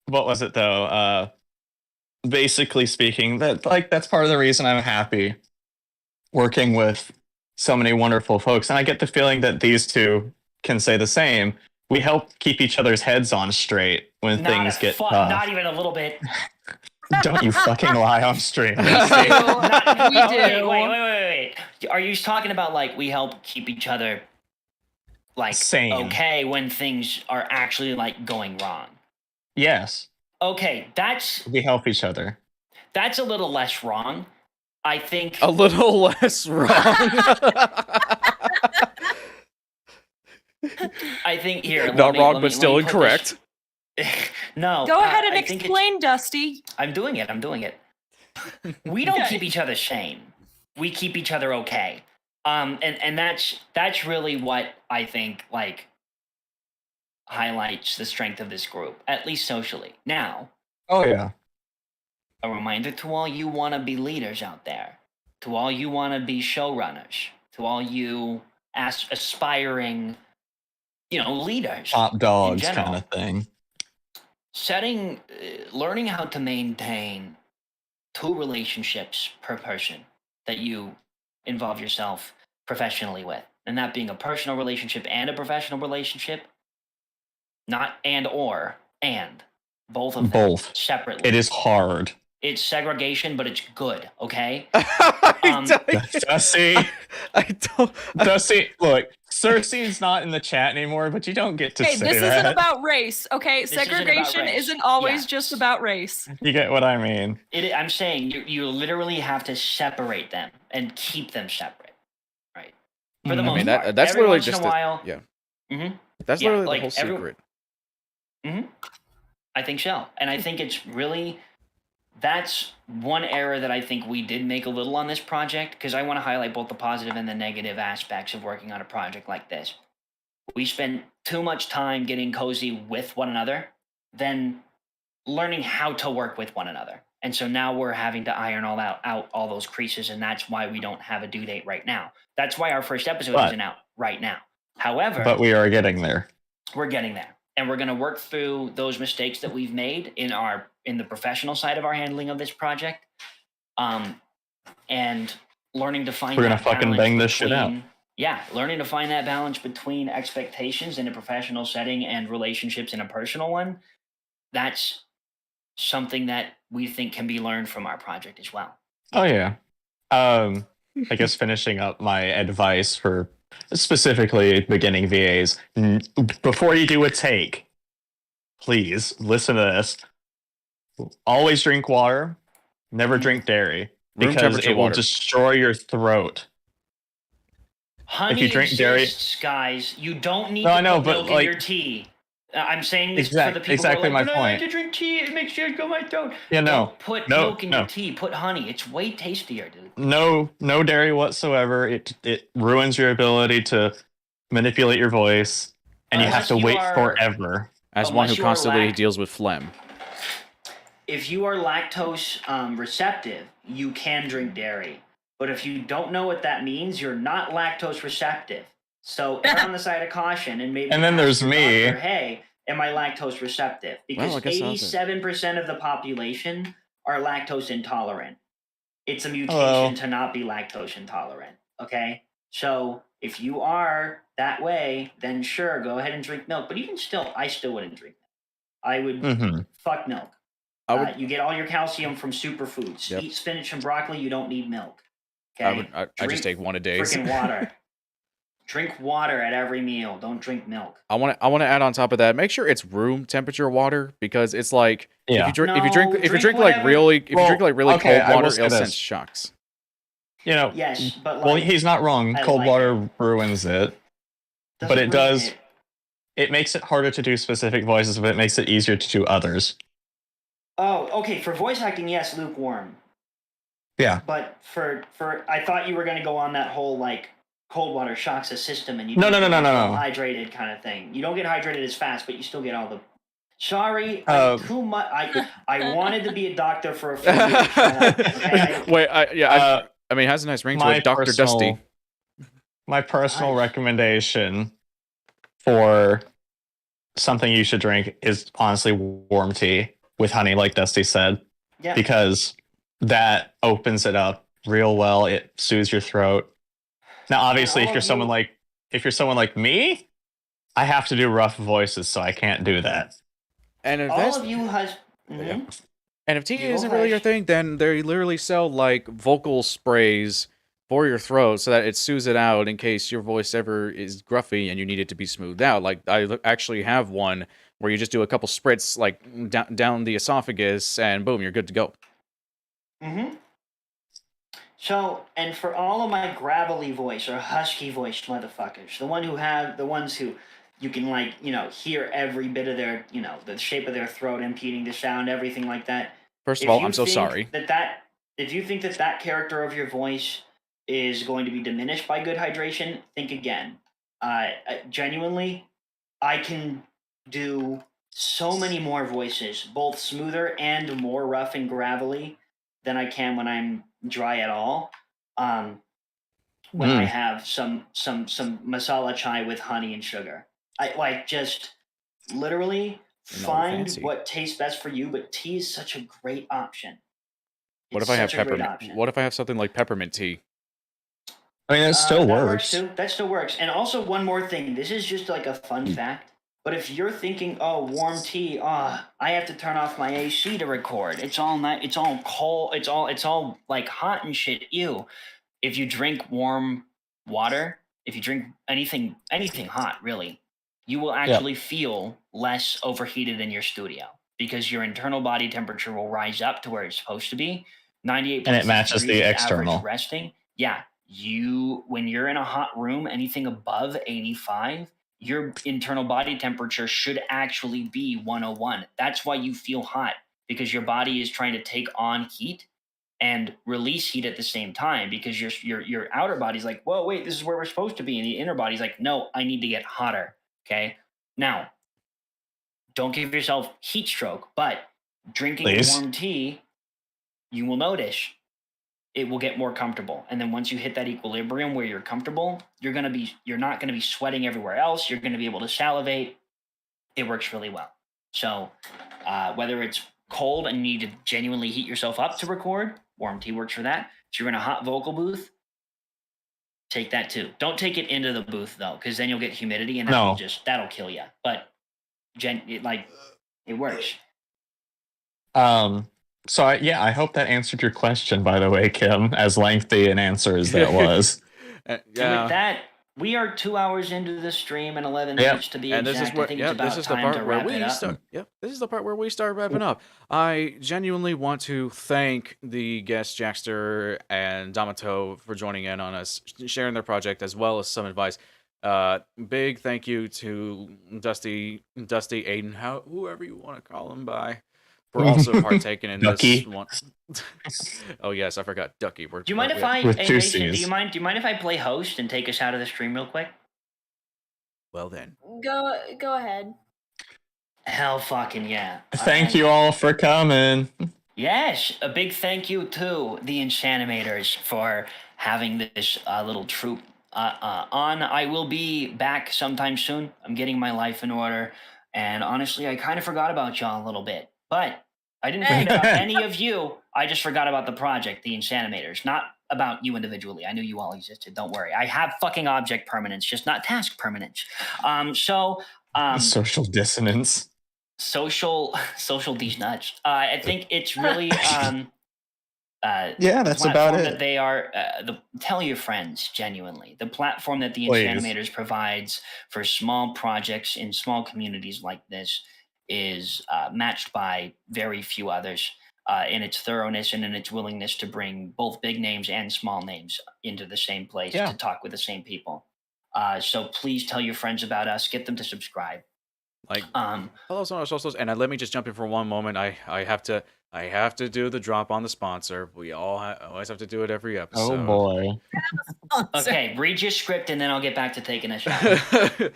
Speaker 2: What was it though? Basically speaking, that's part of the reason I'm happy working with so many wonderful folks, and I get the feeling that these two can say the same. We help keep each other's heads on straight when things get tough.
Speaker 7: Not even a little bit.
Speaker 2: Don't you fucking lie on stream.
Speaker 4: We
Speaker 7: Okay,
Speaker 4: do.
Speaker 7: wait. Are you talking about like we help keep each other like
Speaker 2: Sane.
Speaker 7: okay when things are actually like going wrong?
Speaker 2: Yes,
Speaker 7: Okay,
Speaker 2: we help each other.
Speaker 7: that's a little less wrong. I think
Speaker 1: A little less wrong.
Speaker 7: I think here.
Speaker 1: Not wrong, but still incorrect.
Speaker 7: No.
Speaker 4: Go ahead and
Speaker 7: I think
Speaker 4: explain, Dusty.
Speaker 7: I'm doing it. We don't keep each other sane. We keep each other okay. And that's really what I think like highlights the strength of this group, at least socially. Now,
Speaker 2: Oh yeah.
Speaker 7: a reminder to all you wanna-be leaders out there, to all you wanna-be showrunners, to all you aspiring, leaders.
Speaker 2: Top dogs
Speaker 7: general.
Speaker 2: kind of thing.
Speaker 7: Learning how to maintain 2 relationships per person that you involve yourself professionally with, and that being a personal relationship and a professional relationship, not and both of them
Speaker 2: Both.
Speaker 7: separately.
Speaker 2: It is hard.
Speaker 7: It's segregation, but it's good. Okay.
Speaker 2: Dusty,
Speaker 1: I don't.
Speaker 2: Dusty, look, Cersei's not in the chat anymore, but you don't get to
Speaker 4: Hey,
Speaker 2: say
Speaker 4: this
Speaker 2: that.
Speaker 4: isn't about race, okay?
Speaker 7: This isn't about
Speaker 4: Segregation
Speaker 7: race.
Speaker 4: isn't always
Speaker 7: Yeah.
Speaker 4: just about race.
Speaker 2: You get what I mean.
Speaker 7: I'm saying you literally have to separate them and keep them separate, right? For the
Speaker 2: Mhm.
Speaker 7: most
Speaker 1: I mean,
Speaker 7: part.
Speaker 1: that's
Speaker 7: Every
Speaker 1: literally
Speaker 7: once
Speaker 1: just
Speaker 7: in a while.
Speaker 1: yeah.
Speaker 7: Mm-hmm.
Speaker 1: That's
Speaker 7: Yeah,
Speaker 1: literally
Speaker 7: like
Speaker 1: the whole secret.
Speaker 7: I think so, and I think it's really that's one error that I think we did make a little on this project, because I want to highlight both the positive and the negative aspects of working on a project like this. We spent too much time getting cozy with one another than learning how to work with one another. And so now we're having to iron out all those creases, and that's why we don't have a due date right now. That's why our first episode isn't out right now. However,
Speaker 2: But we are getting there.
Speaker 7: We're getting there. And we're going to work through those mistakes that we've made in the professional side of our handling of this project. And learning to find
Speaker 2: We're going to fucking bang this shit out.
Speaker 7: Yeah, learning to find that balance between expectations in a professional setting and relationships in a personal one. That's something that we think can be learned from our project as well.
Speaker 2: Oh, yeah. I guess finishing up my advice for specifically beginning VAs, before you do a take, please listen to this. Always drink water, never drink dairy,
Speaker 1: Room
Speaker 2: because
Speaker 1: temperature
Speaker 2: it will
Speaker 1: water.
Speaker 2: destroy your throat.
Speaker 7: Honey
Speaker 2: If you drink
Speaker 7: exists, guys. You don't need
Speaker 2: No,
Speaker 7: to
Speaker 2: I know,
Speaker 7: put
Speaker 2: but,
Speaker 7: milk
Speaker 2: like-
Speaker 7: in your tea. I'm saying this for the people
Speaker 2: exactly
Speaker 7: who are like,
Speaker 2: my
Speaker 7: "But I like
Speaker 2: point.
Speaker 7: to drink tea. It makes sure it go my throat."
Speaker 2: Yeah, no.
Speaker 7: Don't put
Speaker 2: No,
Speaker 7: milk in
Speaker 2: no.
Speaker 7: your tea. Put honey. It's way tastier, dude.
Speaker 2: No dairy whatsoever. It ruins your ability to manipulate your voice, and you have
Speaker 7: Unless
Speaker 2: to
Speaker 7: you
Speaker 2: wait
Speaker 7: are-
Speaker 2: forever.
Speaker 1: As one
Speaker 7: Unless
Speaker 1: who
Speaker 7: you are
Speaker 1: constantly deals with phlegm.
Speaker 7: If you are lactose receptive, you can drink dairy. But if you don't know what that means, you're not lactose receptive. So err on the side of caution, and maybe
Speaker 2: And then
Speaker 7: ask
Speaker 2: there's
Speaker 7: your
Speaker 2: me.
Speaker 7: doctor, hey, am I lactose receptive? Because
Speaker 1: Well, I guess that's it.
Speaker 7: 87% of the population are lactose intolerant. It's a mutation
Speaker 2: Hello.
Speaker 7: to not be lactose intolerant. Okay? So if you are that way, then sure, go ahead and drink milk. But even still, I still wouldn't drink milk. I would
Speaker 2: Mm-hmm.
Speaker 7: fuck milk.
Speaker 1: I would.
Speaker 7: You get all your calcium from superfoods.
Speaker 1: Yep.
Speaker 7: Eat spinach and broccoli. You don't need milk. Okay?
Speaker 1: I just
Speaker 7: Drink
Speaker 1: take one a day.
Speaker 7: freaking water. Drink water at every meal. Don't drink milk.
Speaker 1: I want to add on top of that. Make sure it's room temperature water, because it's like
Speaker 2: Yeah.
Speaker 1: if you drink
Speaker 7: No,
Speaker 1: like
Speaker 7: drink
Speaker 1: really
Speaker 2: Well, okay,
Speaker 1: cold
Speaker 2: I will
Speaker 1: water,
Speaker 2: say
Speaker 1: it'll
Speaker 2: this.
Speaker 1: send shocks.
Speaker 2: You know,
Speaker 7: Yes, but
Speaker 2: well,
Speaker 7: like,
Speaker 2: he's not wrong.
Speaker 7: I
Speaker 2: Cold
Speaker 7: like
Speaker 2: water ruins it.
Speaker 7: doesn't
Speaker 2: but it
Speaker 7: ruin
Speaker 2: does-
Speaker 7: it.
Speaker 2: It makes it harder to do specific voices, but it makes it easier to do others.
Speaker 7: Oh, okay. For voice acting, yes, lukewarm.
Speaker 2: Yeah.
Speaker 7: But for I thought you were going to go on that whole like cold water shocks the system and you
Speaker 2: No,
Speaker 7: don't
Speaker 2: no,
Speaker 7: get
Speaker 2: no.
Speaker 7: hydrated kind of thing. You don't get hydrated as fast, but you still get all the. Sorry, too much. I wanted to be a doctor for a few years. Okay?
Speaker 1: Wait, I mean, it has a nice ring to it. Dr. Dusty.
Speaker 2: My personal
Speaker 7: Nice.
Speaker 2: recommendation for something you should drink is honestly warm tea with honey, like Dusty said,
Speaker 7: Yeah.
Speaker 2: because that opens it up real well. It soothes your throat. Now, obviously,
Speaker 7: all
Speaker 2: if you're
Speaker 7: of
Speaker 2: someone like me, I have to do rough voices, so I can't do that.
Speaker 1: And if
Speaker 7: All
Speaker 1: that's
Speaker 7: of you has.
Speaker 1: Yeah. And if tea
Speaker 7: You go
Speaker 1: isn't really your
Speaker 7: first.
Speaker 1: thing, then they literally sell like vocal sprays for your throat so that it soothes it out in case your voice ever is gruffy and you need it to be smoothed out. Like I actually have one where you just do a couple spritz like down the esophagus and boom, you're good to go.
Speaker 7: Mm-hmm. So, and for all of my gravelly voice or husky voice motherfuckers, the ones who you can like, hear every bit of their, the shape of their throat impeding the sound, everything like that.
Speaker 1: First of
Speaker 7: If
Speaker 1: all,
Speaker 7: you
Speaker 1: I'm so
Speaker 7: think
Speaker 1: sorry.
Speaker 7: If you think that character of your voice is going to be diminished by good hydration, think again. Genuinely, I can do so many more voices, both smoother and more rough and gravelly than I can when I'm dry at all. When I have some masala chai with honey and sugar, I like just literally
Speaker 1: You're not
Speaker 7: find
Speaker 1: fancy.
Speaker 7: what tastes best for you. But tea is such a great option.
Speaker 1: What
Speaker 7: It's
Speaker 1: if I have
Speaker 7: such a great
Speaker 1: peppermint?
Speaker 7: option.
Speaker 1: What if I have something like peppermint tea?
Speaker 2: I mean, it still
Speaker 7: That
Speaker 2: works.
Speaker 7: too. That still works. And also one more thing. This is just like a fun fact. But if you're thinking, oh, warm tea, I have to turn off my AC to record. It's all night. It's all cold. It's all like hot and shit. Ew. If you drink warm water, if you drink anything hot, really, you will actually feel less overheated in your studio because your internal body temperature will rise up to where it's supposed to be. 98.
Speaker 2: And it matches the
Speaker 7: average
Speaker 2: external.
Speaker 7: resting. Yeah. When you're in a hot room, anything above 85, your internal body temperature should actually be 101. That's why you feel hot. because your body is trying to take on heat and release heat at the same time, because your outer body's like, whoa, wait, this is where we're supposed to be. And the inner body's like, no, I need to get hotter. Okay. Now, don't give yourself heat stroke, but drinking warm tea, you will notice it will get more comfortable. And then once you hit that equilibrium where you're comfortable, you're not going to be sweating everywhere else. You're going to be able to salivate. It works really well. So whether it's cold and you need to genuinely heat yourself up to record, warm tea works for that. If you're in a hot vocal booth, take that too. Don't take it into the booth though, because then you'll get humidity and that'll kill you. But it works.
Speaker 2: So I hope that answered your question, by the way, Kim, as lengthy an answer as that was.
Speaker 7: With that, we are 2 hours into the stream and 11 minutes to be exact.
Speaker 1: This is where,
Speaker 7: I think it's about
Speaker 1: this is the
Speaker 7: time
Speaker 1: part
Speaker 7: to
Speaker 1: where
Speaker 7: wrap
Speaker 1: we
Speaker 7: it up.
Speaker 1: start. Yep, this is the part where we start wrapping up. I genuinely want to thank the guests Jakster and Damato for joining in on us, sharing their project as well as some advice. Big thank you to Dusty, Aiden, whoever you want to call him by, for also partaking in this one. Oh yes, I forgot Ducky.
Speaker 7: Do you mind if I? Hey, Mason, do you mind if I play host and take us out of the stream real quick?
Speaker 1: Well then,
Speaker 3: go ahead.
Speaker 7: Hell fucking yeah!
Speaker 2: Thank you all for coming.
Speaker 7: Yes, a big thank you to the Insanimators for having this little troupe on. I will be back sometime soon. I'm getting my life in order, and honestly, I kind of forgot about y'all a little bit, but I didn't forget about any of you. I just forgot about the project, the Insanimators, not about you individually. I knew you all existed. Don't worry. I have fucking object permanence, just not task permanence.
Speaker 2: Social dissonance.
Speaker 7: Social these nuts. I think it's really
Speaker 2: that's about it.
Speaker 7: That they are tell your friends, genuinely, the platform that the Insanimators provides for small projects in small communities like this is matched by very few others in its thoroughness and in its willingness to bring both big names and small names into the same place to talk with the same people. So please tell your friends about us. Get them to subscribe.
Speaker 1: Hello, socials, and let me just jump in for one moment. I have to do the drop on the sponsor. We always have to do it every episode.
Speaker 2: Oh boy.
Speaker 7: Okay, read your script and then I'll get back to taking a shot.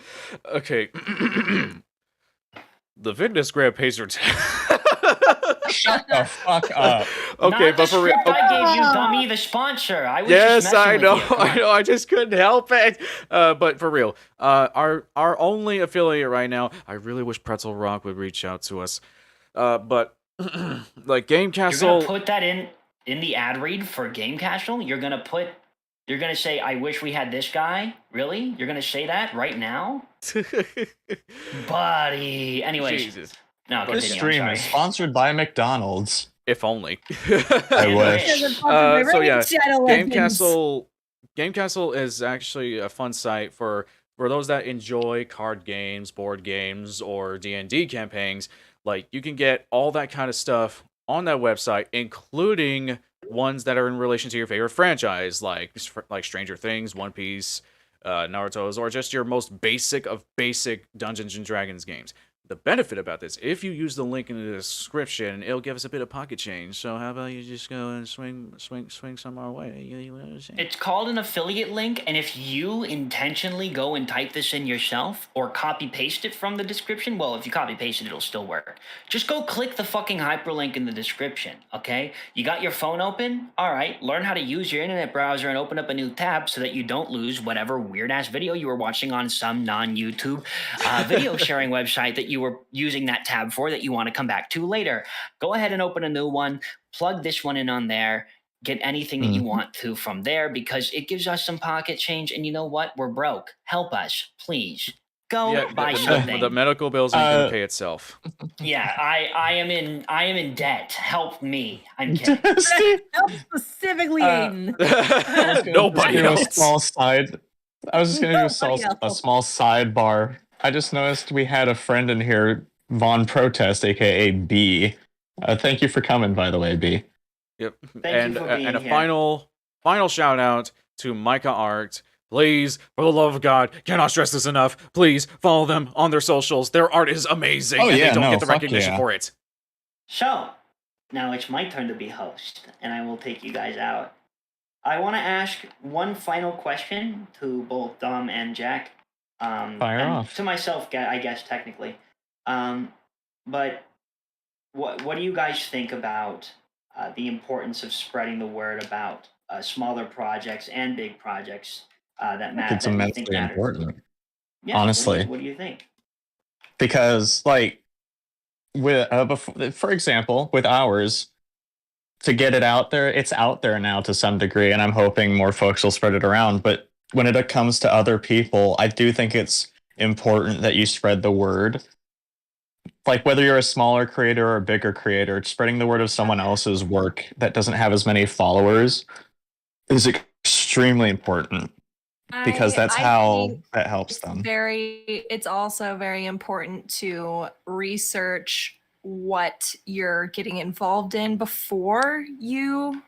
Speaker 1: Okay. The fitness grab pays your
Speaker 2: Shut the fuck up.
Speaker 1: Okay,
Speaker 7: Not
Speaker 1: but for real,
Speaker 7: I gave you, dummy, the sponsor. I was
Speaker 1: yes,
Speaker 7: just messing with you.
Speaker 1: I know. I just couldn't help it. But for real, our only affiliate right now. I really wish Pretzel Rock would reach out to us. But like Game Kastle,
Speaker 7: you're gonna put that in the ad read for Game Kastle. You're gonna say, "I wish we had this guy." Really? You're gonna say that right now, buddy? Anyways.
Speaker 1: Jesus.
Speaker 7: No,
Speaker 2: this stream is sponsored by McDonald's.
Speaker 1: If only.
Speaker 2: I wish.
Speaker 1: So yeah, Game Kastle is actually a fun site for those that enjoy card games, board games, or D&D campaigns. Like, you can get all that kind of stuff on that website, including ones that are in relation to your favorite franchise, like Stranger Things, One Piece, Naruto's, or just your most basic of basic Dungeons and Dragons games. The benefit about this, if you use the link in the description, it'll give us a bit of pocket change. So how about you just go and swing some our way?
Speaker 7: It's called an affiliate link, and if you intentionally go and type this in yourself or copy paste it from the description, well, if you copy paste it, it'll still work. Just go click the fucking hyperlink in the description, okay? You got your phone open? All right, learn how to use your internet browser and open up a new tab so that you don't lose whatever weird-ass video you were watching on some non-YouTube video sharing website that you were using that tab for that you want to come back to later. Go ahead and open a new one, plug this one in on there, get anything that you want to from there, because it gives us some pocket change. And you know what? We're broke. Help us, please. Go buy something.
Speaker 1: The medical bills ain't gonna pay itself.
Speaker 7: Yeah, I am in debt. Help me. I'm kidding.
Speaker 5: Help specifically Aiden.
Speaker 1: Nobody else.
Speaker 2: I was just gonna do a small sidebar. I just noticed we had a friend in here, Von Protest, aka B. Thank you for coming, by the way, B.
Speaker 1: Yep.
Speaker 7: Thank you for being
Speaker 1: and a
Speaker 7: here.
Speaker 1: final shout out to Micah Art. Please, for the love of God, cannot stress this enough. Please follow them on their socials. Their art is amazing, and they don't get the recognition for it.
Speaker 7: So, now it's my turn to be host, and I will take you guys out. I want to ask one final question to both Dom and Jack.
Speaker 2: Fire
Speaker 7: and
Speaker 2: off.
Speaker 7: to myself, I guess, technically. But what do you guys think about the importance of spreading the word about smaller projects and big projects that
Speaker 2: It's
Speaker 7: that we think
Speaker 2: immensely
Speaker 7: matter?
Speaker 2: important,
Speaker 7: Yeah,
Speaker 2: honestly.
Speaker 7: What do you think?
Speaker 2: Because, like, with for example, with ours, to get it out there, it's out there now to some degree, and I'm hoping more folks will spread it around. But when it comes to other people, I do think it's important that you spread the word. Like, whether you're a smaller creator or a bigger creator, spreading the word of someone else's work that doesn't have as many followers is extremely important, because that's
Speaker 4: I
Speaker 2: how
Speaker 4: think
Speaker 2: that helps them.
Speaker 4: it's also very important to research what you're getting involved in before you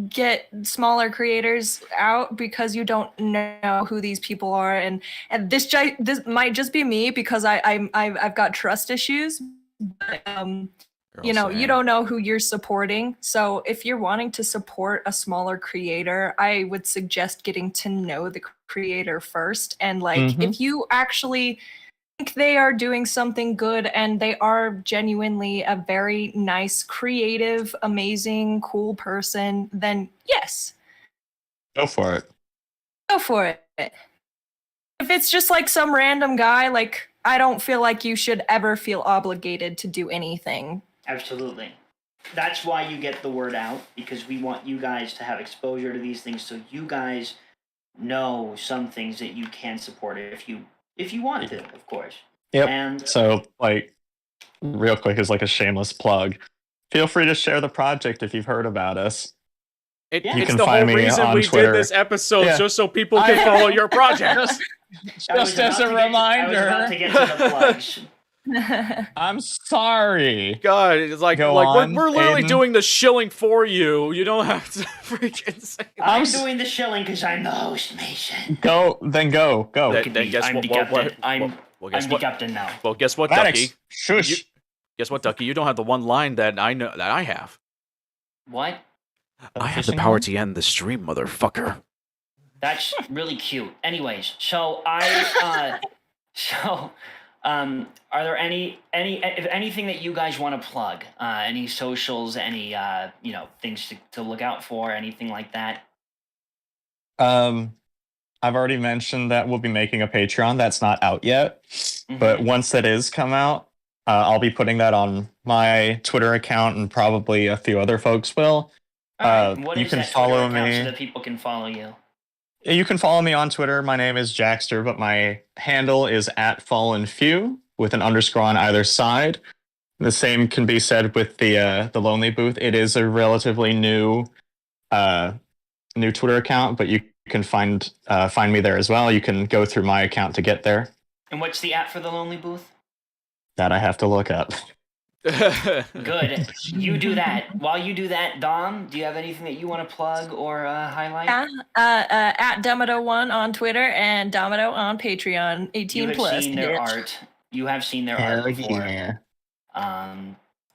Speaker 4: get smaller creators out, because you don't know who these people are, and this might just be me because I've got trust issues, but you know, you don't know who you're supporting. So if you're wanting to support a smaller creator, I would suggest getting to know the creator first. And like, if you actually think they are doing something good and they are genuinely a very nice, creative, amazing, cool person, then yes,
Speaker 2: Go for it.
Speaker 4: go for it. If it's just like some random guy, like, I don't feel like you should ever feel obligated to do anything.
Speaker 7: Absolutely. That's why you get the word out, because we want you guys to have exposure to these things, so you guys know some things that you can support if you want to, of course.
Speaker 2: Yep.
Speaker 7: And
Speaker 2: so, like, real quick, is like a shameless plug. Feel free to share the project if you've heard about us.
Speaker 1: You
Speaker 2: can
Speaker 1: it's the whole
Speaker 2: find me
Speaker 1: reason
Speaker 2: on
Speaker 1: we
Speaker 2: Twitter.
Speaker 1: did this episode,
Speaker 2: Yeah.
Speaker 1: just so people can follow your project.
Speaker 2: Just as a reminder.
Speaker 7: I was about to get to the plugs.
Speaker 2: I'm sorry.
Speaker 1: God, it's like
Speaker 2: Go
Speaker 1: we're
Speaker 2: on,
Speaker 1: literally
Speaker 2: Aiden.
Speaker 1: doing the shilling for you. You don't have to freaking say.
Speaker 7: I'm doing the shilling because I'm the host, Mason.
Speaker 2: Go.
Speaker 1: Then guess
Speaker 7: I'm
Speaker 1: what?
Speaker 7: the captain. I'm
Speaker 1: guess
Speaker 7: the
Speaker 1: what?
Speaker 7: captain now.
Speaker 1: Well, guess what,
Speaker 2: Maddox,
Speaker 1: Ducky?
Speaker 2: shush.
Speaker 1: Guess what, Ducky? You don't have the one line that I know that I have.
Speaker 7: What?
Speaker 1: I have the power to end the stream, motherfucker.
Speaker 7: That's really cute. Anyways, so are there anything that you guys want to plug? Any socials? Any things to look out for? Anything like that?
Speaker 2: I've already mentioned that we'll be making a Patreon. That's not out yet, but once that is come out, I'll be putting that on my Twitter account, and probably a few other folks will.
Speaker 7: All right. What
Speaker 2: you
Speaker 7: is
Speaker 2: can
Speaker 7: that
Speaker 2: follow
Speaker 7: Twitter account
Speaker 2: me
Speaker 7: so that people can follow you?
Speaker 2: You can follow me on Twitter. My name is Jakster, but my handle is @FallenFew with an underscore on either side. The same can be said with the Lonely Booth. It is a relatively new Twitter account, but you can find me there as well. You can go through my account to get there.
Speaker 7: And what's the app for the Lonely Booth?
Speaker 2: That I have to look up.
Speaker 7: Good. You do that. While you do that, Dom, do you have anything that you want to plug or highlight?
Speaker 4: Yeah, @Domino1 on Twitter and Domino on Patreon. 18
Speaker 7: You have
Speaker 4: plus.
Speaker 7: seen their art. You have seen their art before.
Speaker 2: Yeah.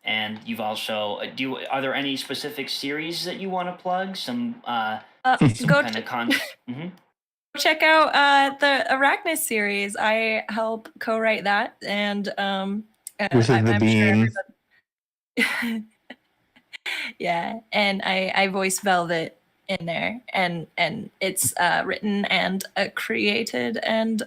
Speaker 7: And you've also are there any specific series that you want to plug? Some
Speaker 4: Go
Speaker 7: kind of
Speaker 4: check out the Arachnid series. I help co-write that, and
Speaker 2: Within the
Speaker 4: I'm
Speaker 2: beam.
Speaker 4: Sure yeah, and I voice Velvet in there, and it's written and created and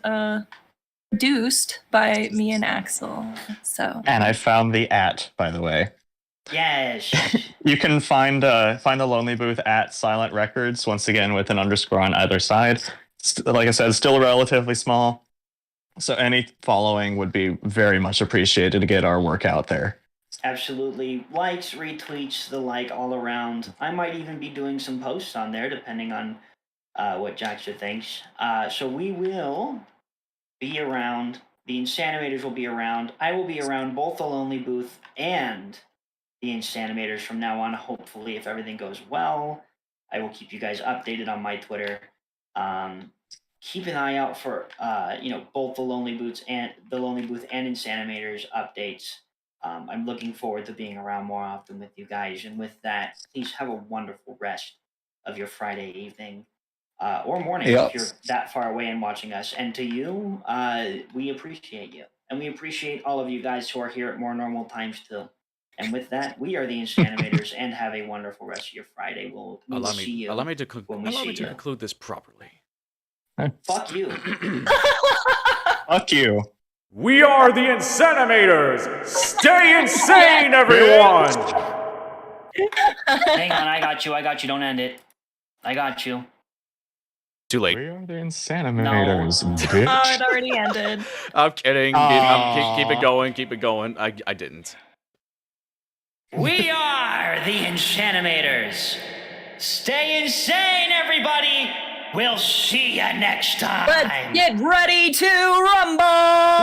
Speaker 4: produced by me and Axel. So,
Speaker 2: and I found the by the way.
Speaker 7: Yes.
Speaker 2: You can find the Lonely Booth at Silent Records, once again with an underscore on either side. Like I said, still relatively small, so any following would be very much appreciated to get our work out there.
Speaker 7: Absolutely. Likes, retweets, the like all around. I might even be doing some posts on there, depending on what Jakster thinks. So we will be around. The Insanimators will be around. I will be around both the Lonely Booth and the Insanimators from now on, hopefully, if everything goes well. I will keep you guys updated on my Twitter. Keep an eye out for both the Lonely Booth and Insanimators updates. I'm looking forward to being around more often with you guys. And with that, please have a wonderful rest of your Friday evening or morning if you're that far away and watching us. And to you, we appreciate you. And we appreciate all of you guys who are here at more normal times too. And with that, we are the Insanimators, and have a wonderful rest of your Friday. We will see you
Speaker 1: Allow me to
Speaker 7: you.
Speaker 1: conclude this properly.
Speaker 7: Fuck you.
Speaker 2: Fuck you.
Speaker 1: We are the Insanimators! Stay insane, everyone!
Speaker 7: Hang on, I got you. Don't end it. I got you.
Speaker 1: Too late.
Speaker 2: We are the Insanimators, bitch.
Speaker 4: Oh, it already ended.
Speaker 1: I'm kidding. Keep it going. Keep it going. I didn't.
Speaker 7: We are the Insanimators. Stay insane, everybody. We'll see you next time.
Speaker 4: Let's get ready to rumble!